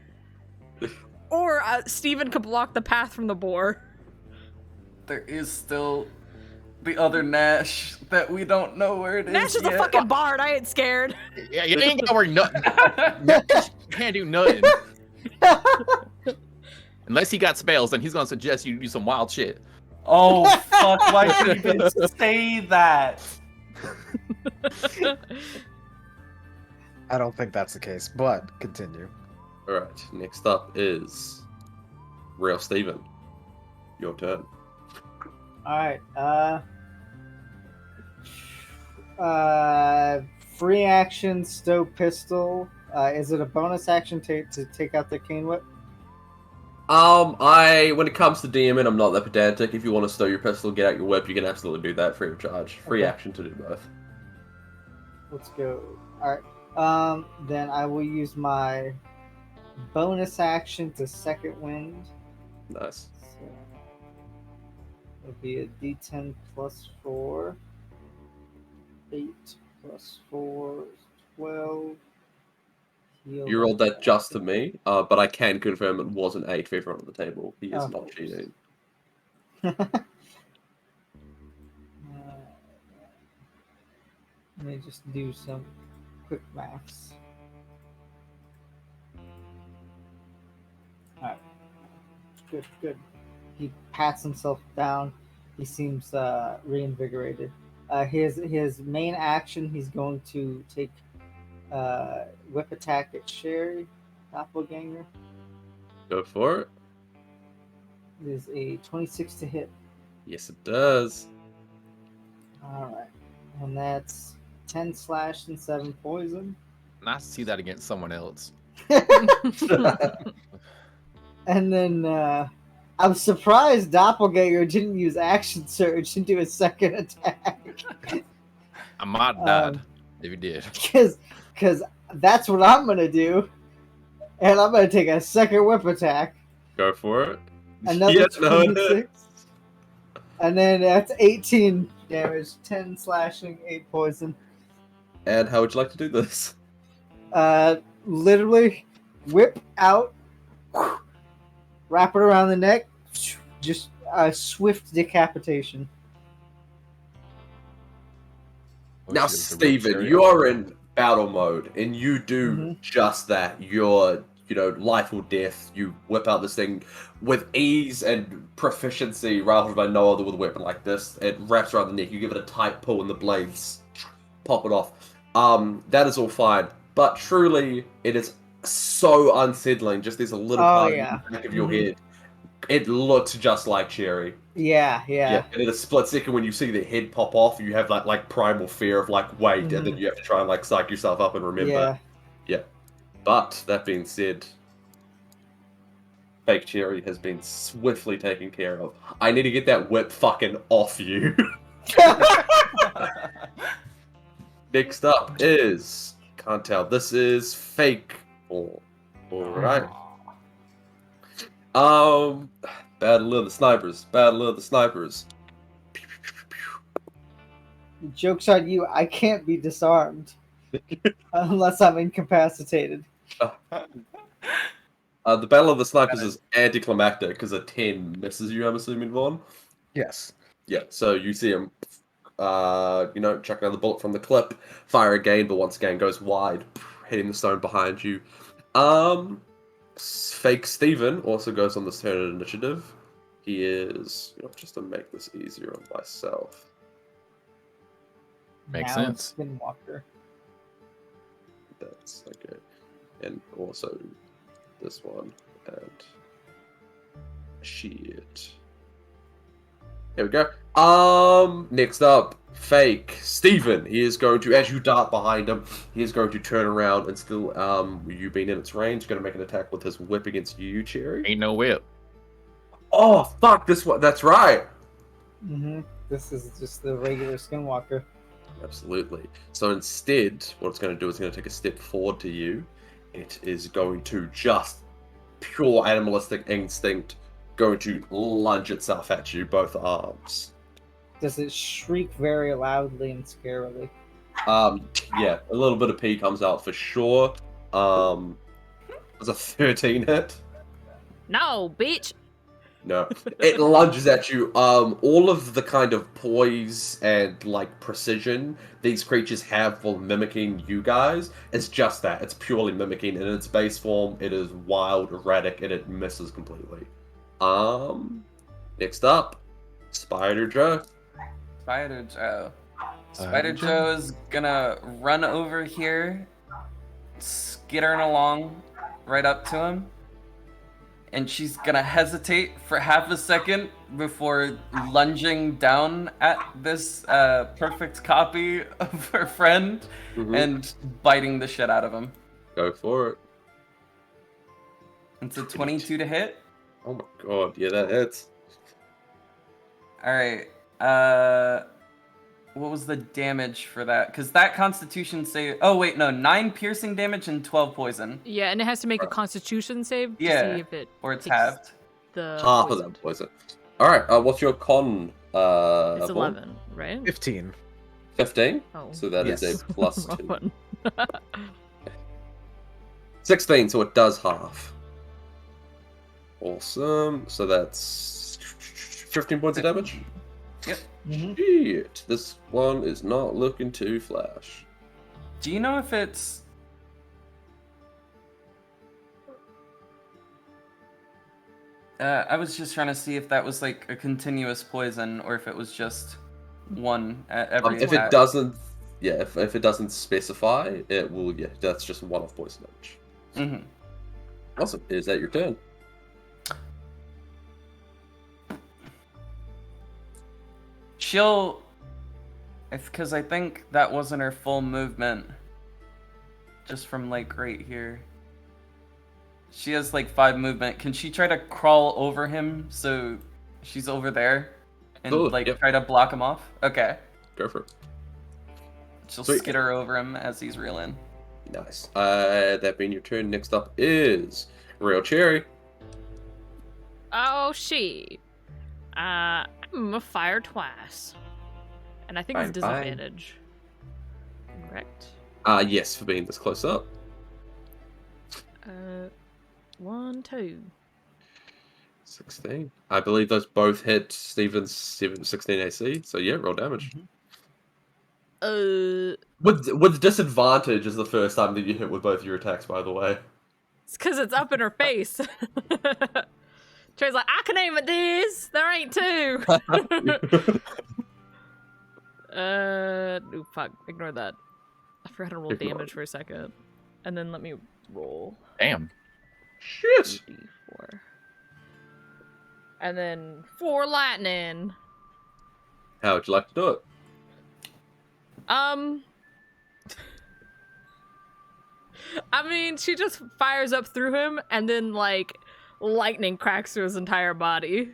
Or Steven could block the path from the boar. There is still the other Nash that we don't know where it is. Nash is a yet. fucking bard. I ain't scared. Yeah, you ain't gotta worry nothing. You can't do nothing. Unless he got spells, then he's gonna suggest you do some wild shit. Oh fuck! Why'd you even say that? I don't think that's the case, but continue. Alright, next up is Real Steven. Your turn. Alright, free action, stow pistol. Is it a bonus action to take out the cane whip? When it comes to DMing, I'm not that pedantic. If you want to stow your pistol, get out your whip, you can absolutely do that free of charge. Free Okay. action to do both. Let's go. Alright, then I will use my bonus action to second wind. Nice. So it'll be a D10 plus 4. 8 plus 4 is 12. Heal You rolled that just to me, but I can confirm it was an 8 for everyone at the table. He is Oh. not cheating. Let me just do some quick maths. Alright. Good. He pats himself down. He seems reinvigorated. His main action, he's going to take whip attack at Sherry, doppelganger. Go for it. It is a 26 to hit. Yes, it does. Alright. And that's 10 slash and 7 poison. Nice to see that against someone else. And then I'm surprised Doppelganger didn't use action surge and do a second attack. I might have died if he did. Because that's what I'm going to do. And I'm going to take a second whip attack. Go for it. Another Yes, no, no. 26. And then that's 18 damage, 10 slashing, 8 poison. And how would you like to do this? Literally whip out, wrap it around the neck, just a swift decapitation. Now, Steven, you are in battle mode, and you do just that. You're, life or death. You whip out this thing with ease and proficiency, rather by no other with a weapon like this. It wraps around the neck. You give it a tight pull, and the blades pop it off. That is all fine, but truly, it is so unsettling. Just there's a little part in the back of your head. It looks just like Cherry. Yeah. And in a split second, when you see the head pop off, you have that like primal fear of like wait, and then you have to try and like psych yourself up and remember. Yeah. But that being said, fake Cherry has been swiftly taken care of. I need to get that whip fucking off you. Next up is can't tell. This is fake. All right. Battle of the snipers. Battle of the snipers. Joke's on you. I can't be disarmed unless I'm incapacitated. The battle of the snipers is anticlimactic because a 10 misses you. I'm assuming, Vaughn. Yes. Yeah. So you see him, chuck another bullet from the clip, fire again, but once again goes wide, hitting the stone behind you. Fake Steven also goes on this turn in initiative. He is, just to make this easier on myself. Makes Now sense. it's Skinwalker. That's okay. And also this one. And shit. Here we go. Next up, fake Steven. He is going to, as you dart behind him, he is going to turn around and still, you being in its range, going to make an attack with his whip against you, Cherry. Ain't no whip. Oh, fuck, this one. That's right. this is just the regular skinwalker. Absolutely. So instead, what it's going to do is going to take a step forward to you. It is going to just pure animalistic instinct, going to lunge itself at you, both arms. Does it shriek very loudly and scarily? Yeah, a little bit of pee comes out for sure. There's a 13 hit. No, bitch. No, it lunges at you. All of the kind of poise and like precision these creatures have for mimicking you guys is just that. It's purely mimicking. In its base form, it is wild, erratic, and it misses completely. Next up, Spider Joe. Spider Joe. Spider Joe is gonna run over here, skittering along right up to him. And she's gonna hesitate for half a second before lunging down at this perfect copy of her friend and biting the shit out of him. Go for it. It's a 22 to hit. Oh my god, yeah, that hits. Alright, what was the damage for that? Because that constitution save... Oh, wait, no, 9 piercing damage and 12 poison. Yeah, and it has to make a Constitution save to Yeah, see if it or it's takes halved. the Half poison. of that poison. Alright, what's your con? It's Vaughn? 11, right? 15. 15? Oh. So that is Yes. a plus Wrong 2. one. 16, so it does half. Awesome. So that's 15 points of damage? Yep. Shit. This one is not looking too flash. Do you know if it's... I was just trying to see if that was like a continuous poison or if it was just one at every If attack. it doesn't, yeah, if it doesn't specify, it will, yeah, that's just one-off poison damage. Mm-hmm. Awesome. Is that your turn? She'll... Because I think that wasn't her full movement. Just from like right here. She has like 5 movement. Can she try to crawl over him so she's over there? And Totally, like yep. try to block him off? Okay. Go for it. She'll Sweet. skitter over him as he's reeling. Nice. That being your turn, next up is Real Cherry. Oh, shit. I'm gonna fire twice. And I think it's Fine, fine. disadvantage. Correct? Yes, for being this close up. 1, 2. 16. I believe those both hit Steven's 16 AC, so yeah, roll damage. With disadvantage is the first time that you hit with both your attacks, by the way. It's because it's up in her face. Trey's like, I can aim at this. There ain't 2. Oh, fuck. Ignore that. I forgot to roll Ignore damage it. for a second. And then let me roll Damn. Shit! D4. And then 4 lightning. How would you like to do it? I mean, she just fires up through him, and then, like, lightning cracks through his entire body.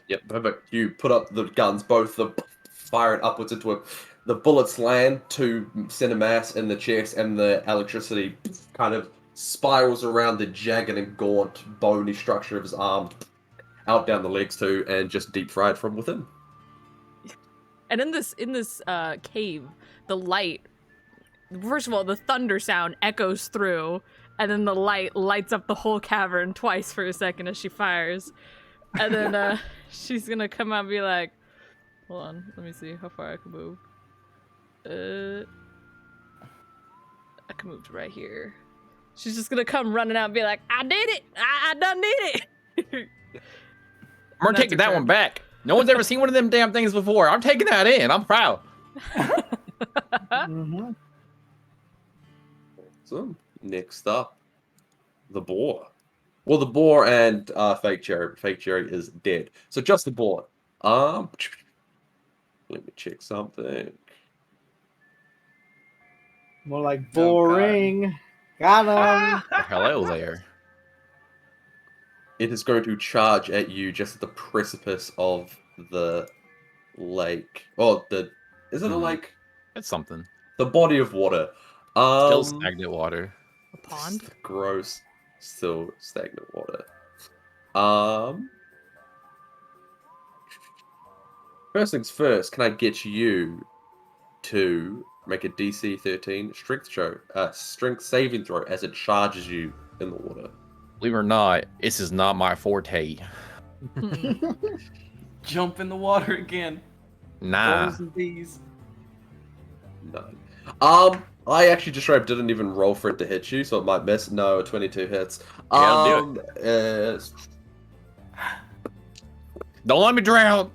Yep, perfect. You put up the guns, both the firing upwards into him. The bullets land to center mass in the chest, and the electricity kind of spirals around the jagged and gaunt, bony structure of his arm, out down the legs too, and just deep fried from within. And in this cave, the light, first of all, the thunder sound echoes through, and then the light lights up the whole cavern twice for a second as she fires. And then she's gonna come out and be like, hold on, let me see how far I can move. I can move to right here. She's just gonna come running out and be like, I did it! I done did it! I'm That's taking her that turn. one back. No one's ever seen one of them damn things before. I'm taking that in. I'm proud. So, next up, the boar. Well, the boar and fake cherry. Fake cherry is dead. So just the boar. Let me check something. More like Oh, God. boring. Got him. Hello there. It is going to charge at you just at the precipice of the lake. Oh, is it a Mhm. lake? It's something. The body of water. Still stagnant water. A pond. Gross. Still stagnant water. First things first, can I get you to make a DC 13 strength saving throw as it charges you in the water? Believe it or not, this is not my forte. Jump in the water again. Nah. Frozen bees. No. I actually just straight up didn't even roll for it to hit you, so it might miss. No, a 22 hits. Yeah, do Don't let me drown.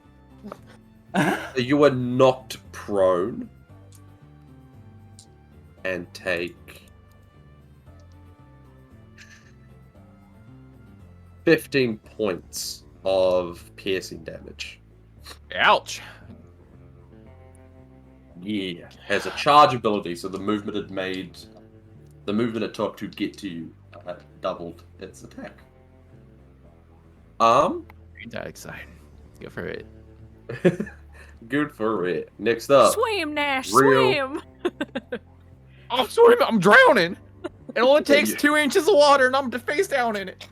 You were knocked prone and take 15 points of piercing damage. Ouch. Yeah, has a charge ability, so the movement it took to get to you doubled its attack. Ain't that exciting? Go for it. Good for it. Next up, Swim, Nash, real- swim! I'm sorry, I'm drowning. It only takes Yeah. 2 inches of water, and I'm face down in it.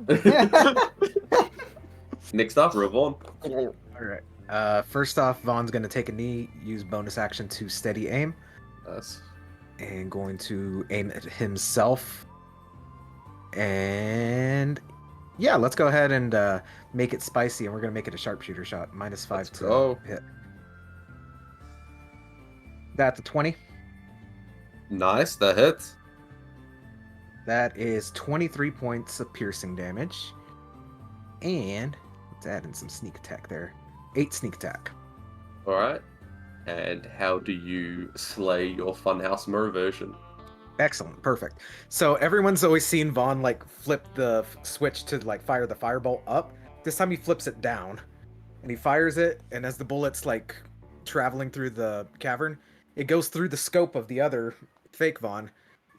Next up, real Vaughn. All right. First off, Vaughn's gonna take a knee, use bonus action to steady aim, Yes. and going to aim at himself. And yeah, let's go ahead and make it spicy, and we're gonna make it a sharpshooter shot. -5 Let's to go. hit. That's a 20. Nice, that hits. That is 23 points of piercing damage. And let's add in some sneak attack there. 8 sneak attack. All right. And how do you slay your funhouse mirror version? Excellent, perfect. So everyone's always seen Vaughn like flip the switch to like fire the firebolt up. This time he flips it down, and he fires it. And as the bullet's like traveling through the cavern, it goes through the scope of the other fake Vaughn,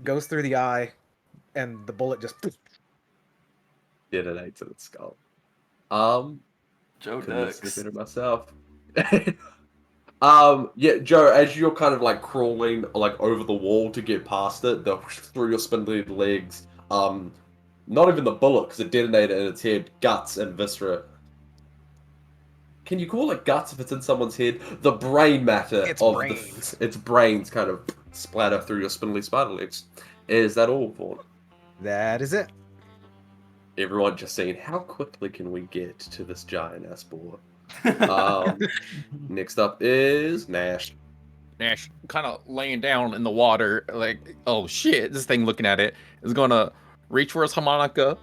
goes through the eye, and the bullet just. Detonates in its skull. Joe Couldn't have Ducks. said it myself. Yeah, Joe, as you're kind of like crawling like over the wall to get past it, through your spindly legs, not even the bullet because it detonated in its head, guts and viscera. Can you call it guts if it's in someone's head? The brain matter It's of brains. its brains kind of splatter through your spindly spider legs. Is that all, Vaughn? That is it. Everyone just saying, how quickly can we get to this giant ass boar? Next up is Nash. Nash, kind of laying down in the water, like, oh shit, this thing looking at it is gonna reach for his harmonica,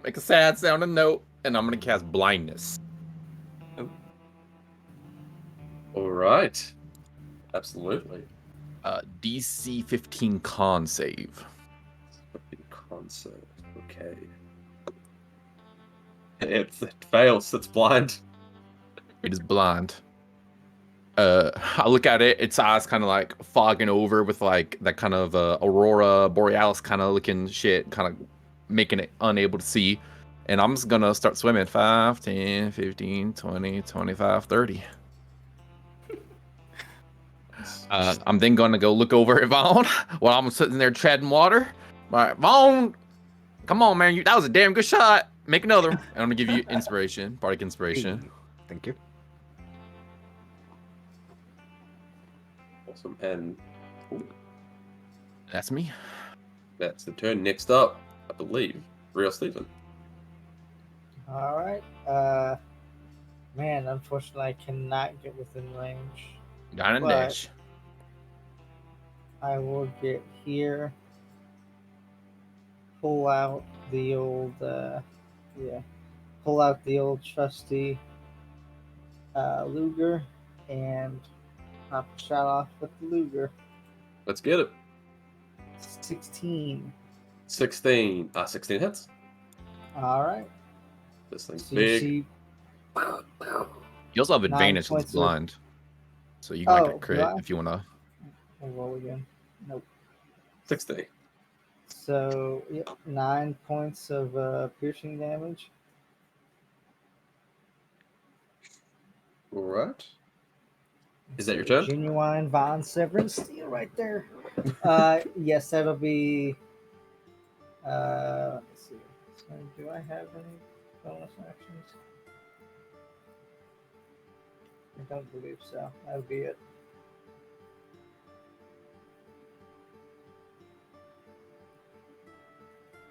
make a sad sounding note, and I'm gonna cast blindness. All right. Absolutely. DC 15 con save. Concert. Okay. It fails. It's blind. It is blind. I look at it, its eyes kind of like fogging over with like that kind of aurora borealis kind of looking shit, kind of making it unable to see. And I'm just gonna start swimming. 5, 10, 15, 20, 25, 30. I'm then gonna go look over at Vaughn while I'm sitting there treading water. All right, Vaughn, come on, man, that was a damn good shot. Make another one. And I'm gonna give you inspiration, bardic inspiration. Hey, thank you. Awesome. And That's me. that's the turn. Next up, I believe, Real Stephen. All right. Man, unfortunately, I cannot get within range. Down and But- ditch. I will get here. Pull out the old, pull out the old trusty Luger and pop a shot off with the Luger. Let's get it. 16. 16. 16 hits. All right. This thing's So big. you see, You also have 9 advantage since points it's of- blind. So you can Oh, get a crit do I? if you wanna. I'll roll again. Nope. 60. So, yep, 9 points of piercing damage. All right. Is that your So, turn? Genuine Von Severin Steel right there. Yes, that'll be. Let's see. So, do I have any bonus actions? I don't believe so. That'll be it.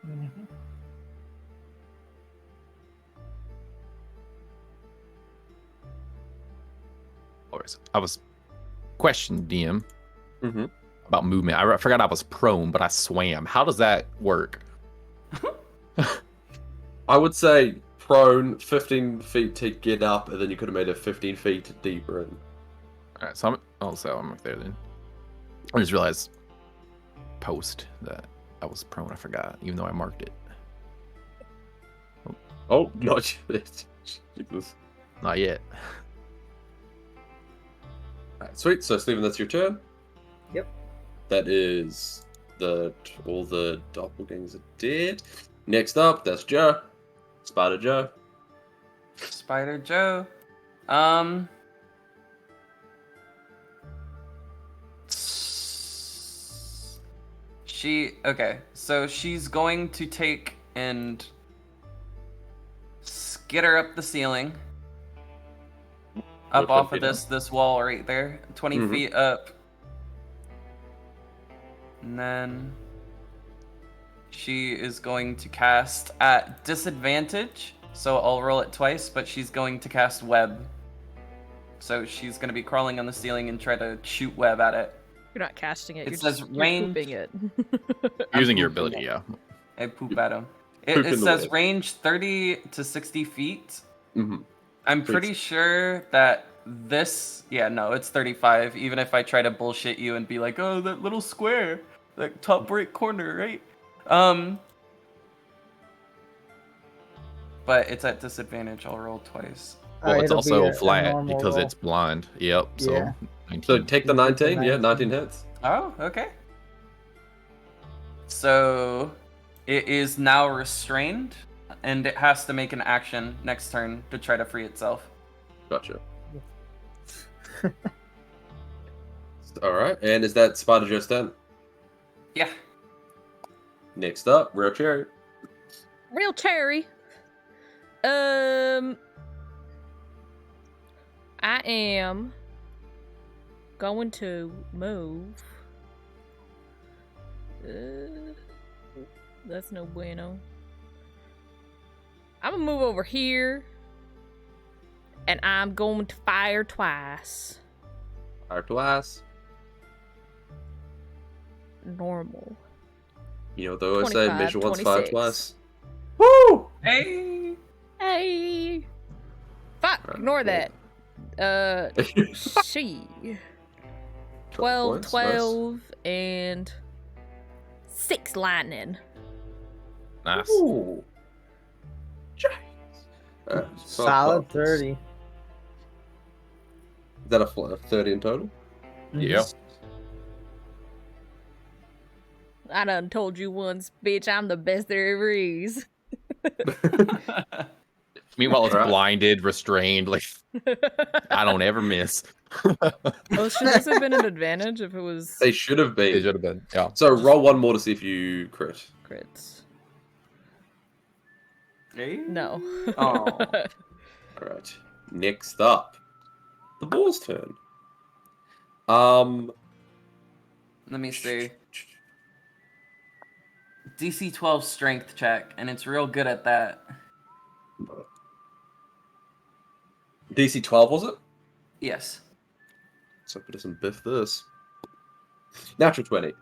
Mm-hmm. I was questioning DM Mm-hmm. about movement. I forgot I was prone, but I swam. How does that work? I would say prone 15 feet to get up, and then you could have made it 15 feet deeper in. All right, so I'm up there then. I just realized post that I was prone. I forgot, even though I marked it. Oh, not yet. Jesus. Not yet. Alright, sweet. So, Stephen, that's your turn. Yep. That is all the doppelgangers are dead. Next up, that's Joe. Spider Joe. Spider Joe. Okay, so she's going to take and skitter up the ceiling. Up What, off 10 of feet this wall right there. 20 Mhm. feet up. And then she is going to cast at disadvantage. So I'll roll it twice, but she's going to cast web. So she's going to be crawling on the ceiling and try to shoot web at it. You're not casting it. It You're says just range. you're pooping it. I'm Using your pooping ability, it. yeah. I poop at him. Poop It in the says web. range 30 to 60 feet. Mm-hmm. I'm Sweet. pretty sure that this. Yeah, no, it's 35. Even if I try to bullshit you and be like, oh, that little square, that top right corner, right? But it's at disadvantage. I'll roll twice. Well, it's It'll be also a flat normal because roll. it's blind. Yep. So Yeah. 19. So take the You take the 19. Yeah, 19 19. hits. Oh, okay. So it is now restrained, and it has to make an action next turn to try to free itself. Gotcha. All right. And is that Spider Joe's turn? Yeah. Next up, Real Cherry. Real cherry. I am going to move. That's no bueno. I'm gonna move over here, and I'm going to fire twice. Fire twice. Normal. You know what they always say, 25, measure once, fire 26. twice. Woo! Hey. Hey. Fuck. Alright, Ignore cool. that. She. 12, points, 12, and 6 lightning. Nice. Nice. Ooh. Jeez. Solid 30. Is that a 30 in total? Yeah. I done told you once, bitch, I'm the best there ever is. Meanwhile, it's Alright. blinded, restrained. Like I don't ever miss. Oh, should this have been an advantage if it was They should have It been. should have been. Yeah. So roll one more to see if you crit. crits? Hey. No. Oh. Alright. Next up. The ball's turn. Let me see. DC 12 strength check, and it's real good at that. DC 12 was it? Yes. So it doesn't biff this. Natural 20.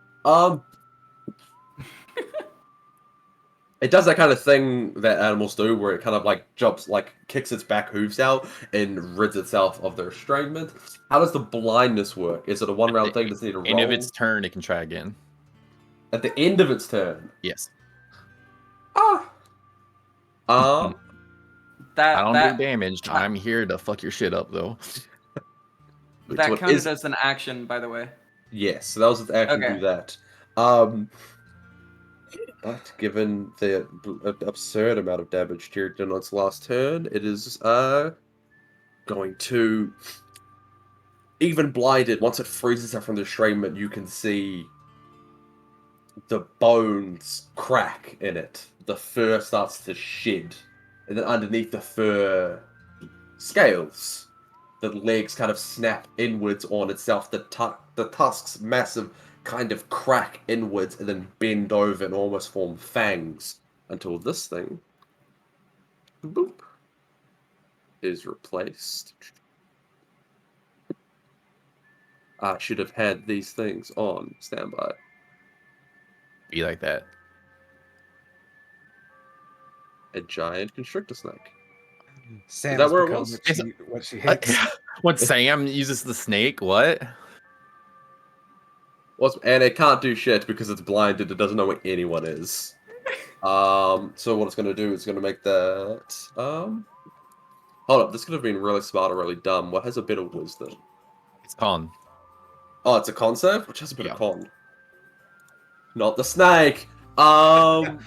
It does that kind of thing that animals do where it kind of like jumps, like kicks its back hooves out and rids itself of the restrainment. How does the blindness work? Is it a one round thing? Does it need a roll? End of its turn, it can try again. At the end of its turn. Yes. Ah. I don't That do damage. I'm here to fuck your shit up, though. that what counted is- as an action, by the way. Yes, so that was actually Okay. do that. But given the absurd amount of damage Jared did on its last turn, it is going to, even blinded, once it freezes her from the entrainment, you can see the bones crack in it. The fur starts to shed. And then underneath the fur scales, the legs kind of snap inwards on itself. The tusks, massive, kind of crack inwards and then bend over and almost form fangs until this thing, boop, is replaced. I should have had these things on standby. Be like that. A giant constrictor snake. Sam that has where it become was? what she hates. When Sam uses the snake, what? And it can't do shit because it's blinded. It doesn't know where anyone is. So what it's going to do is going to make that. Hold up. This could have been really smart or really dumb. What has a bit of wisdom? It's con. Oh, it's a con save, which has a bit Yeah. of con. Not the snake. So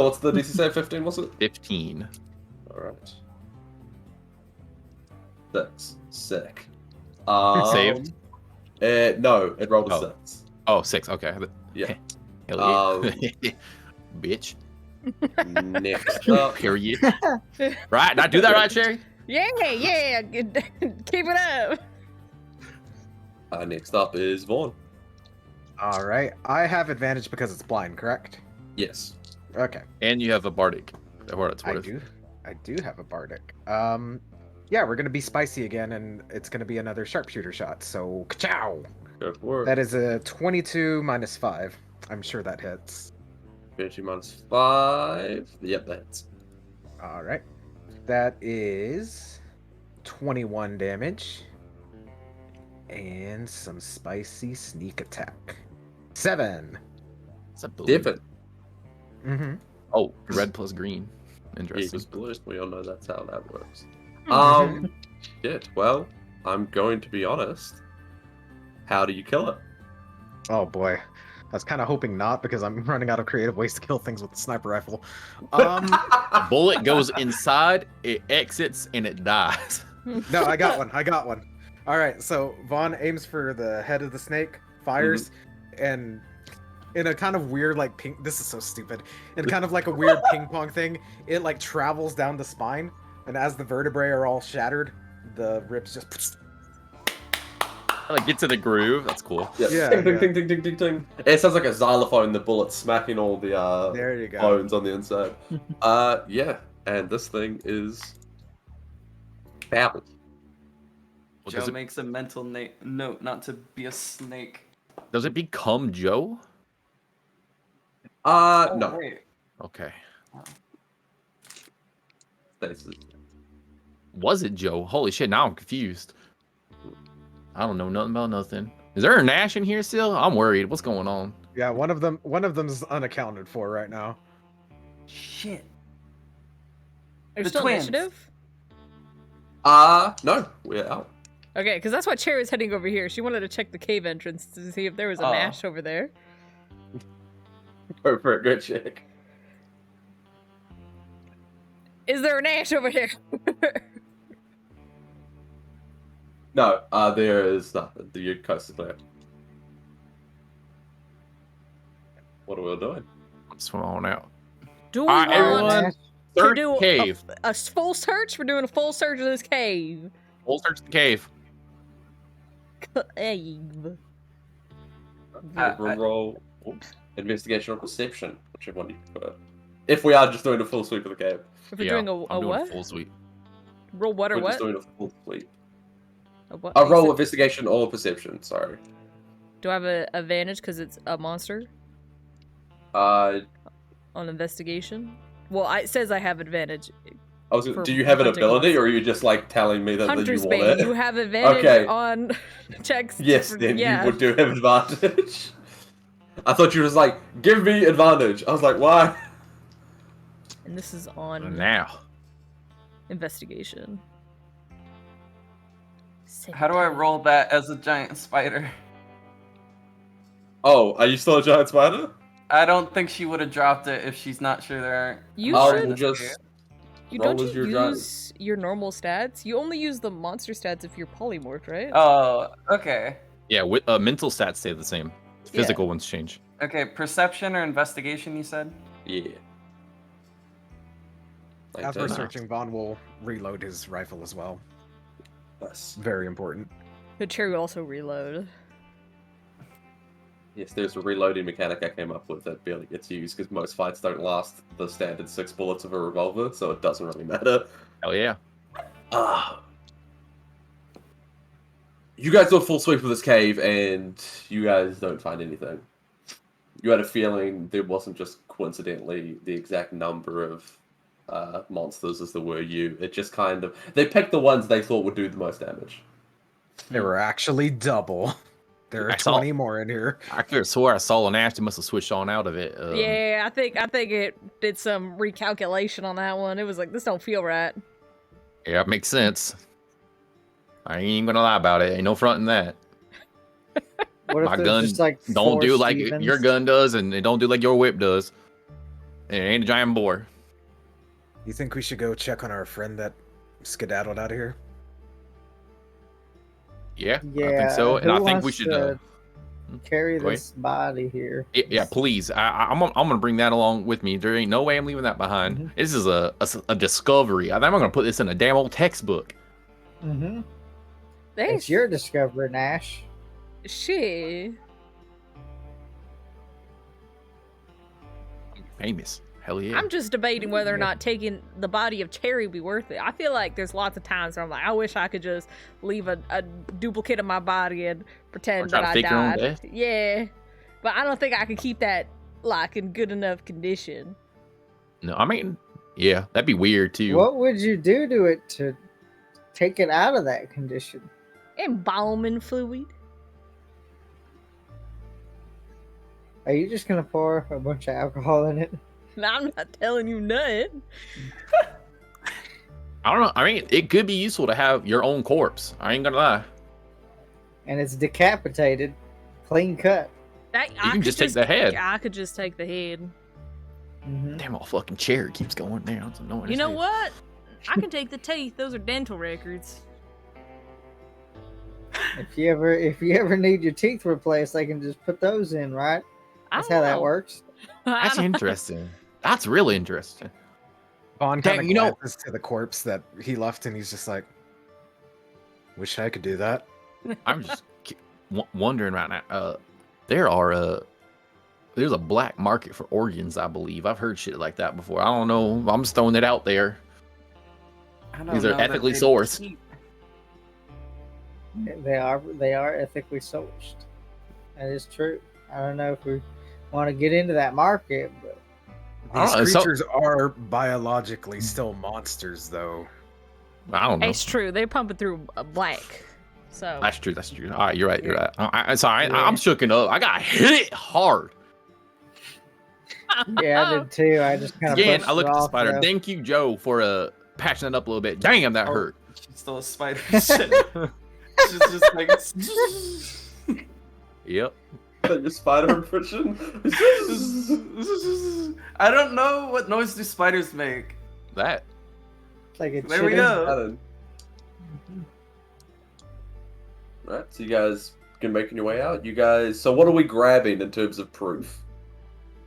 what's the DC save? 15, was it? 15. All right. That's sick. Saved? No, it rolled a Oh. 6. Oh, 6. Okay. Yeah. Hell yeah. Bitch. Next up. Period. Right? Not do that, right, Sherry? Yeah, keep it up. Next up is Vaughn. All right. I have advantage because it's blind, correct? Yes. Okay. And you have a bardic. What it's I worth. do. I do have a bardic. Yeah, we're gonna be spicy again, and it's gonna be another sharpshooter shot. So, ka-chow! Go for it. That is a 22 minus 5. I'm sure that hits. 20 minus 5. Yep, that's. All right. That is 21 damage. And some spicy sneak attack. 7. It's a blue. Different. Mm-hmm. Oh, red plus green. He Interesting. was blue. We all know that's how that works. Mhm. Yeah, well, I'm going to be honest. How do you kill it? Oh boy. I was kind of hoping not because I'm running out of creative ways to kill things with the sniper rifle. A bullet goes inside, it exits, and it dies. No, I got one. I got one. All right, so Vaughn aims for the head of the snake, fires, and in a kind of weird, like, ping. This is so stupid. In kind of like a weird ping pong thing, it like travels down the spine, and as the vertebrae are all shattered, the ribs just. Like, get to the groove. That's cool. Yeah, Ding, ding, yeah. ding, ding, ding, ding, ding. It sounds like a xylophone. The bullet smacking all the There you go. bones on the inside. Yeah, and this thing is foul. Well, Joe makes a mental note not to be a snake. does it become Joe? No. Wait. Okay. Stasis. Was it Joe? Holy shit, now I'm confused. I don't know nothing about nothing. Is there a Nash in here still? I'm worried. What's going on? Yeah, one of them's unaccounted for right now. Shit. Are you The still twins. initiative? No, we're out. Okay, because that's why Cherry was heading over here. She wanted to check the cave entrance to see if there was a Oh. Nash over there. Go for it, good check. Is there a Nash over here? No, there is nothing. The coast is clear. What are we all doing? Swim on out. Do we Alright, want everyone. to Search do cave. a full search? We're doing a full search of this cave. We'll search the cave. Cave. Roll investigation or perception, whichever one you prefer. If we are just doing a full sweep of the cave. If we're Yeah, doing I'm a doing what? Full sweep. Roll what or We're what? just doing a full sweep. A what? A You roll said- investigation or perception, sorry. Do I have a advantage because it's a monster Uh, on investigation? Well, it says I have advantage. For do you have an hunting ability, monster. or are you just like telling me that Hunter's you want Bane. it? You have advantage Okay. on checks. Yes, for- then yeah. you would do have advantage. I thought you was like, give me advantage. I was like, why? And this is on Now. investigation. How do I roll that as a giant spider? Oh, are you still a giant spider? I don't think she would have dropped it if she's not sure there aren't. You I'll should. in this just cave. You Roll don't as you your giant. use your normal stats? You only use the monster stats if you're polymorphed, right? Oh, okay. Yeah, mental stats stay the same. Physical ones change. Okay, perception or investigation, you said? Yeah. As we're 19. searching, Vaughn will reload his rifle as well. Nice. Very important. The cherry will also reload. Yes, there's a reloading mechanic I came up with that barely gets used because most fights don't last the standard 6 bullets of a revolver, so it doesn't really matter. Hell yeah. Ah. You guys do a full sweep of this cave, and you guys don't find anything. You had a feeling there wasn't just coincidentally the exact number of monsters as there were you. It just kind of... They picked the ones they thought would do the most damage. There were actually double. There are I saw- 20 more in here. I could have swore I saw an Ashton must have switched on out of it. Yeah, I think it did some recalculation on that one. It was like, this don't feel right. Yeah, it makes sense. I ain't even gonna lie about it. Ain't no fronting that. What if My there's gun just like don't four do like Stevens? your gun does, and it don't do like your whip does. And it ain't a giant boar. You think we should go check on our friend that skedaddled out of here? Yeah, I Yeah, think so. And who I think we wants should. to carry go ahead. this body here. Yeah, please. I'm gonna bring that along with me. There ain't no way I'm leaving that behind. Mhm. This is a discovery. I think I'm gonna put this in a damn old textbook. Mm-hmm. There's It's your discovery, Nash. shit. Famous. Hell yeah. I'm just debating whether or not taking the body of Cherry would be worth it. I feel like there's lots of times where I'm like, I wish I could just leave a duplicate of my body and pretend try that to I fake your own died. death? Yeah, but I don't think I could keep that like in good enough condition. No, I mean, yeah, that'd be weird too. What would you do to it to take it out of that condition? Embalming fluid. Are you just gonna pour a bunch of alcohol in it? No, I'm not telling you nothing. I don't know. I mean, it could be useful to have your own corpse. I ain't gonna lie. And it's decapitated, clean cut. I can could just take the head. I could just take the head. Mm-hmm. Damn, old fucking chair keeps going down. It's annoying. You as know hell. what? I can take the teeth. Those are dental records. If you ever need your teeth replaced, they can just put those in, right? That's I how don't that know. works. That's interesting. That's really interesting. Vaughn Dang, kind of you know- glances to the corpse that he left, and he's just like, "Wish I could do that." I'm just wondering right now. There's a black market for organs, I believe. I've heard shit like that before. I don't know. I'm just throwing it out there. I don't These are know that ethically they'd sourced. keep- They are ethically sourced. That is true. I don't know if we want to get into that market, but I These don't know, so- creatures are biologically still monsters, though. I don't know. It's true. They pump it through a black. So That's true. That's true. All right, you're right. You're right. Sorry, Yeah. I'm shooken up. I got hit hard. yeah, I did too. I just kind of Again, I looked at the spider. Though. Thank you, Joe, for patching it up a little bit. Damn, that Oh. hurt. She's still a spider. Shit. She's just like. Yep. Your spider impression. I don't know what noise do spiders make. That. It's like a There we chicken. go. Right, so you guys can making your way out. You guys. So what are we grabbing in terms of proof?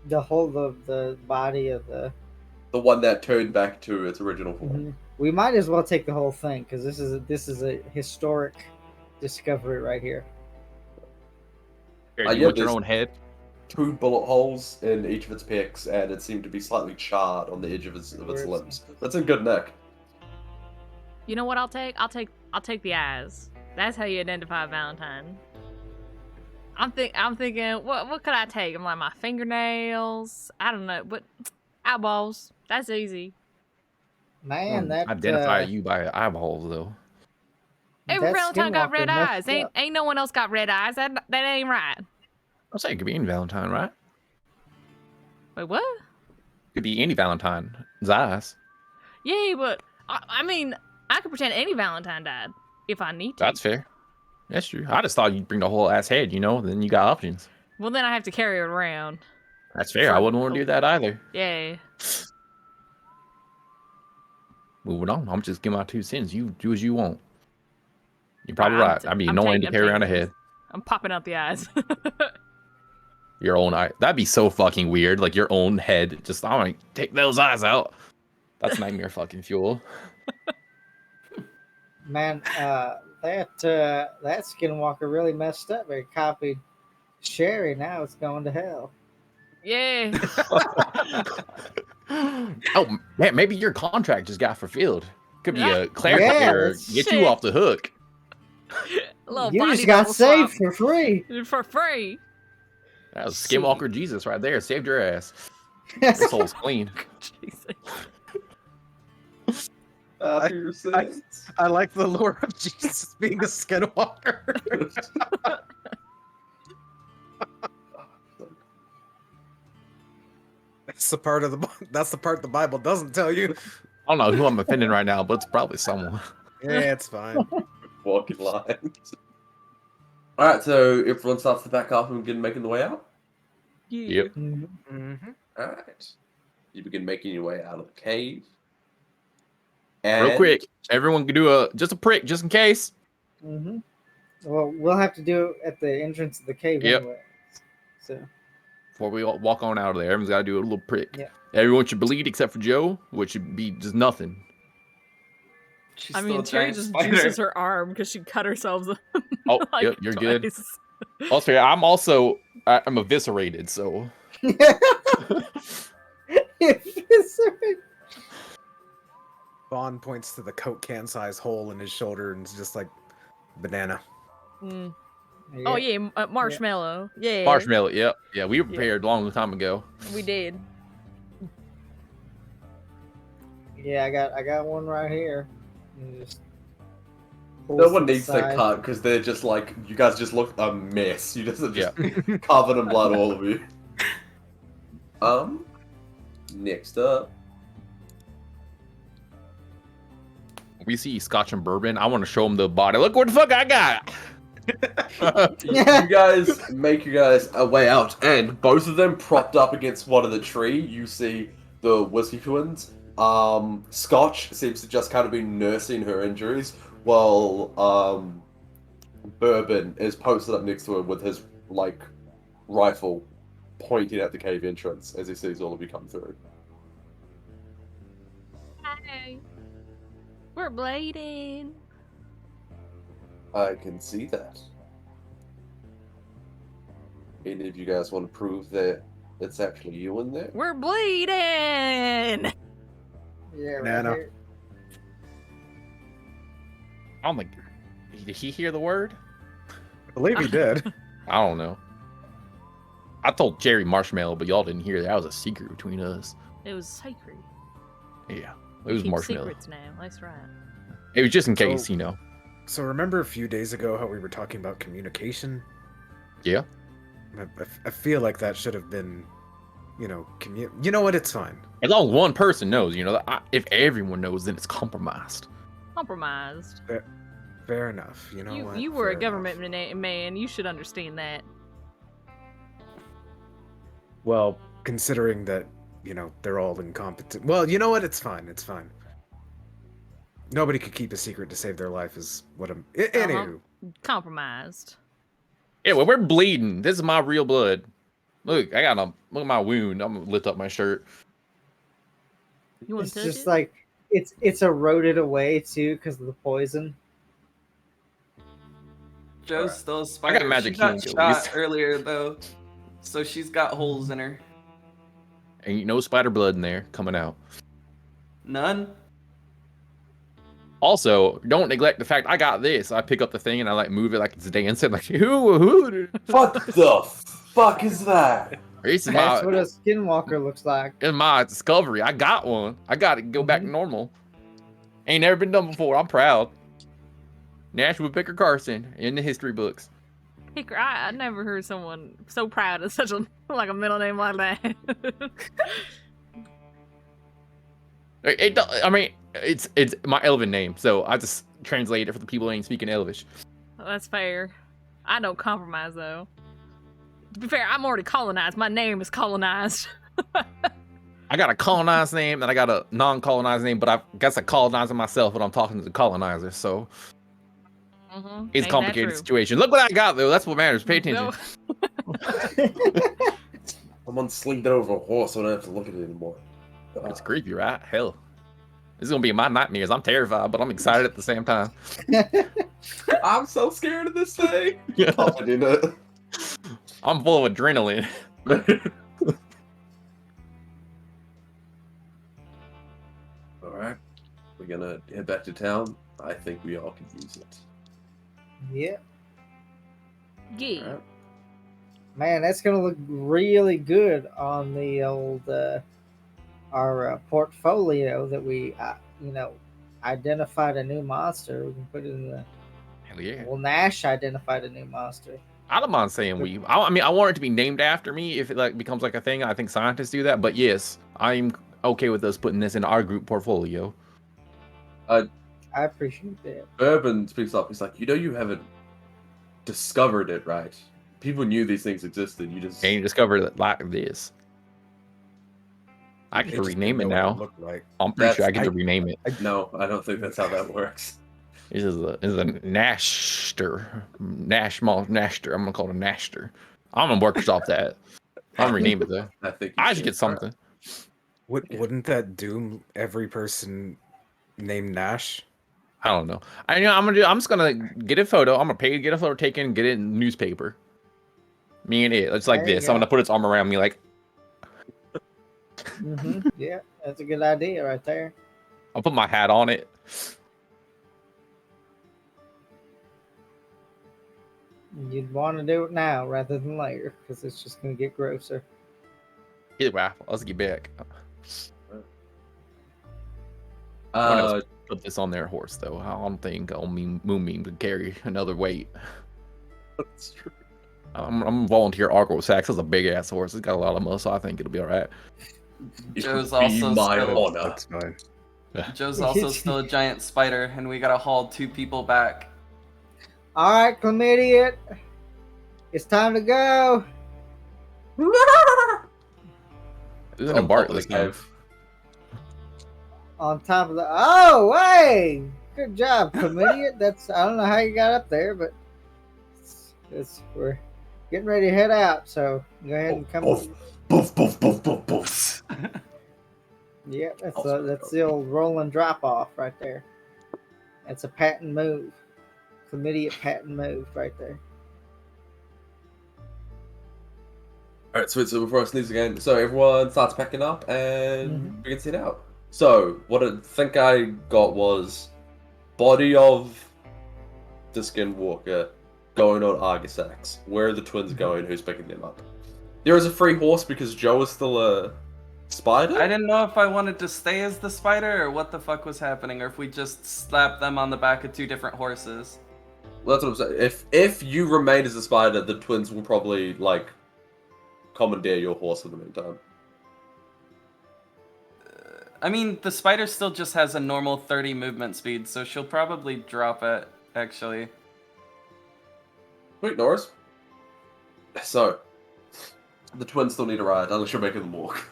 The whole the body of the. The one that turned back to its original form. Mhm. We might as well take the whole thing because this is a historic discovery right here. Here, Yeah, you want your there's- own head? 2 bullet holes in each of its pecs, and it seemed to be slightly charred on the edge of its limbs. That's a good neck. you know what I'll take? I'll take the eyes. That's how you identify a Valentine. I'm thinking what could I take? I'm like my fingernails. I don't know, but eyeballs. That's easy. Man, that Identify you by eyeballs, though. Every that Valentine got skinwalker red messed eyes. up. Ain't no one else got red eyes. That ain't right. I'm saying it could be any Valentine, right? Wait, what? Could be any Valentine's eyes. Yeah, but I mean, I could pretend any Valentine died if I need to. That's fair. That's true. I just thought you'd bring the whole ass head, then you got options. Well, then I have to carry it around. That's fair. I wouldn't want to do that either. Yeah. moving on. I'm just giving my 2 cents. You do as you want. You're probably I'm right. t- I mean, I'm no one taking- to I'm carry around a taking head. this. I'm popping out the eyes. Your own eye. That'd be so fucking weird. Like your own head. Just I'm gonna take those eyes out. That's nightmare fucking fuel. Man, that skinwalker really messed up. They copied Sherry. Now it's going to hell. Yeah. Oh man, maybe your contract just got fulfilled. Could be a clerical Yeah, error. that's Get shit. you off the hook. A little You body just got double saved swap. for free. For free. That was Shit. Skinwalker Jesus right there. Saved your ass. Your soul's clean. Jesus. I like the lore of Jesus being a skinwalker. That's the part the Bible doesn't tell you. I don't know who I'm offending right now, but it's probably someone. Yeah, it's fine. Walking lines. Alright, so everyone starts to back up and begin making the way out. Yeah. Yep. Mm-hmm. Alright. You begin making your way out of the cave. And Real quick, everyone can do just a prick, just in case. Mm-hmm. Well, we'll have to do it at the entrance of the cave Yep. anyway. So Before we all walk on out of there, everyone's got to do a little prick. Yeah. Everyone should bleed except for Joe, which should be just nothing. She's I still mean, a Terry giant just spider. juices her arm because she cut herself. Oh, like yep, you're good. twice. Also, I'm eviscerated, so Vaughn points to the Coke can size hole in his shoulder and is just like, banana. Mm. Oh yeah, marshmallow. Yeah. marshmallow. Yep, yeah, we were prepared a long time ago. We did. Yeah, I got one right here. And just no pulls one to the needs that side. cut because they're just like, you guys just look a mess. You just are just covered in blood, all of you. Next up. We see Scotch and bourbon. I want to show them the body. Look what the fuck I got. You guys make your guys a way out, and both of them propped up against one of the tree. You see the Whiskey twins. Scotch seems to just kind of be nursing her injuries, while Bourbon is posted up next to her with his rifle pointing at the cave entrance as he sees all of you come through. Hey, we're bleeding. I can see that. Any of you guys want to prove that it's actually you in there? We're bleeding. Yeah, right Banana. here. I don't think. Did he hear the word? I believe he did. I don't know. I told Jerry marshmallow, but y'all didn't hear that. That was a secret between us. It was sacred. Yeah, it was Keep marshmallow. secrets now. That's right. It was just in case, So- you know. So remember a few days ago how we were talking about communication? Yeah. I feel like that should have been, you know what? It's fine. As long as one person knows, you know. If everyone knows, then it's compromised. Compromised. Fair enough. You know what? You were a Fair government enough. man. You should understand that. Well, considering that, they're all incompetent. Well, you know what? It's fine. It's fine. Nobody could keep a secret to save their life is what I'm... Anywho. Compromised. Yeah, well, we're bleeding. This is my real blood. Look, look at my wound. I'm gonna lift up my shirt. You want It's to touch just it? like it's eroded away too because of the poison. Joe's Alright. still a I spider. got magic she got healing, at shot least. earlier though, so she's got holes in her. Ain't no spider blood in there coming out. None. Also, don't neglect the fact I got this. I pick up the thing and I move it like it's dancing. Like who? What the fuck is that? This is That's what my a skinwalker looks like. it's my discovery. I got one. I got to go back to normal. Ain't never been done before. I'm proud. Nashville Picker Carson in the history books. Hicker, I never heard someone so proud of such a middle name like that. It's my Elven name, so I just translate it for the people who ain't speaking Elvish. That's fair. I don't compromise though. To be fair, I'm already colonized. My name is colonized. I got a colonized name and I got a non-colonized name, but I guess I colonize myself when I'm talking to the colonizers. So Mm-hmm. it's a Ain't that complicated true? situation. Look what I got though. That's what matters. Pay attention. No. Someone slinged it over a horse, so I don't have to look at it anymore. It's creepy, right? Hell, this is gonna be my nightmares. I'm terrified, but I'm excited at the same time. I'm so scared of this thing. Yeah. Popping in it. I'm full of adrenaline. All right, we're gonna head back to town. I think we all could use it. Yeah. Yeah. All right. Man, that's gonna look really good on the old our portfolio that we identified a new monster. We can put it in the. Hell yeah. Well, Nash identified a new monster. I don't mind saying we. I mean, I want it to be named after me if it like becomes like a thing. I think scientists do that, but yes, I'm okay with us putting this in our group portfolio. I appreciate that. Bourbon speaks up. He's like, you haven't discovered it, right? People knew these things existed. You just And you discover that like this. I get They to just rename it didn't know what now. looked like. I'm pretty sure I That's- get to rename it. no. I don't think that's how that works. This is a Nashter. Nashter. I'm gonna call it a Nashter. I'm gonna workshop that. I'm gonna rename it though. I think I should get something. Wouldn't that doom every person named Nash? I don't know. I'm just gonna get a photo. I'm gonna pay to get a photo taken and get it in the newspaper. Me and it. It's like There you this. I'm go. gonna put its arm around me like Yeah, that's a good idea right there. I'll put my hat on it. You'd want to do it now rather than later because it's just gonna get grosser. Either way, let's get back. What else? Put this on their horse though. I don't think Moonbeam could carry another weight. That's true. I'm volunteer Argo Sax. It's a big ass horse. It's got a lot of muscle. I think it'll be all right. Joe's Be also my still- honor. That's fine. Joe's also still a giant spider, and we gotta haul 2 people back. All right, Chlamydia, it's time to go. Isn't it Bart this time? On top of the. Oh, hey! Good job, Chlamydia. That's I don't know how you got up there, but we're getting ready to head out. So go ahead and come. Boof, boof, boof, boof, boof. Yeah, that's the old rolling drop off right there. That's a patent move. Chlamydia patent move right there. All right, sweet. So before I sneeze again, so everyone starts packing up and we can set out. So what I think I got was body of the Skinwalker going on Argisax. Where are the twins going? Who's picking them up? There is a free horse because Joe is still a spider. I didn't know if I wanted to stay as the spider or what the fuck was happening, or if we just slapped them on the back of 2 different horses. Well, that's what I'm saying. If you remain as a spider, the twins will probably like commandeer your horse in the meantime. I mean, the spider still just has a normal 30 movement speed, so she'll probably drop it, actually. Wait, Norris. So, the twins still need a ride, unless you're making them walk.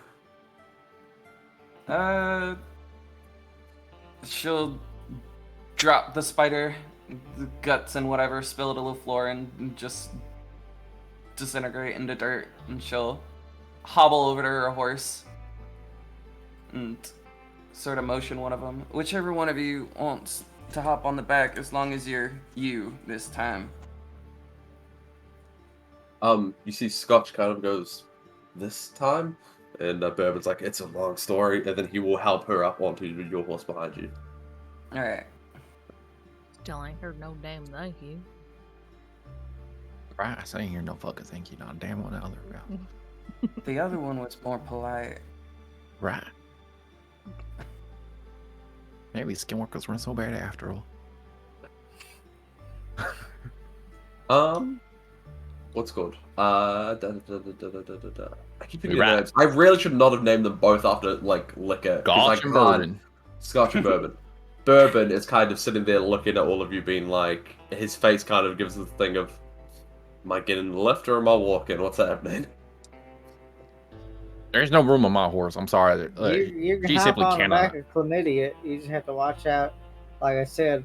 She'll drop the spider, the guts and whatever, spill it on the floor, and just disintegrate into dirt, and she'll hobble over to her horse and sort of motion one of them. Whichever one of you wants to hop on the back, as long as you're you this time. You see Scotch kind of goes, this time? And Bourbon's like, it's a long story, and then he will help her up onto your horse behind you. Alright. Still ain't heard no damn thank you. Right, I ain't hear no fucking thank you. Not damn one other. The other one was more polite. Right. Maybe Skinwalkers weren't so bad after all. What's it called? I keep We forgetting rap. names. I really should not have named them both after like liquor. 'cause I Scotch and can't- bourbon. Scotch and bourbon. Bourbon is kind of sitting there looking at all of you, being like, his face kind of gives the thing of, am I getting the lift or am I walking? What's happening? There's no room on my horse. I'm sorry. You can She hop simply on the cannot. back of chlamydia. You just have to watch out. Like I said,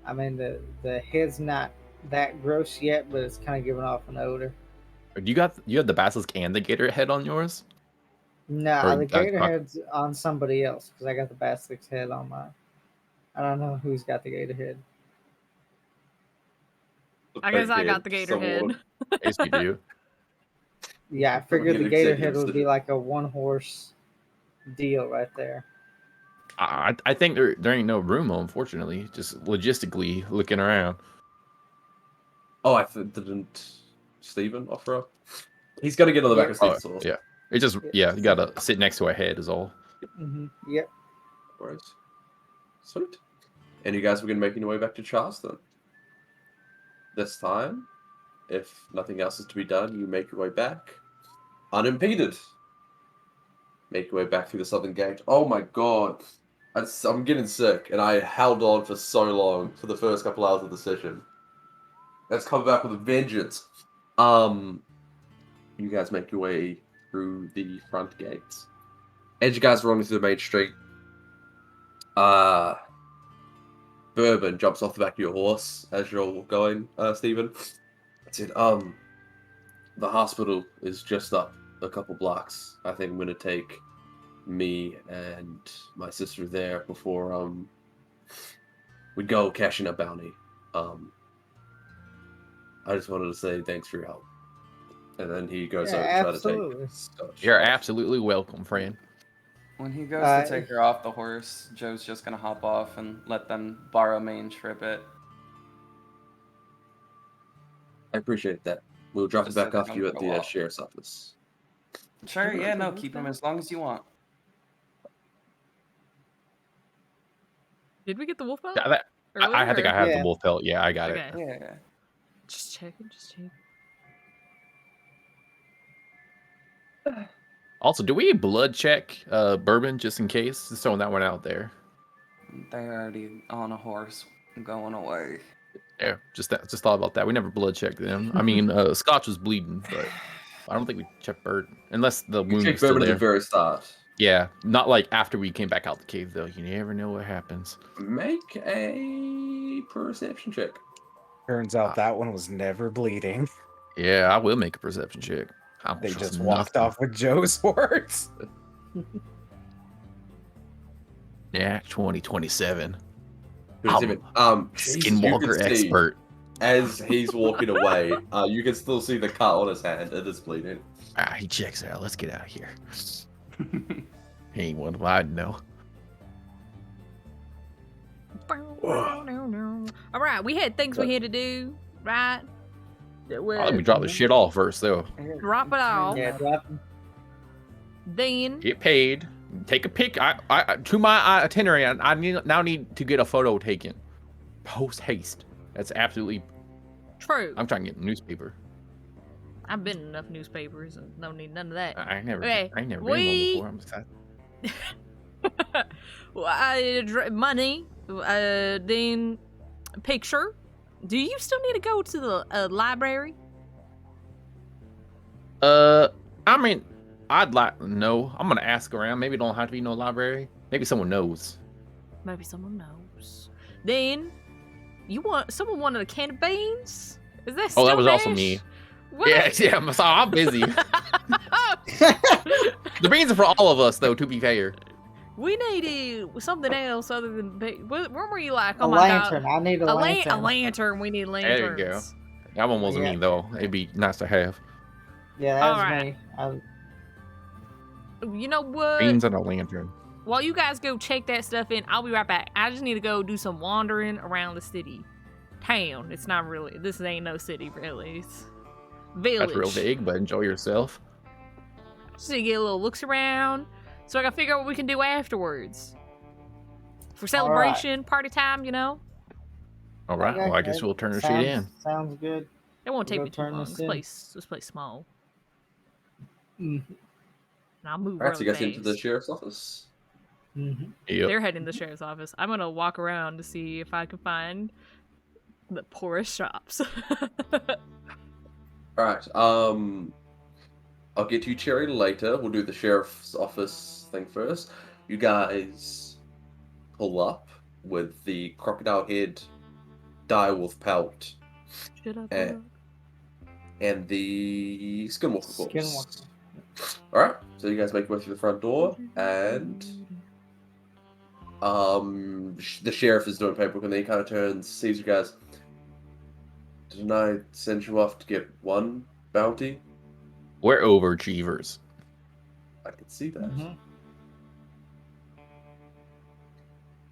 I mean the head's not that gross yet, but it's kind of giving off an odor. You have the basilisk and the gator head on yours? No, Or the gator head's on somebody else because I got the basilisk's head on mine. I don't know who's got the gator head. The I guess fake I got head, the gator someone- head. Yes, you do. Yeah, I figured Get the gator executive head would be city. like a one horse deal right there. I think there ain't no room, unfortunately. Just logistically looking around. Oh, didn't Stephen offer up? He's got to get on the back Yep. of Steve's horse. Yeah. It just Yep. you gotta sit next to a head is all. Yep. Right. Sweet. And you guys were going to make your way back to Charleston. This time, if nothing else is to be done, you make your way back unimpeded. Make your way back through the southern gate. Oh my god. I'm getting sick, and I held on for so long for the first couple hours of the session. Let's come back with a vengeance. You guys make your way through the front gates. As you guys are running through the main street, Bourbon jumps off the back of your horse as you're all going, Stephen. I said, the hospital is just up a couple blocks. I think I'm gonna take me and my sister there before we go cash in a bounty. I just wanted to say thanks for your help. And then he goes over to try to absolutely. take Scotch. You're absolutely welcome, friend. When he goes to take her off the horse, Joe's just gonna hop off and let them borrow Mange for a bit. I appreciate that. We'll drop Just it so back they off don't you at go the off. sheriff's office. Sure, yeah, no, keep him as long as you want. Did we get the wolf out? I think I have the Yeah. wolf pelt. Yeah, I got it. Okay. Yeah. Just checking. Also, do we blood check Bourbon just in case? Just throwing that one out there. They're already on a horse going away. Yeah, just thought about that. We never blood checked them. I mean, Scotch was bleeding, but I don't think we checked Bird unless the You wound check was still Bourbon at the there. very start. Yeah, not like after we came back out the cave though. You never know what happens. Make a perception check. Turns out that one was never bleeding. Yeah, I will make a perception check. I They trust just walked nothing. off with Joe's horse. Yeah, 27. Jesus, Skinwalker you can see, expert. as he's walking away, you can still see the cut on his hand. It is bleeding. Ah, he checks out. Let's get out of here. He ain't one I know. All right, we had things we had to do, right? Let me drop the shit off first, though. Drop it off. Yeah, drop him. Then Get paid. Take a pic. I to my itinerary. I now need to get a photo taken. Post haste. That's absolutely. true. I'm trying to get a newspaper. I've been in enough newspapers and don't need none of that. I ain't never. Okay, I ain't never been in one before. I'm sad. Money, then picture. Do you still need to go to the library? I mean, I'd like no. I'm gonna ask around. Maybe it don't have to be no library. Maybe someone knows. Maybe someone knows. Then someone wanted a can of beans. Is that still Oh, that was also Nash? me. What? Yeah. I'm busy. The beans are for all of us, though. To be fair. We needed something else other than what were you like? A Oh my lantern. god, I need a lantern. a lantern. We need lanterns. There you go. That one wasn't Yeah. me though. It'd be nice to have Yeah, that was Alright. me. You know what? beans and a lantern. While you guys go check that stuff in, I'll be right back. I just need to go do some wandering around the city. Town. It's not really. This ain't no city, really. It's village. That's real big, but enjoy yourself. Just to get a little looks around. So I gotta figure out what we can do afterwards. For celebration, party time, you know? All right. Okay, Well, I guess we'll turn the shit in. Sounds good. It won't take We'll me too turn long. this This in. place small. Mhm. And I'll move Alright, so you really guys into the fast. sheriff's office. Mhm. Yep. They're heading to the sheriff's office. I'm gonna walk around to see if I can find the poorest shops. Alright, I'll get to you, Cherry, later. We'll do the sheriff's office thing first. You guys pull up with the crocodile head, direwolf pelt, Should I Eh. pull up? and the skinwalker corpse. Skinwalker. Alright, so you guys make your way through the front door, and the sheriff is doing paperwork, and then he kind of turns, sees you guys. Didn't I send you off to get one bounty? We're overachievers. I can see that. Mhm.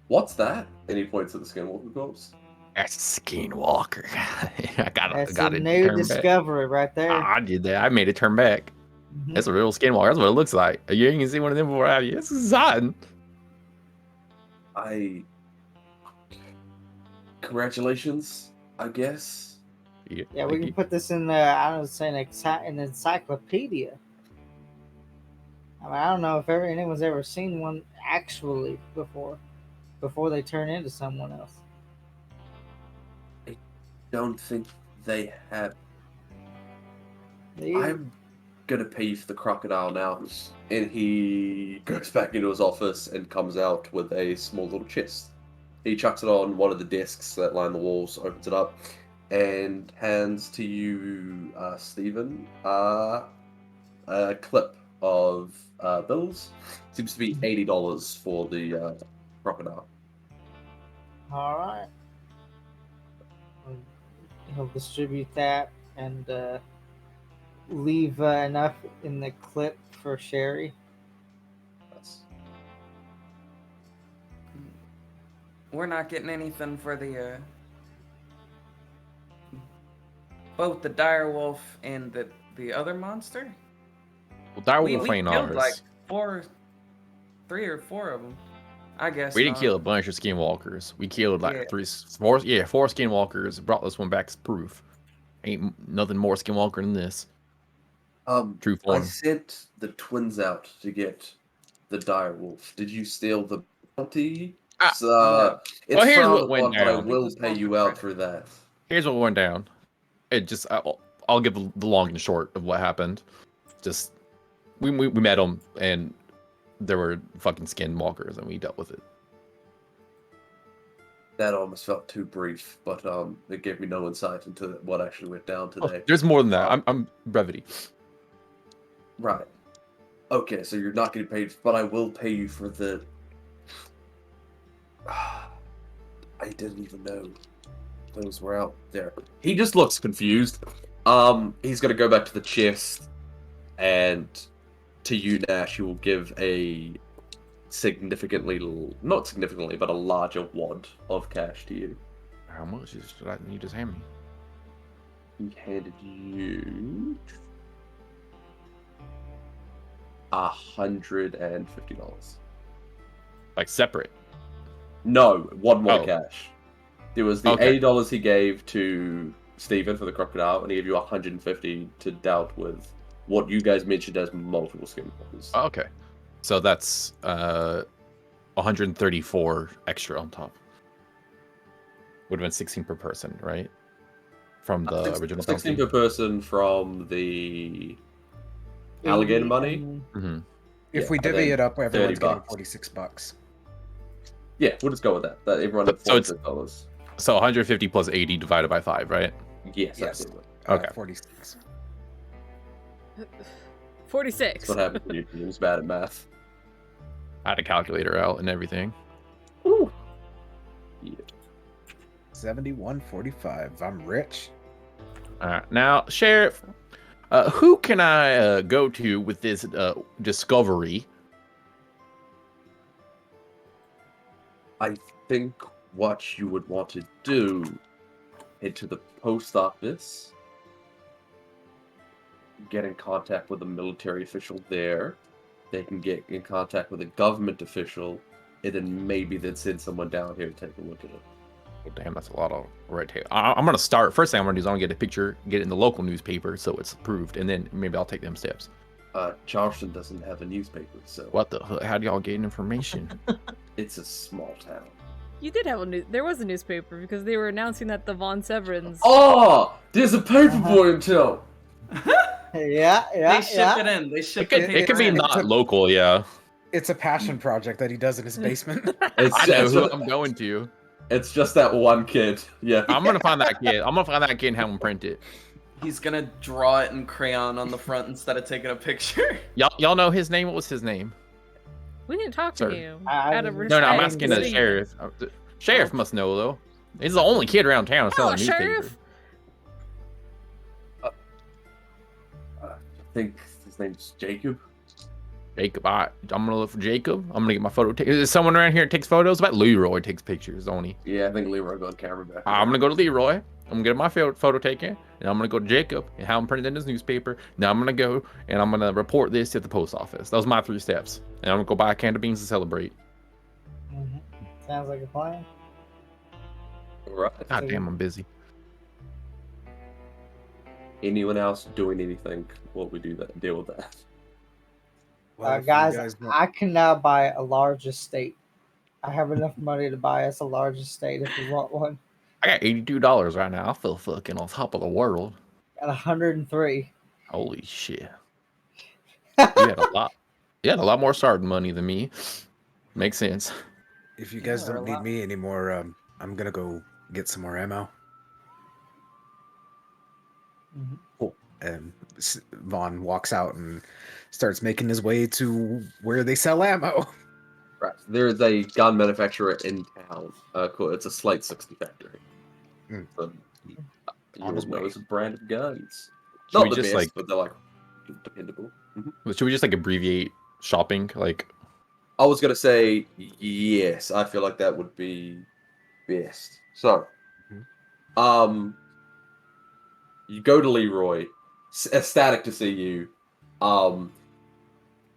What's that? And he points at the skinwalker corpse. That's a Skinwalker. I That's got a it. new Turn back. discovery right there. I did that. I made it turn back. Mhm. That's a real Skinwalker. That's what it looks like. You can see one of them before I have you. This is exciting. Congratulations, I guess. Yeah, thank we can you. put this in the, I don't say, an encyclopedia. I mean, I don't know if anyone's ever seen one actually before they turn into someone else. Don't think they have. They- I'm gonna pay you for the crocodile now. And he goes back into his office and comes out with a small little chest. He chucks it on one of the desks that line the walls, opens it up, and hands to you, Stephen, a clip of bills. Seems to be $80 for the crocodile. All right. He'll distribute that and leave enough in the clip for Sherry. That's We're not getting anything for the both the dire wolf and the other monster. Well, Dire We Wolf ain't killed ours. like 3 or 4 of them. I guess We didn't not. kill a bunch of Skinwalkers. We killed like Yeah. 4 Skinwalkers. Brought this one back as proof. Ain't nothing more Skinwalker than this. True I form. sent the twins out to get the dire wolf. Did you steal the bounty? Ah, no. It's Well, here's frowned what went upon, but I down. will It was pay all you for out credit. for that. Here's what went down. It just I'll give the long and short of what happened. Just we met them and there were fucking Skinwalkers and we dealt with it. That almost felt too brief, but it gave me no insight into what actually went down Oh, today. there's more than that. I'm brevity. Right. Okay, so you're not getting paid, but I will pay you for the. I didn't even know those were out there. He just looks confused. He's gonna go back to the chest, and to you, Nash, he will give a not significantly, but a larger wad of cash to you. How much is that you just hand me? He handed you $150. Like separate. No, one more Oh. cash. There was the Okay. $80 he gave to Stephen for the crocodile, and he gave you 150 to dealt with what you guys mentioned as multiple skinwalkers. Oh, okay. So that's 134 extra on top. Would have been 16 per person, right? From the original 16 penalty. per person from the alligator money. Mm-hmm. If Yeah, we and divvy then it up, everyone's getting $30. $46. Yeah, we'll just go with that. That everyone had So it's- $46. So 150 plus 80 divided by 5, right? Yes, Yes. absolutely. Okay. 46. 46. That's what happens when you're just bad at math. I had a calculator out and everything. Ooh. Yeah. 71.45. I'm rich. Now, Sheriff, who can I go to with this discovery? I think what you would want to do, head to the post office, get in contact with a military official there. They can get in contact with a government official, and then maybe they'd send someone down here to take a look at it. Oh, damn, that's a lot of red tape. I'm gonna start. First thing I'm gonna do is I'm gonna get a picture, get it in the local newspaper so it's approved, and then maybe I'll take them steps. Charleston doesn't have a newspaper, so What the? How do y'all get information? it's a small town. You did have there was a newspaper because they were announcing that the Von Severins. Oh, there's a paper boy in town. Yeah, They ship it in. They It ship could, the it could paper be in. not local, yeah. It's a passion project that he does in his basement. It's I know it's who just, I'm going to. it's just that one kid. Yeah. I'm gonna find that kid. I'm gonna find that kid and have him print it. He's gonna draw it in crayon on the front instead of taking a picture. Y'all know his name? What was his name? We didn't talk to Sir. him. I Out of didn't- No, I'm I respect asking to the see. Steven. sheriff. The sheriff must know though. He's the only kid around town Hello, selling a newspaper. Sheriff. I think his name's Jacob. Jacob, I'm gonna look for Jacob. I'm gonna get my photo. Is there someone around here that takes photos? About Leroy takes pictures, don't he? Yeah, I think Leroy got camera back. I'm gonna go to Leroy. I'm gonna get my photo taken, and I'm gonna go to Jacob and have him printed in his newspaper. Now I'm gonna go and I'm gonna report this at the post office. Those are my 3 steps, and I'm gonna go buy a can of beans to celebrate. Mhm. Sounds like a plan. Right. God damn, I'm busy. Anyone else doing anything while we do that? Deal with that. Well, if you Guys, don't- I can now buy a large estate. I have enough money to buy us a large estate if we want one. I got $82 right now. I feel fucking on top of the world. Got 103. Holy shit. You had a lot. You had a lot more starting money than me. Makes sense. if you guys Yeah, don't a need lot. me anymore, I'm gonna go get some more ammo. Mhm. Cool. And Vaughn walks out and starts making his way to where they sell ammo. Right. There is a gun manufacturer in town. Cool. It's a Slate 60 factory. Mm. So, On his you know, way. it's a brand of guns. Should Not we the just, best, like- but they're like dependable. Should we just like abbreviate shopping? Like, I was gonna say yes. I feel like that would be best. So, Mhm. you go to Leroy. Ecstatic to see you.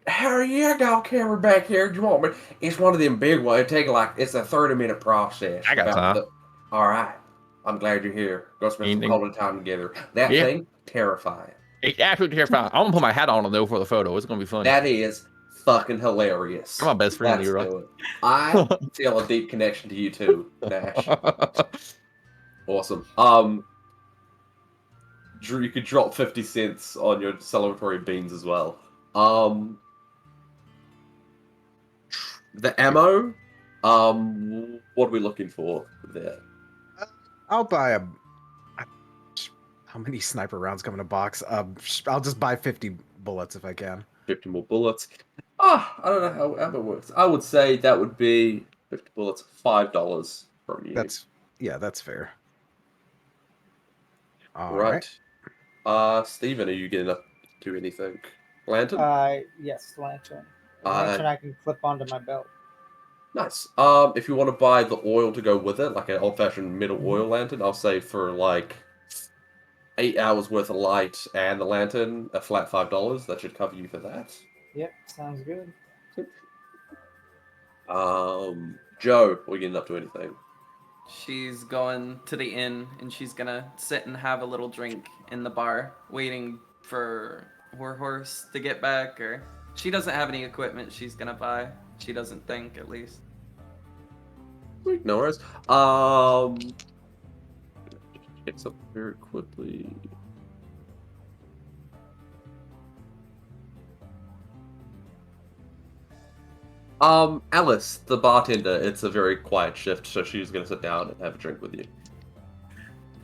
Harry, I got a camera back here. Do you want me? It's one of them big ones. It take like it's a 30-minute process. I got time. All right. I'm glad you're here. Go spend some Anything- quality time together. That Yeah. thing, terrifying. it's absolutely terrifying. I'm gonna put my hat on though for the photo. It's gonna be fun. That is fucking hilarious. You're my best friend, Let's Leroy. do it. I feel a deep connection to you too, Nash. Awesome. Drew, you could drop 50 cents on your celebratory beans as well. The ammo. What are we looking for there? I'll buy a. How many sniper rounds come in a box? I'll just buy 50 bullets if I can. 50 more bullets. I don't know how ammo works. I would say that would be 50 bullets, $5 from you. That's fair. All right. right. Steven, are you getting up to anything? Lantern? Yes, lantern. Uh, Lantern I can clip onto my belt. Nice. If you want to buy the oil to go with it, like an old-fashioned metal oil lantern, I'll say for like 8 hours worth of light and the lantern, a flat $5. That should cover you for that. Yep, sounds good. Joe, are you getting up to anything? She's going to the inn and she's gonna sit and have a little drink in the bar, waiting for her horse to get back. Or she doesn't have any equipment she's gonna buy. She doesn't think, at least. Sweet, no worries. Check something very quickly. Alice, the bartender, it's a very quiet shift, so she's gonna sit down and have a drink with you.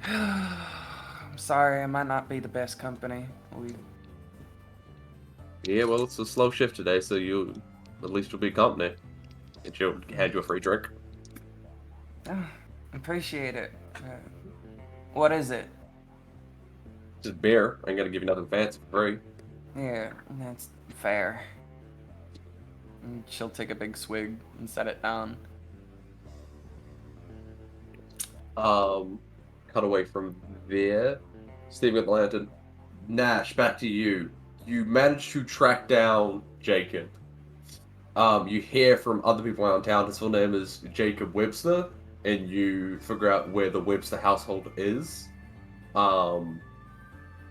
I'm sorry, I might not be the best company. Yeah, well, it's a slow shift today, so you at least will be company. And she'll hand you a free drink. Appreciate it. What is it? Just beer. I ain't gonna give you nothing fancy for free. Yeah, that's fair. And she'll take a big swig and set it down. Cut away from there. Steve with the lantern. Nash, back to you. You managed to track down Jacob. You hear from other people around town his full name is Jacob Webster, and you figure out where the Webster household is.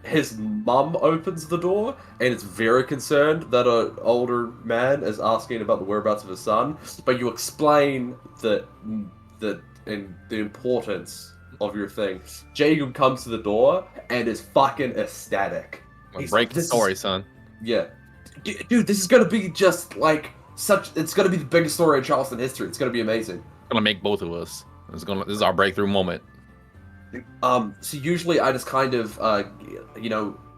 His mum opens the door and is very concerned that an older man is asking about the whereabouts of his son, but you explain the importance of your thing. Jacob comes to the door and is fucking ecstatic. Break the story, son. Yeah. Dude, this is gonna be just like it's gonna be the biggest story in Charleston history. It's gonna be amazing. Gonna make both of us. This is our breakthrough moment. So usually I just kind of,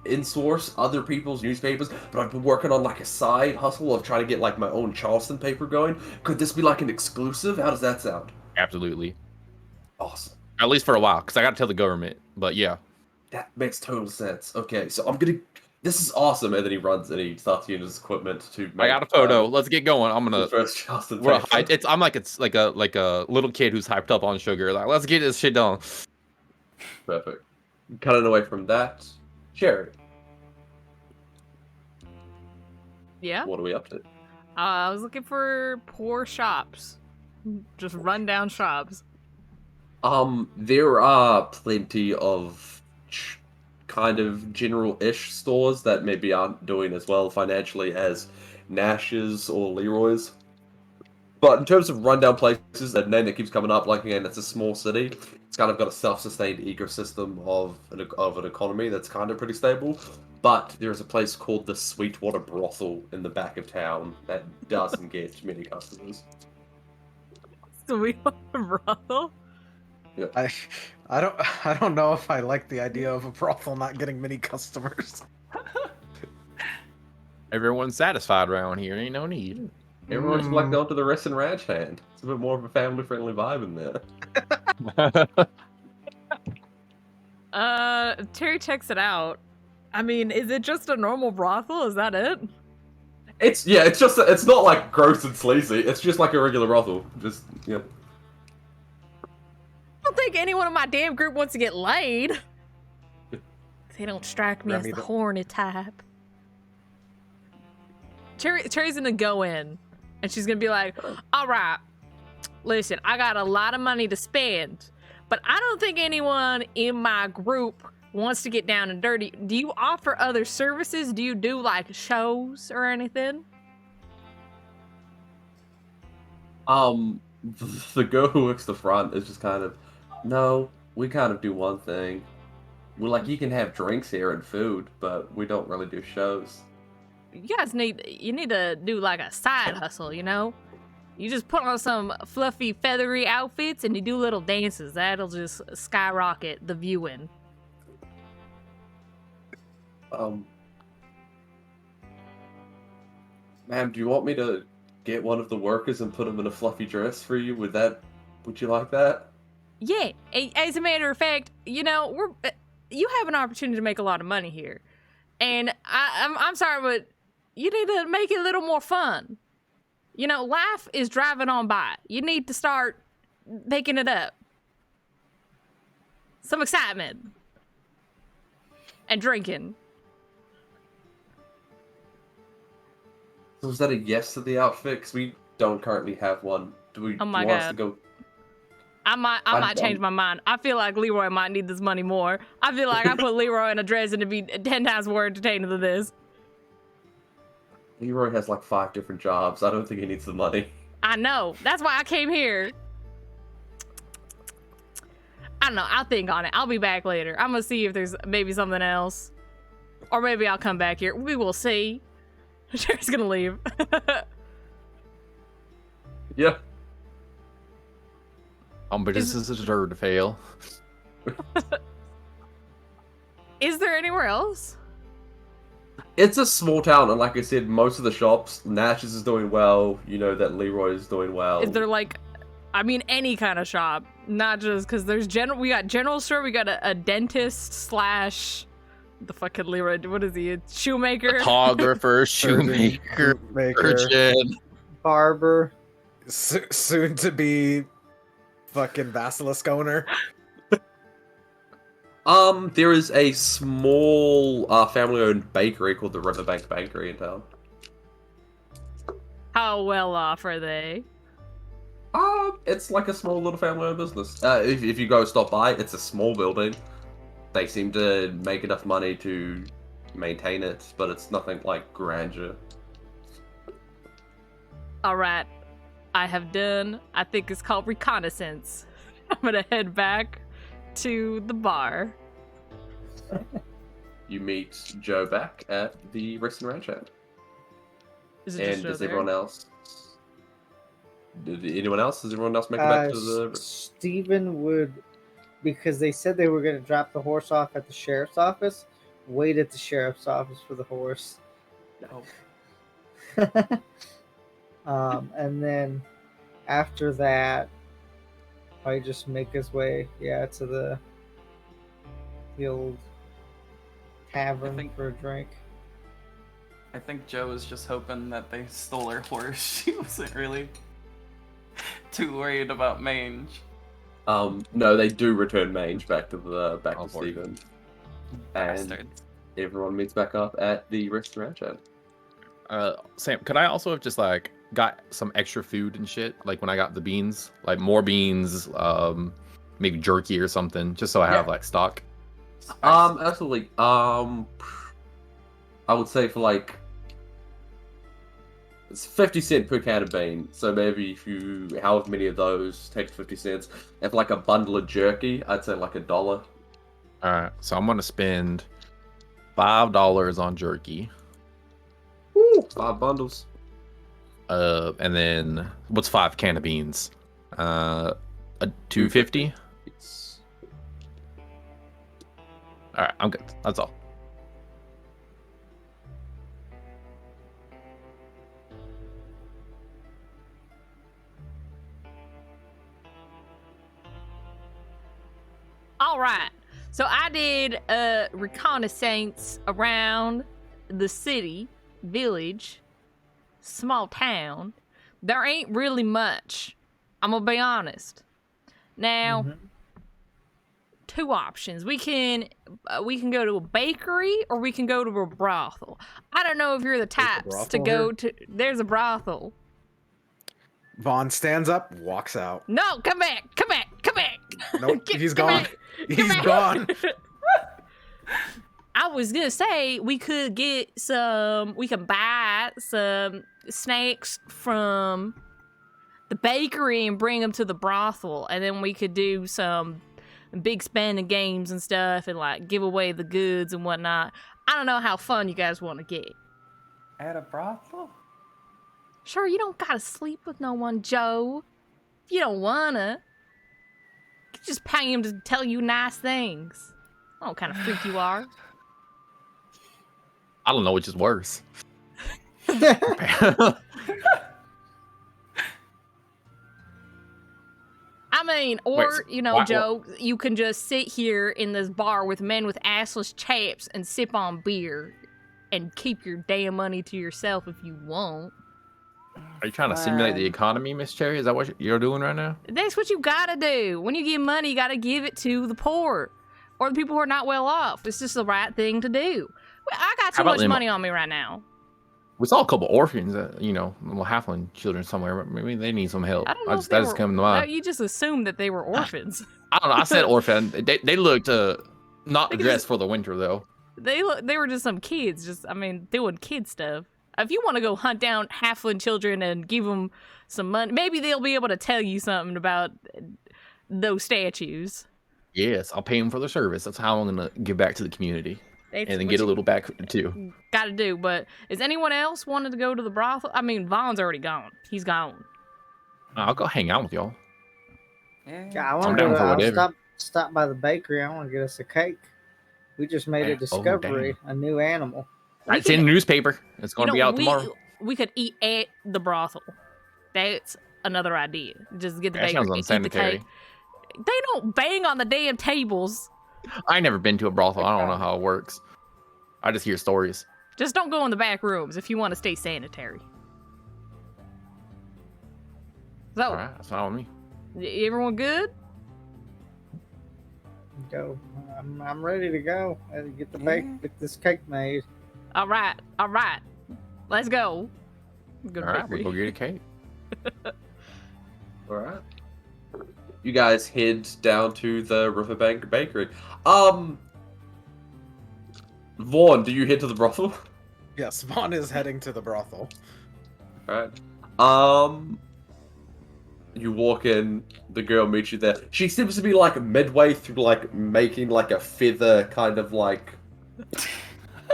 insource other people's newspapers, but I've been working on like a side hustle of trying to get like my own Charleston paper going. Could this be like an exclusive? How does that sound? Absolutely. Awesome. At least for a while, because I got to tell the government. But yeah. That makes total sense. Okay, so this is awesome. And then he runs and he starts using his equipment to make, I got a photo. Let's get going. I'm gonna. the first Charleston Well, paper. I'm like a little kid who's hyped up on sugar. Like, let's get this shit done. Perfect. Cutting away from that, Sherry, Yeah. what are we up to? I was looking for poor shops, just rundown shops. There are plenty of kind of general-ish stores that maybe aren't doing as well financially as Nash's or Leroy's. But in terms of rundown places, that name that keeps coming up, like again, it's a small city. It's kind of got a self-sustained ecosystem of an economy that's kind of pretty stable. But there's a place called the Sweetwater Brothel in the back of town that doesn't get many customers. Sweetwater Brothel? I don't know if I like the idea of a brothel not getting many customers. Everyone's satisfied around here. Ain't no need. Everyone's like going to the Rest and Ranch hand. It's a bit more of a family-friendly vibe in there. Terry checks it out. I mean, is it just a normal brothel? Is that it? It's not like gross and sleazy. It's just like a regular brothel. Just I don't think anyone in my damn group wants to get laid. They don't strike me as the horny type. Terry's gonna go in, and she's gonna be like, all right, listen, I got a lot of money to spend, but I don't think anyone in my group wants to get down and dirty. Do you offer other services? Do you do like shows or anything? The girl who works the front is just kind of, no, we kind of do one thing. We're like, you can have drinks here and food, but we don't really do shows. You guys need to do like a side hustle, you know? You just put on some fluffy, feathery outfits and you do little dances. That'll just skyrocket the viewing. Ma'am, do you want me to get one of the workers and put them in a fluffy dress for you? Would you like that? Yeah, as a matter of fact, you know, you have an opportunity to make a lot of money here. And I'm sorry, but you need to make it a little more fun. You know, life is driving on by. You need to start making it up. Some excitement. And drinking. So is that a yes to the outfit? Because we don't currently have one. Oh my do you want us to God. go? I might change my mind. I feel like Leroy might need this money more. I feel like I put Leroy in a dress and it'd be 10 times more entertaining than this. Leroy has like 5 different jobs. I don't think he needs the money. I know. That's why I came here. I don't know. I'll think on it. I'll be back later. I'm gonna see if there's maybe something else. Or maybe I'll come back here. We will see. Sherry's gonna leave. Yeah. But this is deserved to fail. Is there anywhere else? It's a small town, and like I said, most of the shops, Nash's is doing well. You know that Leroy is doing well. Is there like, I mean, any kind of shop, not just because there's we got general store, we got a dentist slash, the fucking Leroy, what is he? A shoemaker, Photographer, shoemaker, urchin. Barber. Soon to be fucking basilisk owner. There is a small family-owned bakery called the Riverbank Bakery in town. How well off are they? It's like a small little family-owned business. If you go stop by, it's a small building. They seem to make enough money to maintain it, but it's nothing like grandeur. All right, I have done. I think it's called reconnaissance. I'm gonna head back to the bar. you meet Joe back at the Rest and Ranch Hand. Is it just And Joe does there? everyone else? Did anyone else? Does everyone else make it back to the? Steven would, because they said they were going to drop the horse off at the sheriff's office, wait at the sheriff's office for the horse. Oh. And then after that, I just make his way, to the old tavern think- for a drink. I think Joe was just hoping that they stole her horse. She wasn't really too worried about Mange. No, they do return Mange back to Oh, boy. Steven. And Bastards. everyone meets back up at the Rest and Ranch Hand. Sam, could I also have just like got some extra food and shit? Like when I got the beans, like more beans, maybe jerky or something, just so I have like stock. Absolutely. I would say for like it's 50 cents per can of bean. So maybe if you however many of those take 50 cents. And for like a bundle of jerky, I'd say like $1. All right, so I'm gonna spend $5 on jerky. Woo, 5 bundles. And then what's 5 can of beans? A $2.50. It's All right, I'm good. That's all. All right. So I did a reconnaissance around the city, village, small town. There ain't really much. I'm gonna be honest. Now, two options. We can go to a bakery or we can go to a brothel. I don't know if you're the types to brothel go here? to. There's a brothel. Vaughn stands up, walks out. No, come back, come back, come back. Nope, he's come gone. back, He's come gone. back. I was gonna say we could get some. We can buy some snacks from the bakery and bring them to the brothel, and then we could do some big spending games and stuff, and like give away the goods and whatnot. I don't know how fun you guys want to get. At a brothel? Sure, you don't gotta sleep with no one, Joe. If you don't wanna, you can just pay him to tell you nice things. I don't know what kind of freak you are. I don't know which is worse. I mean, or, Wait, you know, why- Joe, you can just sit here in this bar with men with assless chaps and sip on beer and keep your damn money to yourself if you want. Are you trying to simulate the economy, Miss Cherry? Is that what you're doing right now? That's what you gotta do. When you give money, you gotta give it to the poor or the people who are not well off. It's just the right thing to do. Well, I got How too about much them- money on me right now. We saw a couple orphans, little halfling children somewhere. Maybe they need some help. I don't know if that they just were, came to no, mind. you just assumed that they were orphans. I don't know. I said orphan. They looked not Because- dressed for the winter though. They were just some kids, doing kid stuff. If you want to go hunt down halfling children and give them some money, maybe they'll be able to tell you something about those statues. Yes, I'll pay them for their service. That's how I'm gonna give back to the community, That's and then what get a you little back too. gotta do. But is anyone else wanting to go to the brothel? I mean, Vaughn's already gone. He's gone. I'll go hang out with y'all. Yeah, I I'm want down to for whatever. stop by the bakery. I want to get us a cake. We just made a discovery, a new animal. It's in the newspaper. It's gonna be out tomorrow. We could eat at the brothel. That's another idea. Just get the That bakery, sounds eat the unsanitary. cake. They don't bang on the damn tables. I ain't never been to a brothel. I don't know how it works. I just hear stories. Just don't go in the back rooms if you want to stay sanitary. So, All right, that's fine with me. everyone good? Go. I'm ready to go. Get get this cake made. All right. Let's go. Go to All right, bakery. we'll go get a cake. all right. You guys head down to the Riverbank Bakery. Vaughn, do you head to the brothel? Yes, Vaughn is heading to the brothel. Alright. You walk in, the girl meets you there. She seems to be like midway through like making like a feather kind of like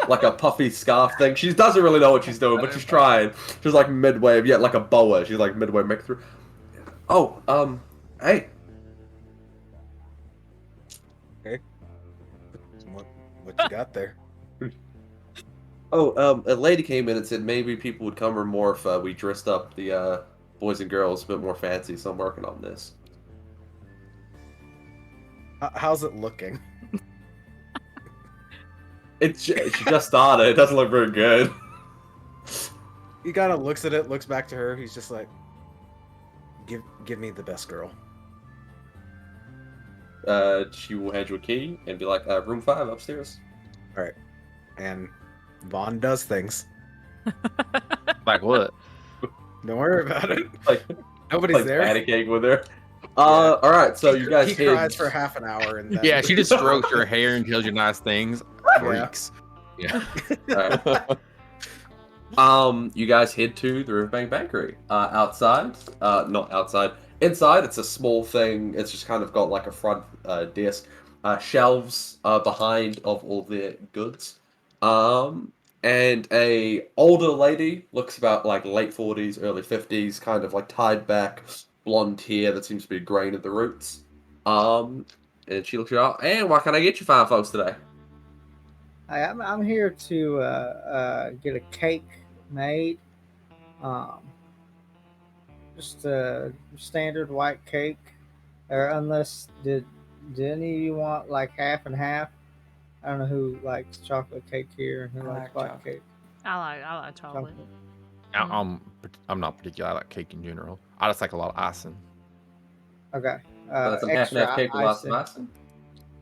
like a puffy scarf thing. She doesn't really know what she's doing, but she's trying. She's like midway, like a boa. She's like midway make through. Oh, hey. Okay. What you got there? Oh, a lady came in and said maybe people would come or more if we dressed up the boys and girls a bit more fancy. So I'm working on this. How's it looking? She just started. It doesn't look very good. He kind of looks at it, looks back to her. He's just like, "Give me the best girl." She will hand you a key and be like, room 5 upstairs. All right, and Vaughn does things. Like what? Don't worry about it. Like Nobody's like there. panicking with her. All right, so you guys he head. cries for half an hour, and then... Yeah, she just strokes your hair and tells you nice things. Freaks. Yeah. You guys head to the Riverbank Bakery. Outside, not outside. Inside, it's a small thing. It's just kind of got like a front desk, shelves behind of all the goods. And a older lady, looks about like late 40s, early 50s, kind of like tied back, blonde hair that seems to be graying at the roots. And she looks you up. And what can I get you fine folks today? Hi, I'm here to get a cake made. Just a standard white cake, or unless did any of you want like half and half? I don't know who likes chocolate cake here and who I likes like white chocolate. cake. I like chocolate. I'm not particular. I like cake in general. I just like a lot of icing. Okay. Some half and Extra half cake with lots of icing.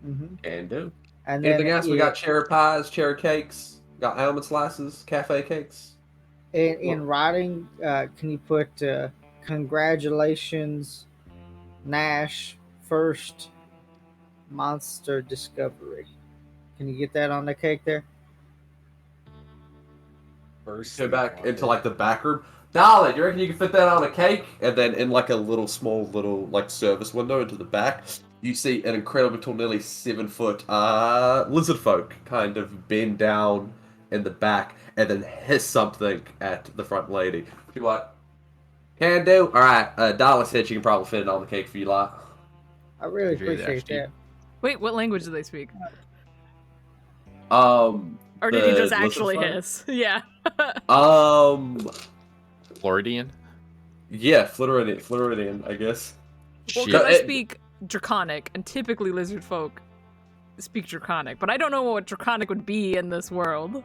icing. Mm-hmm. Can do. And Anything then else? We got cherry pies, cherry cakes, got almond slices, cafe cakes. in writing, can you put congratulations, Nash, first monster discovery? Can you get that on the cake there? First, Go back into like the back room. Darling, you reckon you can fit that on a cake? And then in like a small like service window into the back, you see an incredibly tall, nearly 7-foot lizard folk kind of bend down in the back and then hiss something at the front lady. She's like, can do. All right, Darla said she can probably fit it on the cake for you lot. I really Very appreciate nasty. that. Wait, what language do they speak? Or Or did he just actually hiss? Yeah. Floridian? Yeah, Floridian, I guess. Well, Shit. because I speak Draconic, and typically lizard folk speak Draconic, but I don't know what Draconic would be in this world.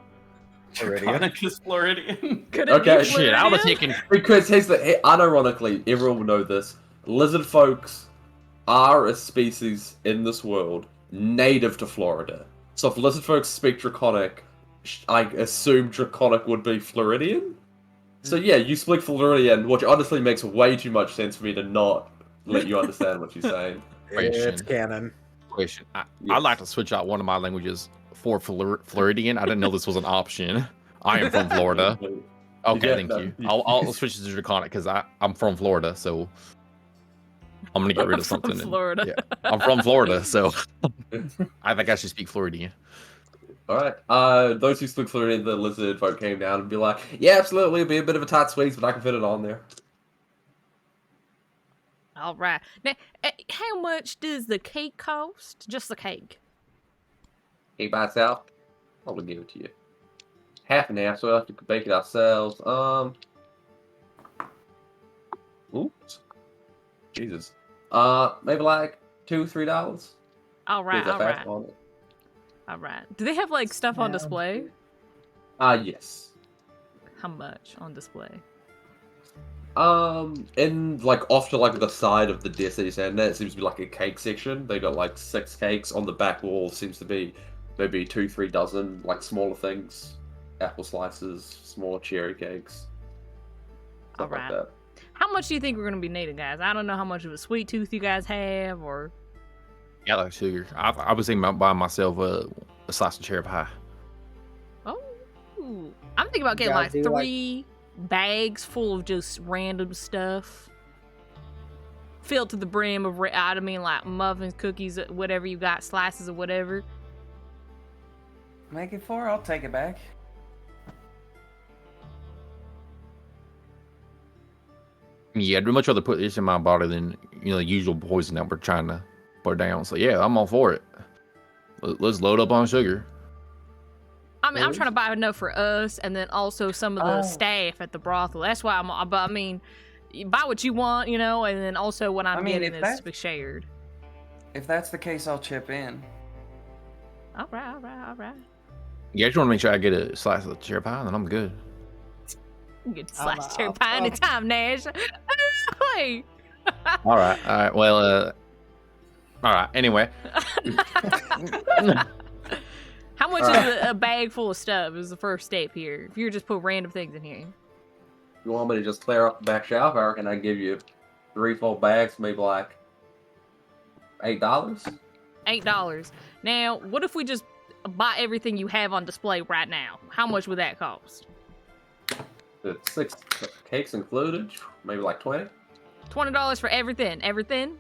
Draconic is Floridian. Could it Okay, be Shit, I was Floridian? thinking. Because unironically, everyone will know this. Lizard folks are a species in this world native to Florida. So if lizard folks speak Draconic, I assume Draconic would be Floridian. So yeah, you speak Floridian, which honestly makes way too much sense for me to not let you understand what you're saying. It's canon. Question. I'd Yes. like to switch out one of my languages for Floridian. I didn't know this was an option. I am from Florida. Okay, Yeah, thank no, you. you- I'll switch to Draconic because I'm from Florida, so I'm gonna get rid of From something. Florida. Yeah, I'm from Florida, so I think I should speak Floridian. Alright, those who speak Floridian, the lizard folk came down and be like, yeah, absolutely, it'll be a bit of a tight squeeze, but I can fit it on there. All right. Now, how much does the cake cost? Just the cake. Cake by itself, I'll give it to you. Half and half, so we'll have to bake it ourselves. Oops. Jesus. Maybe like $2-3. All right, There's a all fast right, on it. all right. Do they have like stuff on Yeah. display? Yes. How much on display? In like off to like the side of the desk that you're standing at, it seems to be like a cake section. They got like 6 cakes on the back wall. Seems to be maybe 2-3 dozen like smaller things, apple slices, small cherry cakes, stuff Alright. like that. How much do you think we're gonna be needing, guys? I don't know how much of a sweet tooth you guys have, or Yeah, like sugar. I was thinking about buying myself a slice of cherry pie. oh, I'm thinking about getting Yeah, I like do like- 3 bags full of just random stuff, filled to the brim of I mean like muffins, cookies, whatever you got, slices or whatever. Make it 4. I'll take it back. Yeah, I'd much rather put this in my body than the usual poison that we're trying to put down. So yeah, I'm all for it. Let's load up on sugar. I mean, I'm trying to buy enough for us, and then also some of the Oh. staff at the brothel. That's why but I mean, you buy what you want, and then also what I'm I mean, getting if is that- to be shared. If that's the case, I'll chip in. All right. Yeah, I just want to make sure I get a slice of the cherry pie, and then I'm good. You can I'm- slice cherry I'm- pie I'm- anytime, Nash. Hey. All right. Well, all right. Anyway, How much is a bag full of stuff is the first step here? If you just put random things in here. You want me to just clear up the back shelf? I reckon I can give you 3 full bags, maybe like $8. $8. Now, what if we just buy everything you have on display right now? How much would that cost? It's 6 cakes included, maybe like 20. $20 for everything. Everything?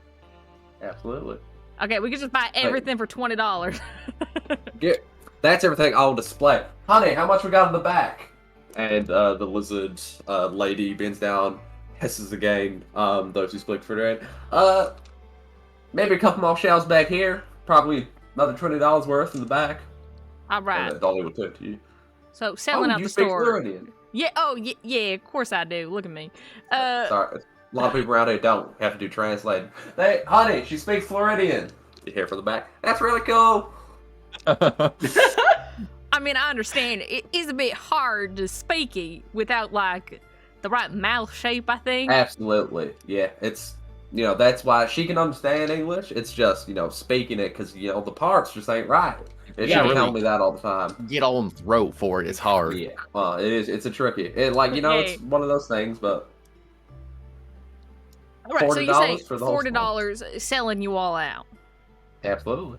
Absolutely. Okay, we could just buy everything for $20. That's everything on display. Honey, how much we got in the back? And the lizard lady bends down, hisses again. Those who split for it. Maybe a couple more shells back here. Probably another $20 worth in the back. All right. And Dolly will turn to you. So selling out you the speak store. Floridian. Yeah. Oh, yeah. Of course I do. Look at me. Sorry, a lot of people around here don't have to do translating. Honey, she speaks Floridian. You hear from the back. That's really cool. I mean, I understand it is a bit hard to speak it without like the right mouth shape. I think. Absolutely, yeah. It's that's why she can understand English. It's just speaking it because the parts just ain't right. And she Yeah, can tell really. me that all the time. Get on throat for it. It's hard. Yeah, it is. It's a tricky. It's one of those things, but All right. So you say $40 for the whole $40 selling you all out. absolutely.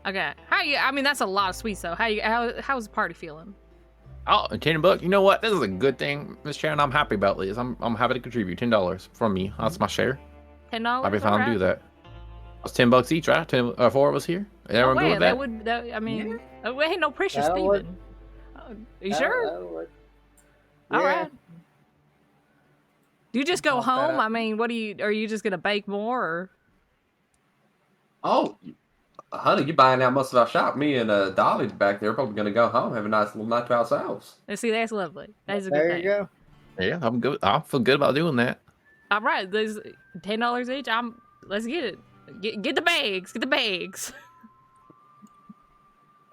Okay. How you? I mean, that's a lot of sweets though. How's the party feeling? Oh, $10. You know what? This is a good thing, Miss Sharon. I'm happy about this. I'm happy to contribute $10 from me. That's my share. $10. I'll be fine to do that. It's $10 each, right? 4 of us here. Everyone good with that? That I mean, ain't no pressure, That'll work. Steven. Oh, you sure? That'll work. All Yeah. right. Do you just go I'll bet home? it. I mean, are you just gonna bake more or? Oh, honey, you're buying out most of our shop. Me and Dolly back there are probably gonna go home, have a nice little night to ourselves. See, that's lovely. That's a good There thing. you go. Yeah, I'm good. I feel good about doing that. All right, there's $10 each. Let's get it. Get the bags. Get the bags.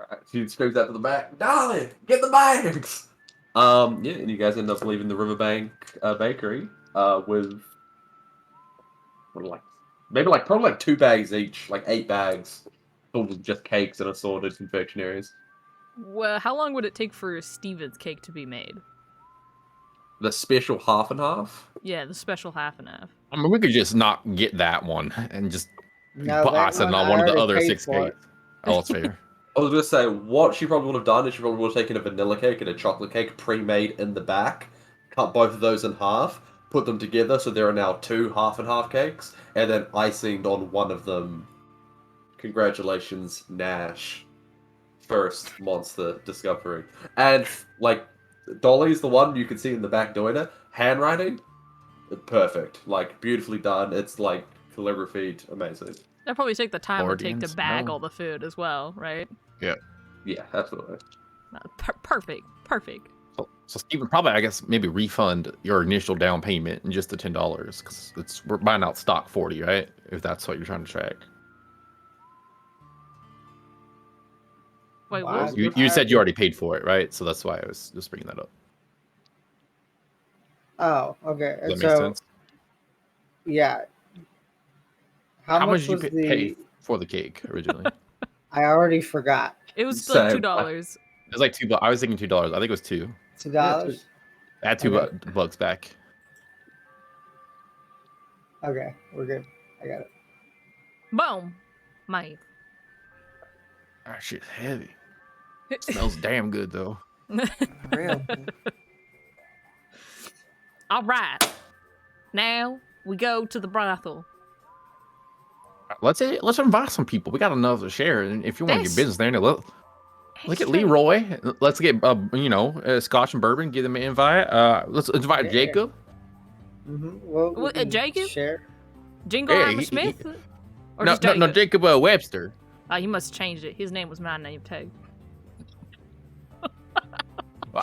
Alright, she screams out to the back, Dolly, get the bags! Yeah, and you guys end up leaving the Riverbank bakery with probably like 2 bags each, like 8 bags, full of just cakes and assorted confectionaries. Well, how long would it take for Steven's cake to be made? The special half and half. Yeah, the special half and half. I mean, we could just not get that one and just No, put that icing one on I one of the already other paid 6 for it. cakes. Oh, that's fair. I was gonna say what she probably would have done is she probably would have taken a vanilla cake and a chocolate cake pre-made in the back, cut both of those in half, put them together so there are now 2 half and half cakes, and then icinged on one of them. Congratulations, Nash. First monster discovery. And like Dolly's the one you can see in the back doing it. Handwriting, perfect. Like beautifully done. It's like calligraphy, amazing. That probably take the time it would take to Floridians, bag no. all the food as well, right? Yeah, absolutely. Perfect. So Steven, probably, I guess, maybe refund your initial down payment and just the $10 because we're buying out stock 40, right? If that's what you're trying to track. Wait, Wow. what? You said you already paid for it, right? So that's why I was just bringing that up. Oh, okay. Does that make sense? Yeah. How much did you was pay for the cake originally? I already forgot. It was like Same. $2. It was like $2. I was thinking $2. I think it was 2. $2. I had two Okay. bucks back. Okay, we're good. I got it. Boom. Mate. That shit's heavy. Smells damn good though. Real. All right. Now we go to the brothel. Let's invite some people. We got enough to share, and if you want to This- get business there, let Look at Straight. Leroy. Let's get Scotch and bourbon. Give them an invite. Let's invite Yeah. Jacob. Well, we can Jacob? share. Jingle Yeah, Armor Smith? Or No, just no, Jacob? no, Jacob Webster. Oh, he must have changed it. His name was my name too.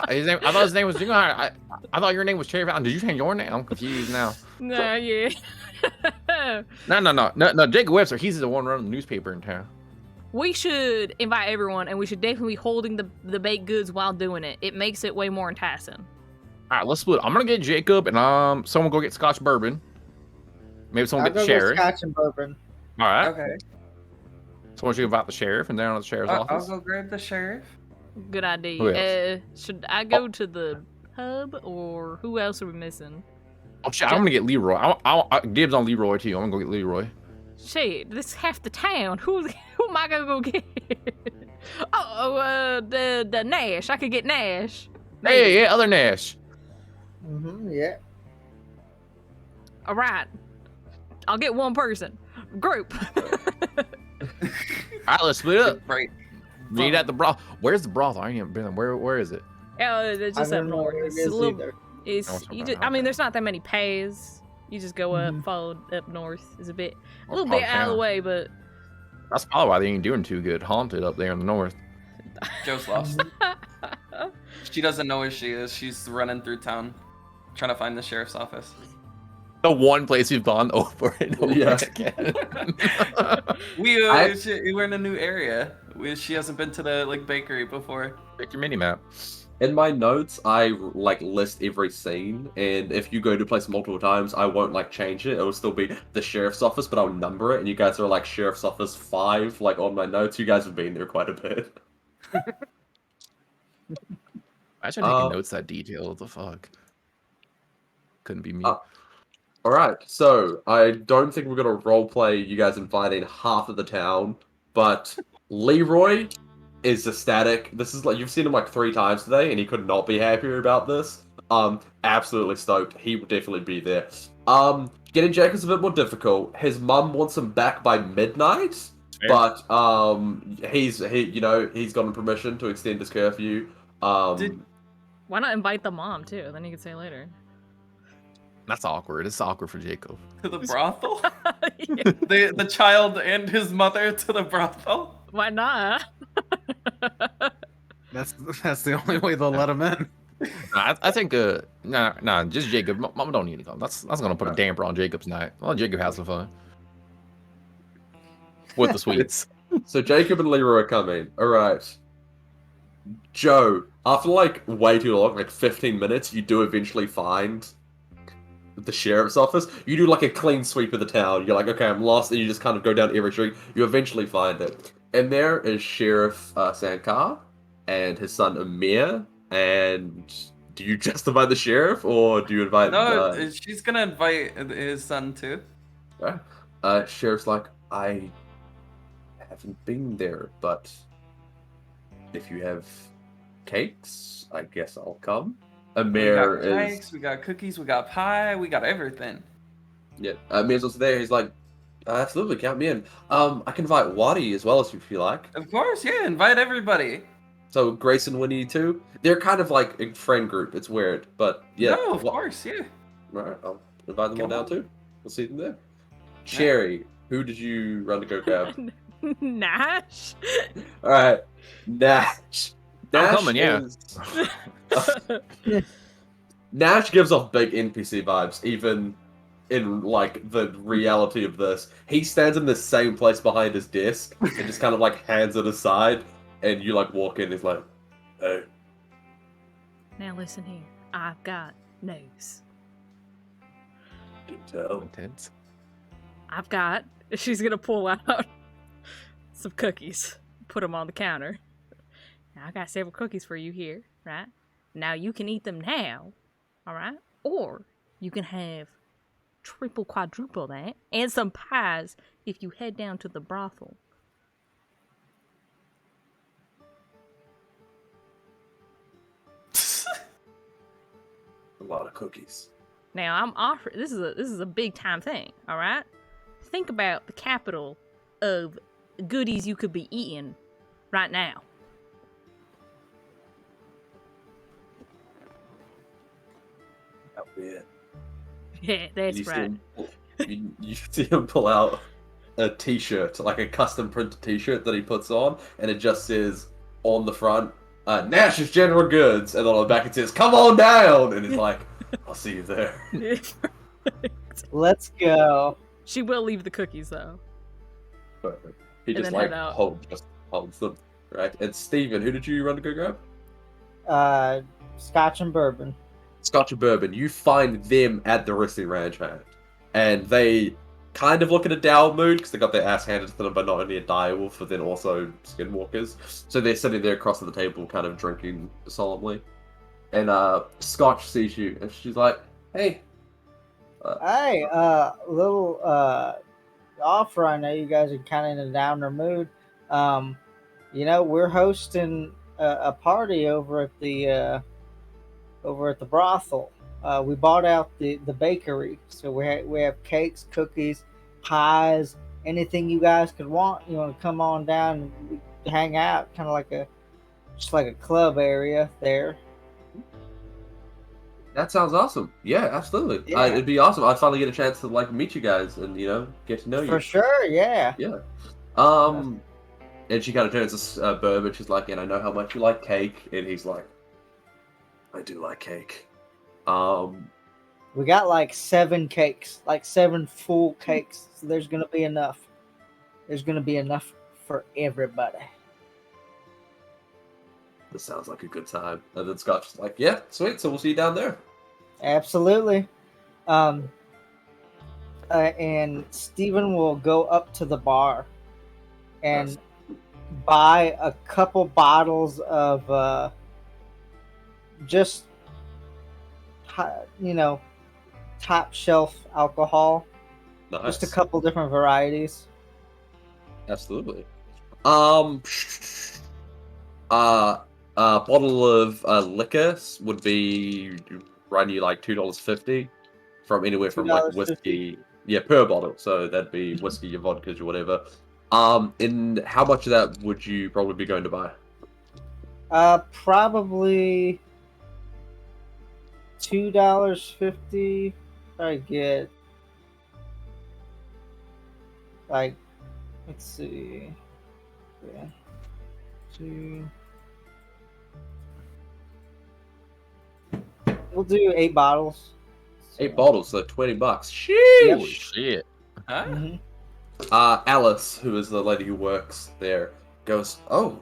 His name, I thought his name was Jingle. I thought your name was Cherry Fountain. Did you change your name? I'm confused now. No, yeah. No. Jacob Webster. He's the one running the newspaper in town. We should invite everyone, and we should definitely be holding the baked goods while doing it. It makes it way more enticing. All right, let's split. I'm gonna get Jacob, and someone go get Scotch bourbon. Maybe someone I'll get the go with sheriff. Scotch and bourbon. All right. Okay. Someone should invite the sheriff, and down at the sheriff's I'll office. go grab the sheriff. Good Who idea. else? Should I go to the hub, or who else are we missing? Oh shit! I'm gonna get Leroy. I dibs on Leroy too. I'm gonna go get Leroy. Shit, this is half the town. Who am I gonna go get? The Nash. I could get Nash. Hey, yeah, other Nash. Yeah. All right. I'll get one person. Group. All right, let's split up. Right. Meet at the broth. Where's the broth? I ain't even been there. Where is it? It's just I up don't know north. where it It's is a little. either. It's Oh, it's you up just. right I mean, now. there's not that many pays. You just go up, follow up north. It's a bit, a little Oh, bit out of the town. way, but That's probably why they ain't doing too good. Haunted up there in the north. Joe's lost. She doesn't know where she is. She's running through town, trying to find the sheriff's office. The one place we've gone over and over Yeah. again. We're in a new area. She hasn't been to the bakery before. Pick your mini map. In my notes, I list every scene, and if you go to place multiple times, I won't change it. It will still be the sheriff's office, but I'll number it. And you guys are sheriff's office 5, on my notes. You guys have been there quite a bit. Imagine taking notes that detail. What the fuck? Couldn't be me. All right, so I don't think we're gonna roleplay you guys inviting half of the town, but Leroy is ecstatic. This is you've seen him 3 times today, and he could not be happier about this. Absolutely stoked. He would definitely be there. Getting Jacob's a bit more difficult. His mum wants him back by midnight, Fair. but he's gotten permission to extend his curfew. Did- why not invite the mom too? Then you can say later. That's awkward. It's awkward for Jacob. To the brothel? Yeah, the child and his mother to the brothel? why not? That's the only way they'll let him in. I think nah, just Jacob. Mama don't need to come. That's gonna put a damper on Jacob's night. Well, Jacob has some fun with the sweets. So Jacob and Leroy are coming. All right. Joe, after way too long, 15 minutes, you do eventually find the sheriff's office. You do a clean sweep of the town. You're okay, I'm lost, and you just kind of go down every street. You eventually find it. And there is Sheriff Sankar and his son Amir. And do you just invite the sheriff, or do you invite... No, she's gonna invite his son too. Sheriff's I haven't been there, but if you have cakes, I guess I'll come. Amir We got is... cakes, we got cookies, we got pie, we got everything. Yeah, Amir's also there. He's absolutely, count me in. I can invite Waddy as well if you like. Of course, yeah, invite everybody. So Grace and Winnie too. They're kind of a friend group. It's weird, but yeah. No, of course, yeah. All right, I'll invite them all Come down on. too. We'll see them there. Cherry, who did you run to go grab? Nash. All right, Nash. I'm coming, yeah. Nash gives off big NPC vibes, even in the reality of this. He stands in the same place behind his desk and just kind of hands it aside, and you walk in. He's like, "Hey." Now listen here. I've got news. Can tell. Intense. I've got. She's gonna pull out some cookies. Put them on the counter. Now I got several cookies for you here, right? Now you can eat them now, all right? Or you can have triple, quadruple that, and some pies if you head down to the brothel. A lot of cookies. Now I'm offering. This is a big time thing, all right? Think about the capital of goodies you could be eating right now. beer. Yeah, And that's you see right. him you see him pull out a t-shirt, like a custom printed t-shirt that he puts on, and it just says on the front, Nash's General Goods, and then on the back it says, "Come on down," and he's like, "I'll see you there." Let's go. She will leave the cookies though. Perfect. He And just then head out. holds them, right? And Steven, who did you run to go grab? Scotch and bourbon. Scotch and Bourbon. You find them at the Wrestling Ranch hand, and they kind of look in a dour mood because they got their ass handed to them by not only a direwolf but then also skinwalkers. So they're sitting there across the table, kind of drinking solemnly. And Scotch sees you, and she's like, "Hey, Hey, little offer. I know you guys are kind of in a downer mood. We're hosting a party over at the brothel. We bought out the bakery, so we have cakes, cookies, pies, anything you guys could want. You want to come on down and hang out, kind of like just like a club area there. that sounds awesome. Yeah, absolutely. Yeah. It'd be awesome. I'd finally get a chance to like meet you guys and get to know you." For sure, yeah. Yeah. And she kind of turns to Bourbon. She's like, "And I know how much you like cake." And he's like, "I do like cake." We got like 7 cakes, like 7 full cakes. So there's gonna be enough. There's gonna be enough for everybody. This sounds like a good time. And then Scott's like, "Yeah, sweet. So we'll see you down there." Absolutely. And Steven will go up to the bar and Nice. buy a couple bottles of just top shelf alcohol. Nice. Just a couple different varieties. Absolutely. A bottle of liquor would be run you like $2.50 from anywhere from like $2.50. whiskey. Yeah, per bottle. So that'd be whiskey, your vodkas, or whatever. And how much of that would you probably be going to buy? Probably $2.50. I get like, let's see, yeah, 2. We'll do 8 bottles. 8 bottles, so $20. Sheesh. Yep. Holy shit. Huh? Mhm. Alice, who is the lady who works there, goes, "Oh,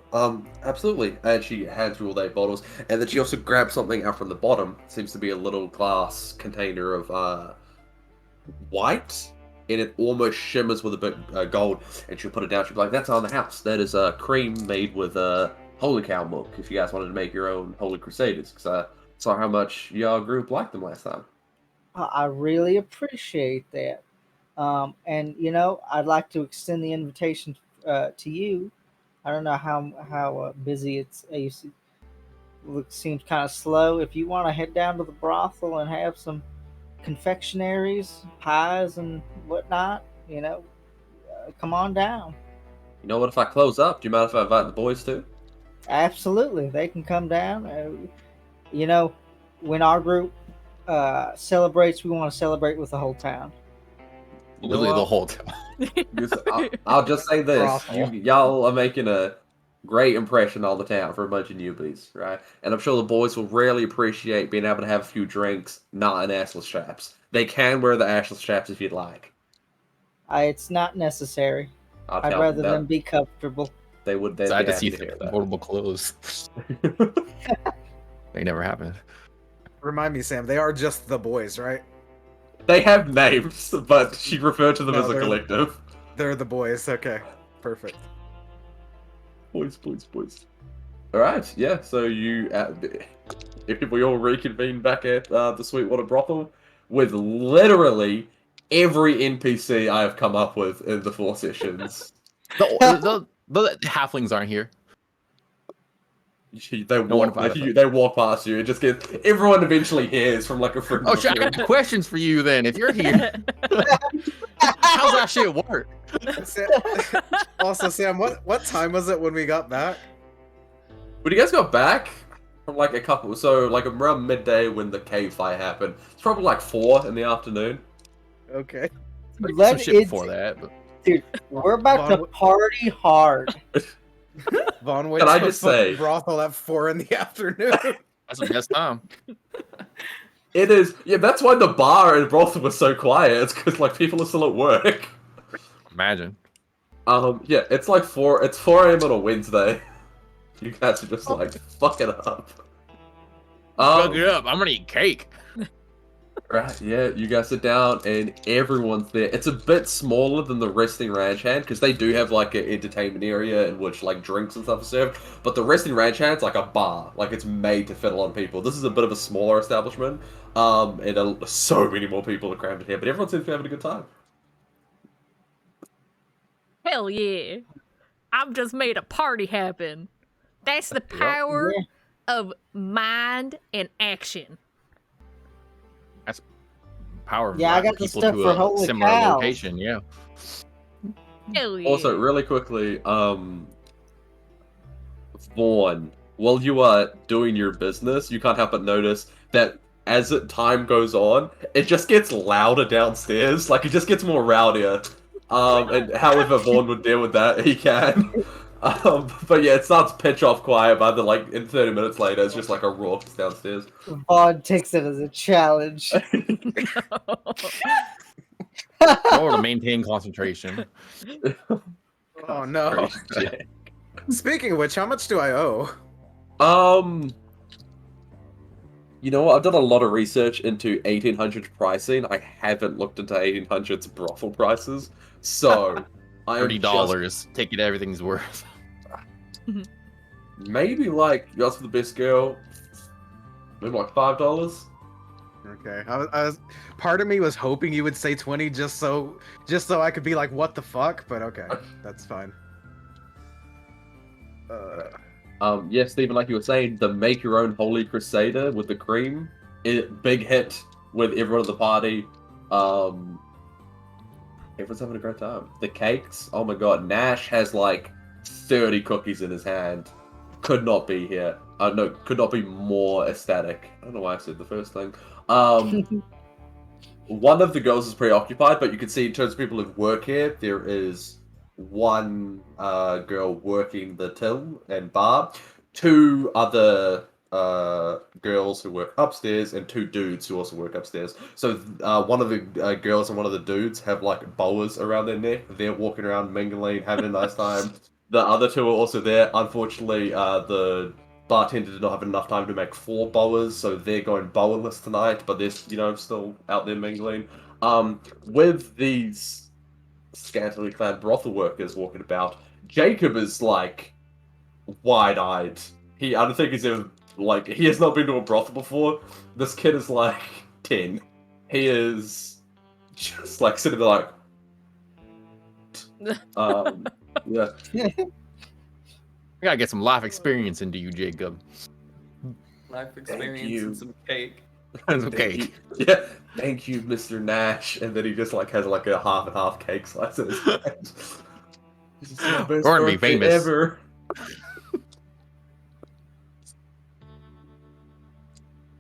absolutely," and she hands you all the 8 bottles, and then she also grabs something out from the bottom. It seems to be a little glass container of white, and it almost shimmers with a bit gold. And she'll put it down. She'll be like, "That's on the house. That is cream made with holy cow milk. If you guys wanted to make your own holy crusaders, because I saw how much your group liked them last time." I really appreciate that. And I'd like to extend the invitation to you. I don't know how busy it's. Seems kind of slow. If you want to head down to the brothel and have some confectionaries, pies, and whatnot, come on down. You know what? If I close up, do you mind if I invite the boys too? Absolutely, they can come down. When our group celebrates, we want to celebrate with the whole town. Literally the whole time. I'll just say this: Brothel. y'all are making a great impression on the town for a bunch of newbies, right? And I'm sure the boys will really appreciate being able to have a few drinks, not in assless straps. They can wear the assless straps if you'd like. It's not necessary. I'll I'd tell rather them them be comfortable. they would. They'd So I had be to see happy to hear that. portable clothes. They never happened. Remind me, Sam, they are just the boys, right? They have names, but she referred to them No, as a they're- collective. They're the boys. Okay, perfect. Boys. All right, yeah. So if we all reconvene back at the Sweetwater brothel with literally every NPC I have come up with in the 4 sessions. The halflings aren't here. They walk past you. It just gets everyone eventually hears from like a friend. Oh shit! I got questions for you then. If you're here, how's that shit work? Also, Sam, what time was it when we got back? When you guys got back, from like a couple. So like around midday when the cave fire happened. It's probably like 4 in the afternoon. Okay. Some Let shit it, before that. But dude. We're about to Vaughn, party hard. Vaughn Can went I to a just fucking say- brothel at 4 in the afternoon. that's the best time. It is. Yeah, that's why the bar in brothel was so quiet. It's because like people are still at work. Imagine. Yeah, it's like 4. It's 4 a.m. on a Wednesday. You guys are just like fuck it up. Fuck it up. I'm gonna eat cake. Right, yeah, you guys sit down and everyone's there. It's a bit smaller than the resting ranch hand because they do have like an entertainment area in which like drinks and stuff are served. But the resting ranch hand's like a bar, like it's made to fit a lot of people. This is a bit of a smaller establishment, and so many more people are crammed in here. But everyone seems to be having a good time. Hell yeah. I've just made a party happen. That's the power Yeah. of mind and action. Power of Yeah, I driving got the people stuff to for a holy similar cows. location. Yeah. Hell yeah. Also, really quickly, Vaughn, while you are doing your business, you can't help but notice that as time goes on, it just gets louder downstairs. Like, it just gets more rowdier. And however Vaughn would deal with that, he can. But yeah, it starts pitch off quiet, but then, like, in 30 minutes later, it's just like a raucous downstairs. Vaughn takes it as a challenge. Or to maintain concentration. Oh no. Speaking of which, how much do I owe? You know what? I've done a lot of research into 1800s pricing. I haven't looked into 1800s brothel prices, so I am $30. Take it, everything's worth. maybe like you ask for the best girl, maybe like $5. Okay, I was part of me was hoping you would say 20 just so I could be like, what the fuck? But okay, that's fine. Yeah, Stephen, like you were saying, the make your own Holy Crusader with the cream, big hit with everyone at the party. Everyone's having a great time. The cakes, oh my god, Nash has like 30 cookies in his hand. Could not be here. No, could not be more ecstatic. I don't know why I said the first thing. One of the girls is preoccupied, but you can see in terms of people who work here, there is one girl working the till and bar, 2 other girls who work upstairs, and 2 dudes who also work upstairs. So one of the girls and one of the dudes have like boas around their neck. They're walking around mingling, having a nice time. The other 2 are also there. Unfortunately, the bartender did not have enough time to make 4 boas, so they're going boa-less tonight, but they're, still out there mingling. With these scantily clad brothel workers walking about, Jacob is, like, wide-eyed. I don't think he's ever, like, he has not been to a brothel before. This kid is, like, 10. He is just, like, sitting there, like, yeah. I gotta get some life experience into you, Jacob. Life experience you. and some cake. That's Thank okay. you. Yeah, thank you, Mr. Nash. And then he just like has like a half and half cake slice in his hand. This is my best We're gonna be birthday famous. ever.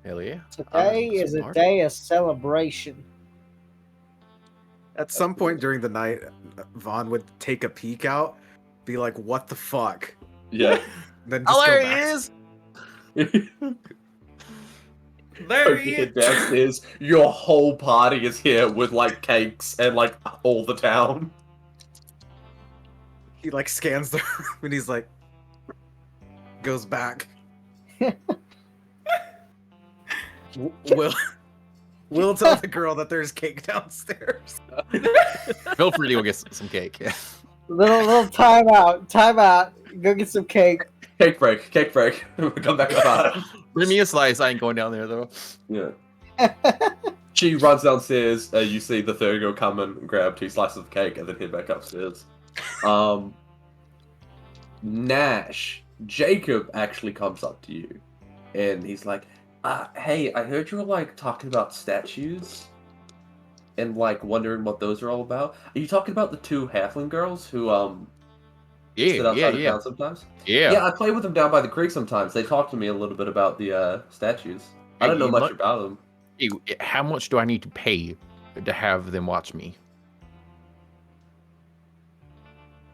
Hell yeah. Today is a day of celebration. At some point during the night, Vaughn would take a peek out, be like, what the fuck? Yeah. Then just Oh, go there back. he is. There You he get is. downstairs, your whole party is here with like cakes and like all the town. He like scans the room and he's like, goes back. We'll tell the girl that there's cake downstairs. Feel free to go get some cake. Yeah. Little time out. Go get some cake. Cake break. Come back up. Bring me a slice. I ain't going down there though. Yeah. She runs downstairs. You see the third girl come and grab 2 slices of cake and then head back upstairs. Nash, Jacob actually comes up to you and he's like, hey, I heard you were like talking about statues and like wondering what those are all about. Are you talking about the 2 halfling girls who Yeah, sit yeah, outside of yeah, town sometimes. yeah. Yeah, I play with them down by the creek sometimes. They talk to me a little bit about the statues. I don't know You much mu- about them. How much do I need to pay to have them watch me?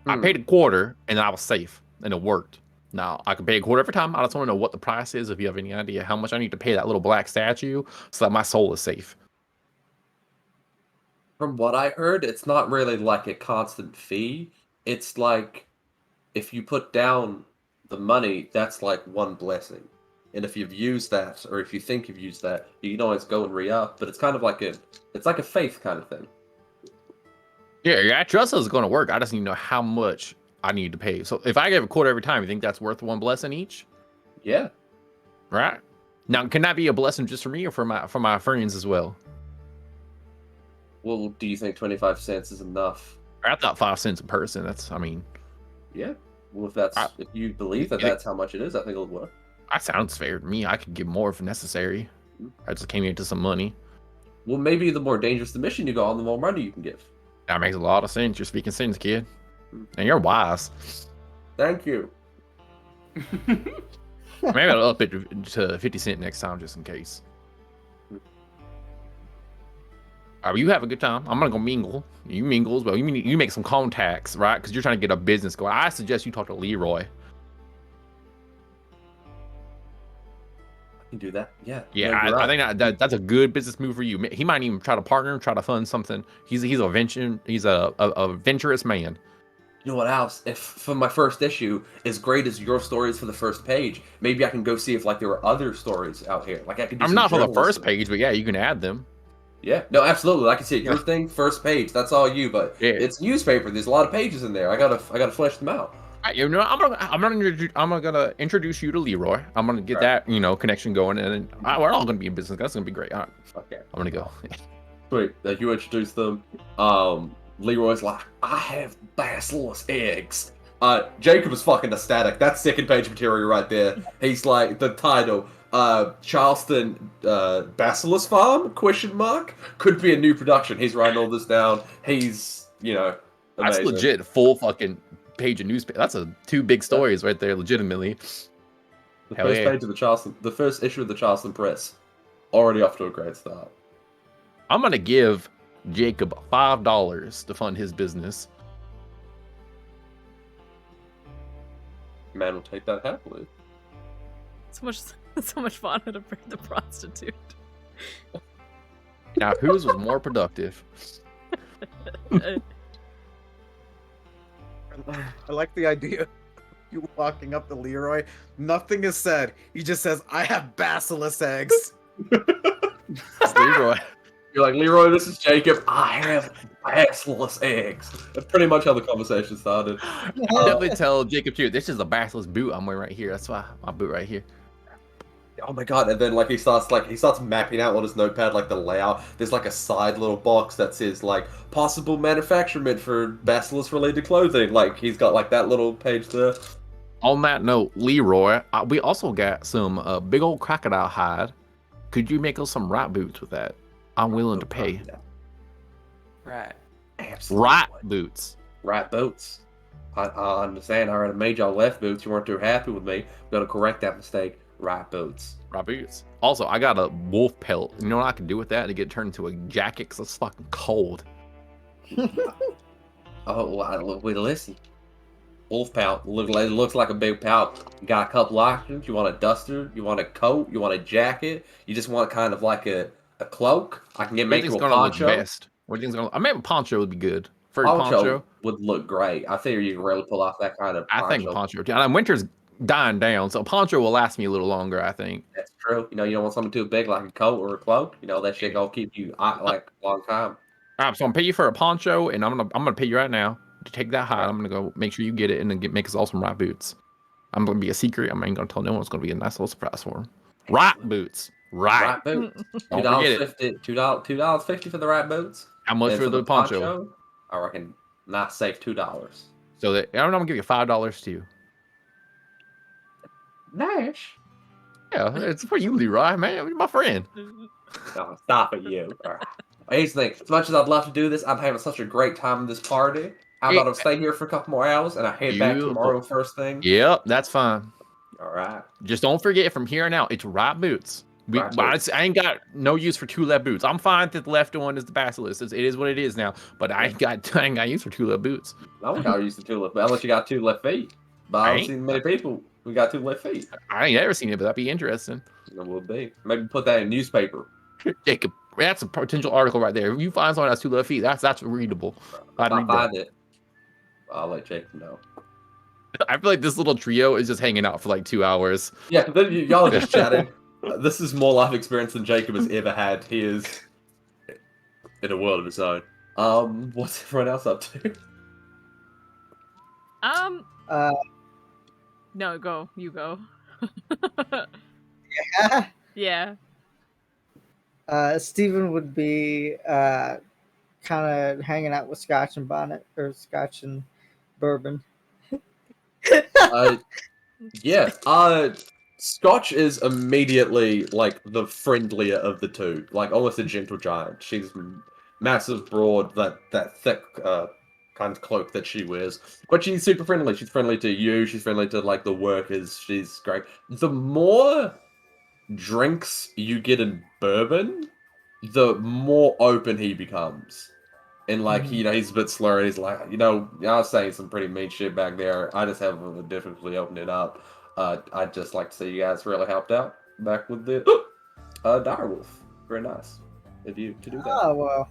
I paid a quarter, and I was safe, and it worked. Now I can pay a quarter every time. I just want to know what the price is. If you have any idea how much I need to pay that little black statue, so that my soul is safe. From what I heard, it's not really like a constant fee. It's like if you put down the money, that's like one blessing. And if you've used that, or if you think you've used that, you can always go and re-up. But it's kind of like it's like a faith kind of thing. Yeah, I trust it's going to work. I just need to know how much I need to pay. So if I give a quarter every time, you think that's worth one blessing each? Yeah. Right. Now, can that be a blessing just for me or for my friends as well? Well, do you think 25 cents is enough? I thought 5 cents a person. That's, I mean, Yeah. Well, I- if you believe that that's how much it is, I think it'll work. that sounds fair to me. I could give more if necessary. I just came into some money. Well, maybe the more dangerous the mission you go on, the more money you can give. That makes a lot of sense. You're speaking sense, kid. And you're wise. Thank you. Maybe I'll up it to 50 cents next time just in case. All right, you have a good time. I'm gonna go mingle. You mingle as well. You make some contacts, right? Because you're trying to get a business going. I suggest you talk to Leroy. I can do that. Yeah. Yeah, no, you're I right. think that's a good business move for you. He might even try to partner, try to fund something. He's a venturous man. You know what else? If for my first issue, as great as your story is for the first page, maybe I can go see if like there are other stories out here. Like I can do I'm some not for the journalism. first page, but yeah, you can add them. Yeah, no, absolutely. I can see it. Your thing, first page. That's all you. But Yeah. it's newspaper. There's a lot of pages in there. I gotta flesh them out. You know, I'm gonna introduce you to Leroy. I'm gonna get that connection going, and then we're all gonna be in business. That's gonna be great. All right, Okay. I'm gonna go. Sweet. That you introduce them. Leroy's like, I have basilisk eggs. Jacob is fucking ecstatic. That's second page material right there. He's like the title. Charleston Basilisk Farm? Question mark? Could be a new production. He's writing all this down. He's That's amazing. legit. Full fucking page of newspaper. That's two big stories right there. Legitimately. The Hell first yeah. page of the first issue of the Charleston Press. Already off to a great start. I'm gonna give Jacob $5 to fund his business. Man will take that happily. So much fun to bring the prostitute. Now, whose was more productive? I like the idea of you walking up to Leroy. Nothing is said. He just says, I have basilisk eggs. It's Leroy. You're like, Leroy, this is Jacob. I have basilisk eggs. That's pretty much how the conversation started. I definitely tell Jacob too. This is a basilisk boot I'm wearing right here. That's why my boot right here. Oh my god! And then like he starts mapping out on his notepad like the layout. There's like a side little box that says like possible manufacturement for basilisk related clothing. Like he's got like that little page there. On that note, Leroy, we also got some big old crocodile hide. Could you make us some rat boots with that? I'm willing to pay. Right. Absolutely. Rat boots. Rat boots. I understand. I already made y'all left boots. You weren't too happy with me. I'm gonna correct that mistake. Rat boots. Rat boots. Also, I got a wolf pelt. You know what I can do with that to get it turned into a jacket? Because it's fucking cold. Oh, well, wait, listen. Wolf pelt. Looks like a big pelt. You got a couple options. You want a duster? You want a coat? You want a jacket? You just want kind of like a cloak? I can make you a poncho. Best? What do you think's gonna? I mean, poncho would be good. Furry poncho would look great. I think you can really pull off that kind of poncho. I think poncho. And winter's dying down, so poncho will last me a little longer. I think that's true. You don't want something too big like a coat or a cloak. That shit gonna keep you like a long time. All right, so I'm gonna pay you for a poncho, and I'm gonna pay you right now to take that hide. I'm gonna go make sure you get it, and then make us all some rat boots. I'm gonna be a secret. I ain't gonna tell no one. It's gonna be a nice little surprise for them. Rat boots, rat boots. $2.50. $2.50 for the rat boots. How much for the poncho? I reckon not safe $2. So that I'm gonna give you $5 too. Nash. Yeah, it's for you, Leroy, man. You're my friend. No, stop it, you. All right. Here's the thing. As much as I'd love to do this, I'm having such a great time in this party How about I stay here for a couple more hours and I head back Beautiful. tomorrow first thing? Yep, that's fine. All right. Just don't forget from here on out, it's right boots. Right boots. I ain't got no use for two left boots. I'm fine that the left one is the basilisk. It is what it is now. But I ain't got use for two left boots. I don't got used to two left, unless you got two left feet. But I I don't ain't. see many people who got two left feet. I ain't ever seen it, but that'd be interesting. It would be. Maybe put that in newspaper. Jacob, that's a potential article right there. If you find someone that's two left feet, that's readable. I'd If I read that. find it, I'll let Jacob know. I feel like this little trio is just hanging out for like 2 hours. Yeah, then y'all are just chatting. This is more life experience than Jacob has ever had. He is in a world of his own. What's everyone else up to? No, go. You go. Yeah. Steven would be kind of hanging out with Scotch and Bonnet, or Scotch and Bourbon. Yeah. Scotch is immediately like the friendlier of the two, like almost a gentle giant. She's massive, broad, that thick kind of cloak that she wears, but she's super friendly. She's friendly to you. She's friendly to like the workers. She's great. The more drinks you get in Bourbon, the more open he becomes. And like, you know, he's a bit slurred. He's like, I was saying some pretty mean shit back there. I just have a difficulty opening it up. I'd just like to say you guys really helped out back with the direwolf. Very nice of you to do that. Oh well,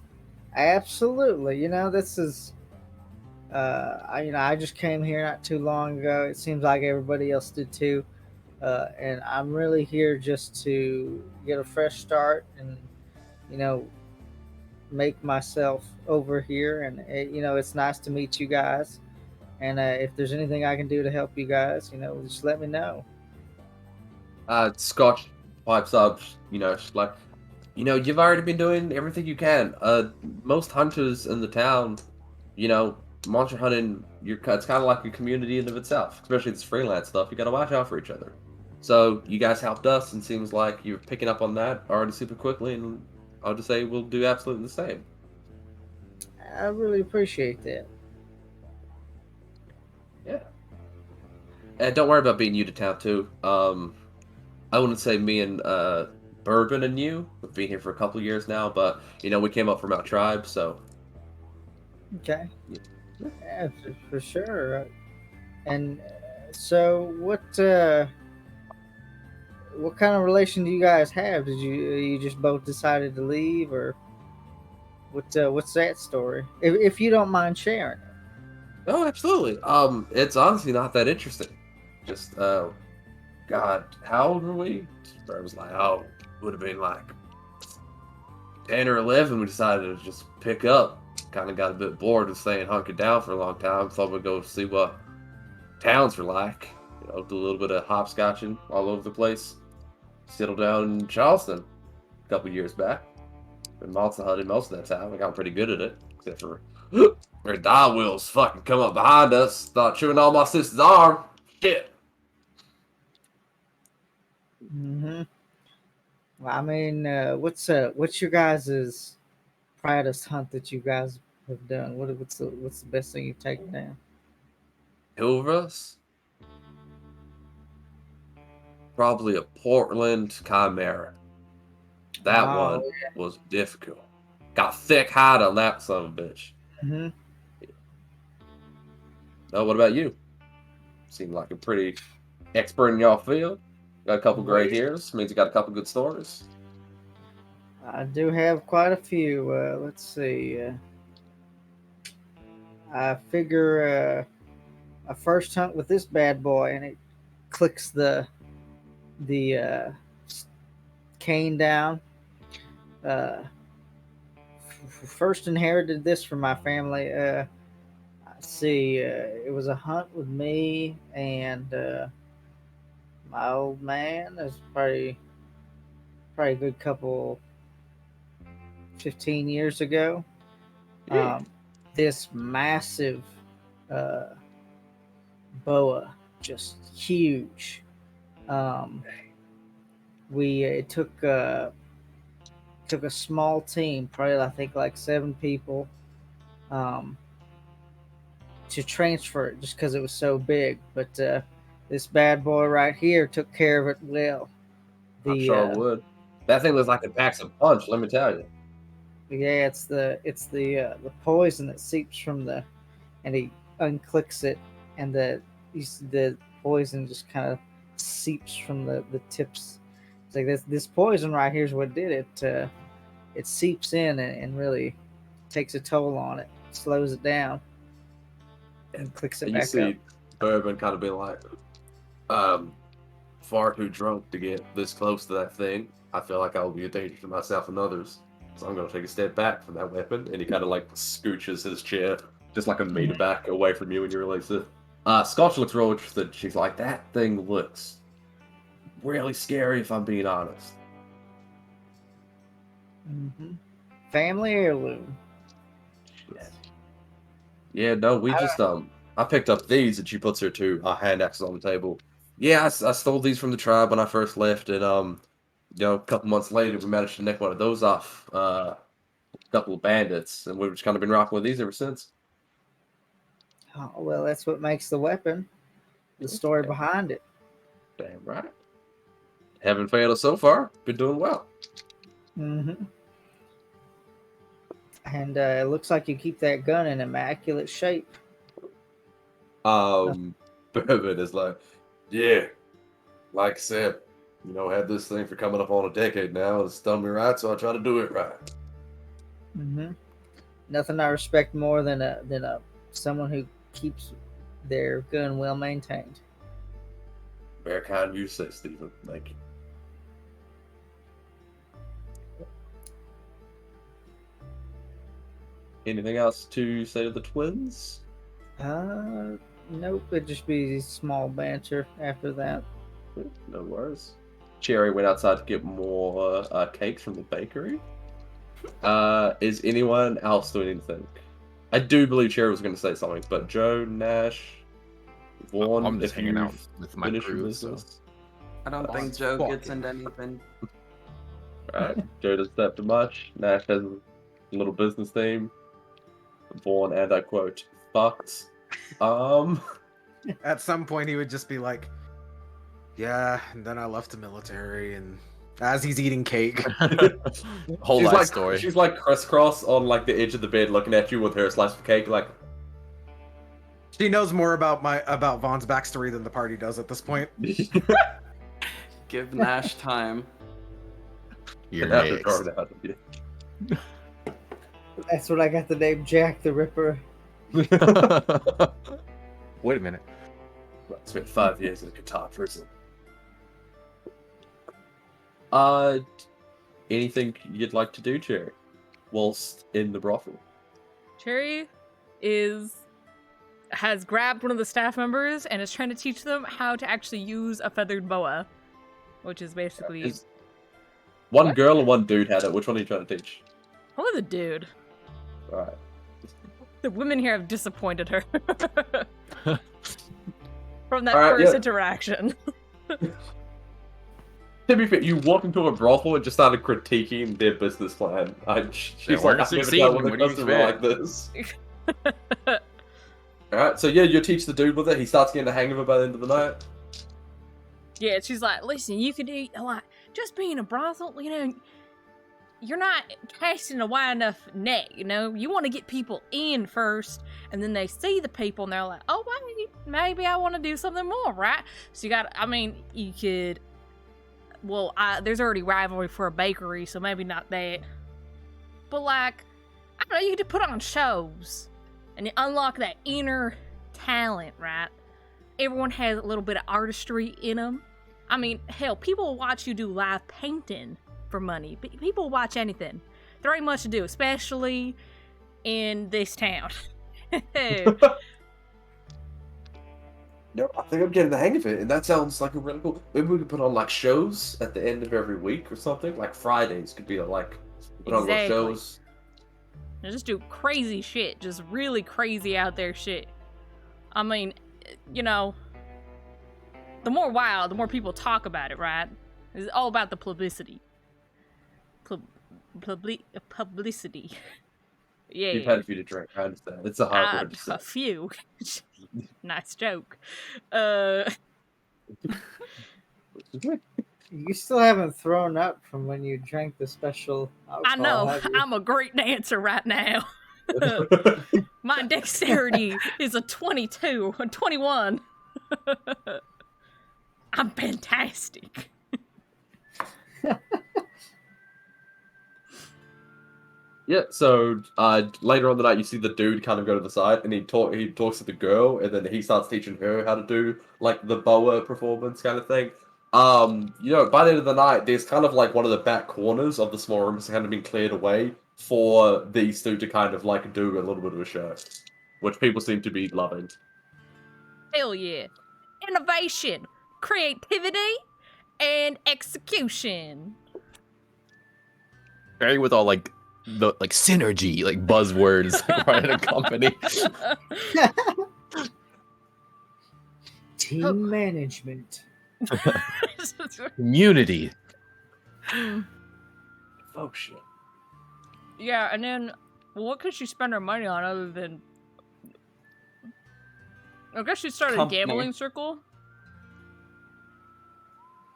absolutely. This is. I just came here not too long ago. It seems like everybody else did too, and I'm really here just to get a fresh start and, make myself over here. And it's nice to meet you guys. And if there's anything I can do to help you guys, just let me know. Scotch pipes up, she's like, you've already been doing everything you can. Most hunters in the town, monster hunting, it's kind of like a community in of itself, especially this freelance stuff. You got to watch out for each other. So you guys helped us, and seems like you're picking up on that already super quickly, and I'll just say we'll do absolutely the same. I really appreciate that. Yeah. And don't worry about being new to town too. I wouldn't say me and Bourbon and you. We've been here for a couple years now, but we came up from our tribe, so. Okay. Yeah, for sure. And so, what kind of relation do you guys have? Did you just both decided to leave, or what's that story? If you don't mind sharing it. Oh, absolutely. It's honestly not that interesting. Just God, how old were we? I was like, would have been like 10 or 11. We decided to just pick up. Kind of got a bit bored of staying hunkered down for a long time. Thought we'd go see what towns were like. Do a little bit of hopscotching all over the place. Settled down in Charleston a couple years back. Been monster hunting most of that time. I got pretty good at it, except for their die wheels fucking come up behind us. Start chewing on my sister's arm. Shit. Mm-hmm. Well, I mean, what's your guys' proudest hunt that you guys have done? What's the best thing you've taken down? Two of us? Probably a Portland Chimera. That one was difficult. Got thick hide on that son of a bitch. Mm-hmm. No, what about you? Seem like a pretty expert in your field. Got a couple gray hairs. Means you got a couple good stories. I do have quite a few. Let's see. I figure a first hunt with this bad boy, and it clicks the cane down. First inherited this from my family. Let's see. It was a hunt with me and my old man. It's probably a good couple 15 years ago. This massive boa, just huge. We took a small team, probably I think like 7 people, to transfer it just because it was so big. But this bad boy right here took care of it well. I'm sure it would. That thing looks like it packs a punch. Let me tell you. Yeah, it's the poison that seeps from the, and he unclicks it, and the poison just kind of seeps from the tips. It's like this poison right here is what did it. It seeps in and really takes a toll on it, slows it down, and clicks it And you back up. see Bourbon kind of be like, far too drunk to get this close to that thing. I feel like I'll be a danger to myself and others. So I'm going to take a step back from that weapon. And he kind of like scooches his chair just like a meter back away from you when you release it. Scotch looks real interested. She's like, that thing looks really scary if I'm being honest. Family heirloom. Yeah, no, we just I picked up these and she puts her two hand axes on the table. Yeah, I stole these from the tribe when I first left, and a couple months later we managed to nick one of those off a couple of bandits, and we've just kind of been rocking with these ever since. Oh, well, that's what makes the weapon. The story behind it. Damn right. Haven't failed us so far. Been doing well. And it looks like you keep that gun in immaculate shape. Bourbon is like, yeah, like I said, had this thing for coming up on a decade now. It's done me right, so I try to do it right. Nothing I respect more than a someone who keeps their gun well maintained. Very kind of you to say, Stephen. Thank you. Anything else to say to the twins? Nope. It'd just be small banter after that. No worries. Cherry went outside to get more cakes from the bakery. Is anyone else doing anything? I do believe Cherry was going to say something, but Joe, Nash, Vaughn, I'm just if hanging out you've with my finished your crew. So. business. I don't think Joe gets into anything. Alright, Joe doesn't have too much. Nash has a little business theme. Vaughn, and I quote, fucked. At some point, he would just be like, "Yeah," and then I left the military, and as he's eating cake, Whole she's life like, story. She's like crisscross on like the edge of the bed, looking at you with her slice of cake, like. she knows more about Vaughn's backstory than the party does at this point. Give Nash time. You're After next. carving it out of you. That's what I got the name Jack the Ripper. Wait a minute. I spent 5 years in a Qatar prison. Anything you'd like to do, Cherry, whilst in the brothel? Cherry has grabbed one of the staff members and is trying to teach them how to actually use a feathered boa, which is basically One What? girl and one dude had it. Which one are you trying to teach? probably the dude. All right. The women here have disappointed her from that All right, first yeah. interaction. To be fair, you walked into a brothel and just started critiquing their business plan. She's weren't like, I've never succeeding, dealt with what a do you customer like this. Alright, so yeah, you teach the dude with it. He starts getting the hang of it by the end of the night. Yeah, she's like, listen, you could do, like, just being a brothel, you're not casting a wide enough net, You want to get people in first, and then they see the people, and they're like, oh, wait, maybe I want to do something more, right? So you could, there's already rivalry for a bakery, so maybe not that. But, I don't know, you could put on shows, and you unlock that inner talent, right? Everyone has a little bit of artistry in them. I mean, hell, people will watch you do live painting for money. People will watch anything. There ain't much to do, especially in this town. No, I think I'm getting the hang of it, and that sounds like a really cool. Maybe we could put on like shows at the end of every week or something. Like Fridays could be like put on little Exactly. shows. And just do crazy shit, just really crazy out there shit. I mean, the more wild, the more people talk about it, right? It's all about the publicity. Publicity. You've Yeah. had a few to drink. I understand. It's a hard word to say. A few. Nice joke. You still haven't thrown up from when you drank the special alcohol, I know. have you? I'm a great dancer right now. My dexterity is a 22, a 21. I'm fantastic. Yeah, so later on the night, you see the dude kind of go to the side, and he talks to the girl, and then he starts teaching her how to do like the boa performance kind of thing. By the end of the night, there's kind of like one of the back corners of the small room has kind of been cleared away for these two to kind of like do a little bit of a show, which people seem to be loving. Hell yeah. Innovation, creativity, and execution. Very with all like the like synergy, like buzzwords like, running a company. Team management. Community. Oh shit. Yeah, and then what could she spend her money on other than? I guess she started Company. a gambling circle.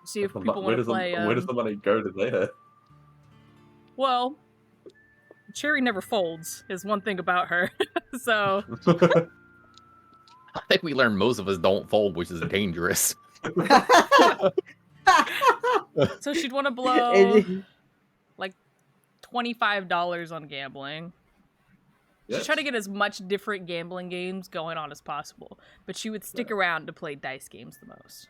See if Where people want to does play. where does the money go to there? Well, Cherry never folds is one thing about her. So I think we learned most of us don't fold, which is dangerous. so she'd want to blow And- like $25 on gambling. She's Yes. trying to get as much different gambling games going on as possible, but she would stick around to play dice games the most.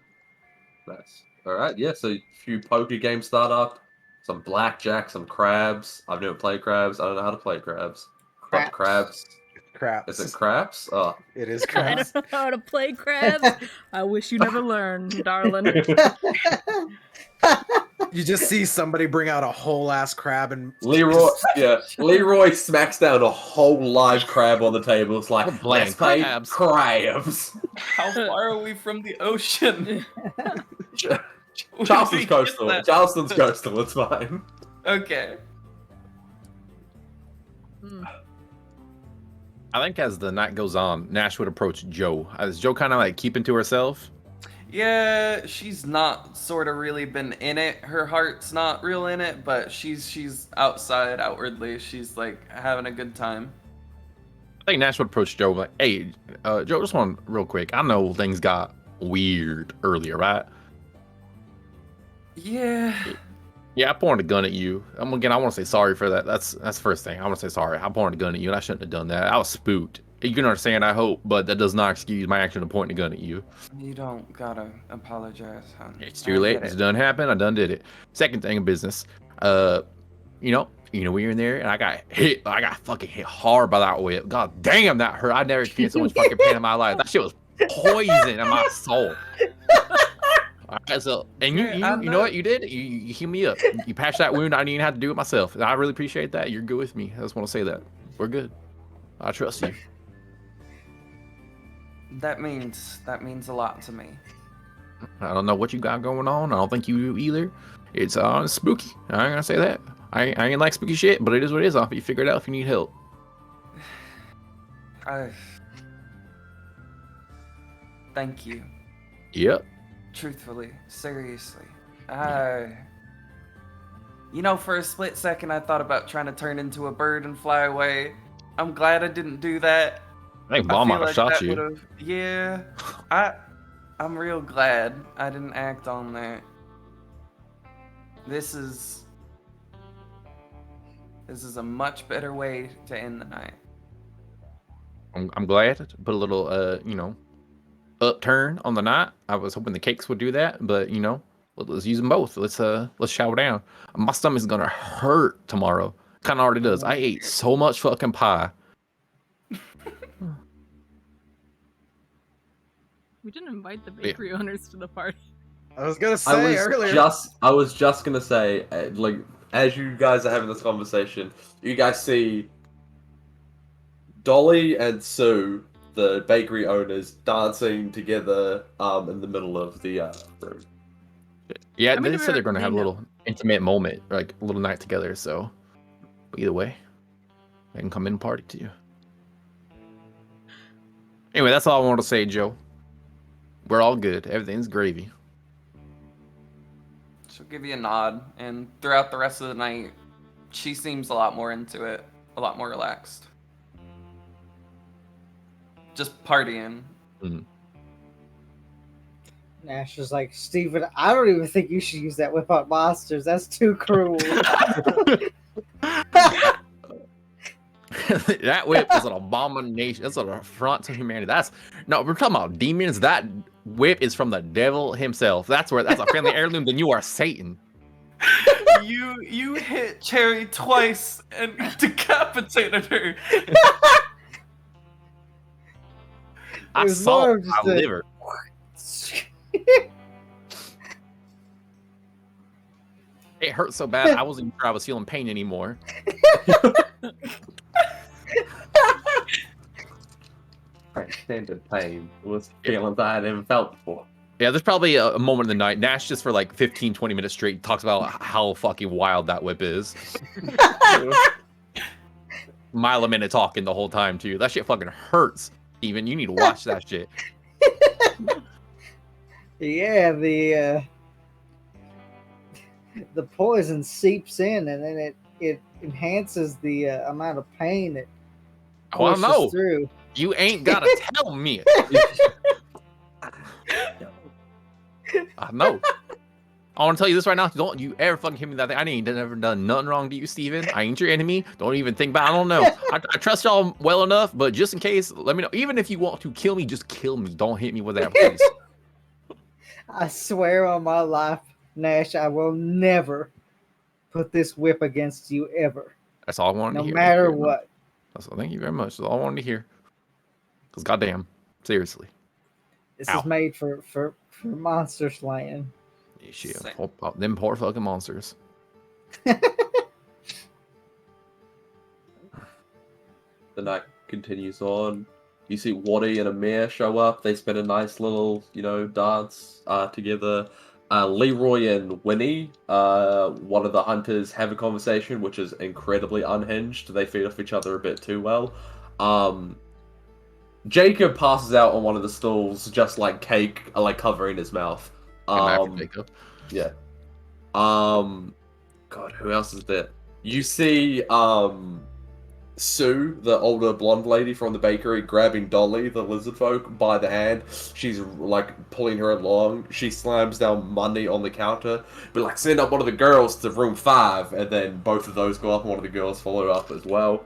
Nice. All right, yeah. So a few poker games start up, some blackjack, some crabs. I've never played crabs. I don't know how to play crabs. But crabs. Crap. Is it craps? Oh. It is I crap. don't know how to play crabs. I wish you never learned, darling. You just see somebody bring out a whole ass crab and Leroy smacks down a whole live crab on the table. It's like, We're playing let's play crabs." crabs. How far are we from the ocean? Where did we Charleston's get coastal. that? Charleston's coastal. It's fine. Okay. Hmm. I think as the night goes on, Nash would approach Joe. Is Joe kind of like keeping to herself? Yeah, she's not sort of really been in it. Her heart's not real in it, but she's outside outwardly. She's like having a good time. I think Nash would approach Joe like, "Hey, Joe, just one real quick. I know things got weird earlier, right? Yeah. Yeah, I pointed a gun at you. I want to say sorry for that. That's the first thing. I want to say sorry. I pointed a gun at you, and I shouldn't have done that. I was spooked. You can understand, I hope, but that does not excuse my action of pointing a gun at you. You don't gotta apologize, hon. It's I too late. get It's it. done happened. I done did it. Second thing of business, we were in there, and I got fucking hit hard by that whip. God damn, that hurt. I never experienced so much fucking pain in my life. That shit was poison in my soul. All right, so and you Yeah, I know know. what you did? You healed me up. You patched that wound. I didn't even have to do it myself. And I really appreciate that. You're good with me. I just want to say that we're good. I trust you. That means a lot to me. I don't know what you got going on. I don't think you do either. It's spooky. I ain't gonna say that. I ain't like spooky shit, but it is what it is. I'll help you figure it out if you need help. Thank you. Yep. Truthfully, seriously. For a split second I thought about trying to turn into a bird and fly away. I'm glad I didn't do that. I think I Bob feel might have like shot that you. would've- Yeah. I'm real glad I didn't act on that. This is a much better way to end the night. I'm glad to put a little upturn on the night. I was hoping the cakes would do that, but let's use them both. Let's chow down. My stomach's gonna hurt tomorrow. Kind of already does. I ate so much fucking pie. We didn't invite the bakery owners to the party. I was gonna say earlier. I was just gonna say, as you guys are having this conversation, you guys see Dolly and Sue, the bakery owners, dancing together in the middle of the room. Yeah, I mean, they we said they're were- gonna they have a know. little intimate moment, like a little night together. So, either way, They can come in and party to you. Anyway, that's all I want to say, Joe. We're all good. Everything's gravy. She'll give you a nod, and throughout the rest of the night, she seems a lot more into it, a lot more relaxed. Just partying. Nash is like, Steven, I don't even think you should use that whip on monsters. That's too cruel. That whip is an abomination. That's an affront to humanity. No, we're talking about demons. That whip is from the devil himself. That's a family heirloom. Then you are Satan. You hit Cherry twice and decapitated her. I was saw more of just my a- liver. It hurt so bad I wasn't sure I was feeling pain anymore. Extended pain was feelings I hadn't felt before. Yeah, there's probably a moment in the night. Nash just for like 15, 20 minutes straight talks about how fucking wild that whip is. Mile a minute talking the whole time too. That shit fucking hurts. Even you need to watch that shit. Yeah, the poison seeps in, and then it enhances the amount of pain it Oh, I pushes know. through. You ain't gotta tell me. I know. I want to tell you this right now. Don't you ever fucking hit me that thing. I ain't never done nothing wrong to you, Steven. I ain't your enemy. Don't even think about it. I don't know. I trust y'all well enough, but just in case, let me know. Even if you want to kill me, just kill me. Don't hit me with that, please. I swear on my life, Nash, I will never put this whip against you ever, That's all I wanted no to hear. matter Thank you very much. what. Thank you very much. That's all I wanted to hear. Because goddamn, seriously. This Ow. is made for monster slaying. Yeah, shit. Same. Them poor fucking monsters. The night continues on. You see Waddy and Amir show up. They spend a nice little, dance together. Leroy and Winnie, one of the hunters, have a conversation, which is incredibly unhinged. They feed off each other a bit too well. Jacob passes out on one of the stools, just like cake, like covering his mouth. Jacob. Yeah. God, who else is there? You see, Sue, the older blonde lady from the bakery, grabbing Dolly, the lizard folk, by the hand. She's like pulling her along. She slams down money on the counter, but like, send up one of the girls to room 5, and then both of those go up, and one of the girls follow up as well.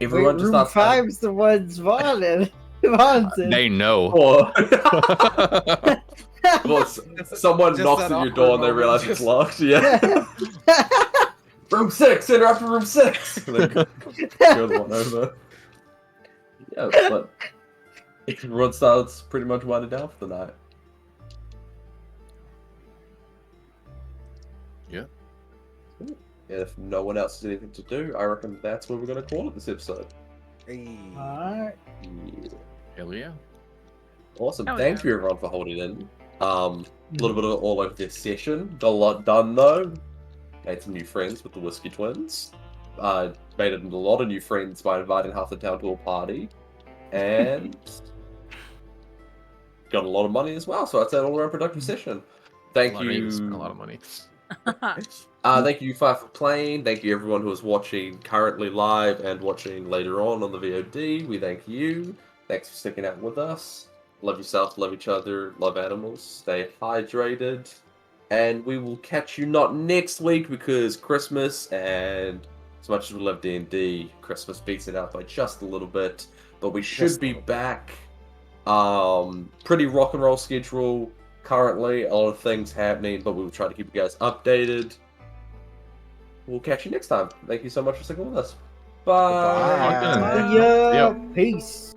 Everyone Wait, just room starts 5's the one's wanted. Wanted. They know. Well, someone Just knocks that at your awkward door and they moment, realize just- it's locked. Yeah. Room 6, enter after room 6. And then goes one over. Yeah, but everyone starts pretty much winding down for the night. Yeah. And if no one else has anything to do, I reckon that's where we're going to call it this episode. Hey. Alright. Yeah. Hell yeah. Awesome. Oh, Thank yeah. you everyone for holding in. A little bit of all over this session. Got a lot done though. Made some new friends with the Whiskey Twins. Made a lot of new friends by inviting half the town to a party. And got a lot of money as well. So I'd say an all-around productive session. Thank you. Spent a lot of money. Thank you, Five, for playing. Thank you, everyone who is watching currently live and watching later on the VOD. We thank you. Thanks for sticking out with us. Love yourself, love each other, love animals. Stay hydrated. And we will catch you not next week because Christmas, and as much as we love D&D, Christmas beats it out by just a little bit. But we should be back. Pretty rock and roll schedule currently. A lot of things happening, but we will try to keep you guys updated. We'll catch you next time. Thank you so much for sticking with us. Bye. Bye. Yeah. Peace.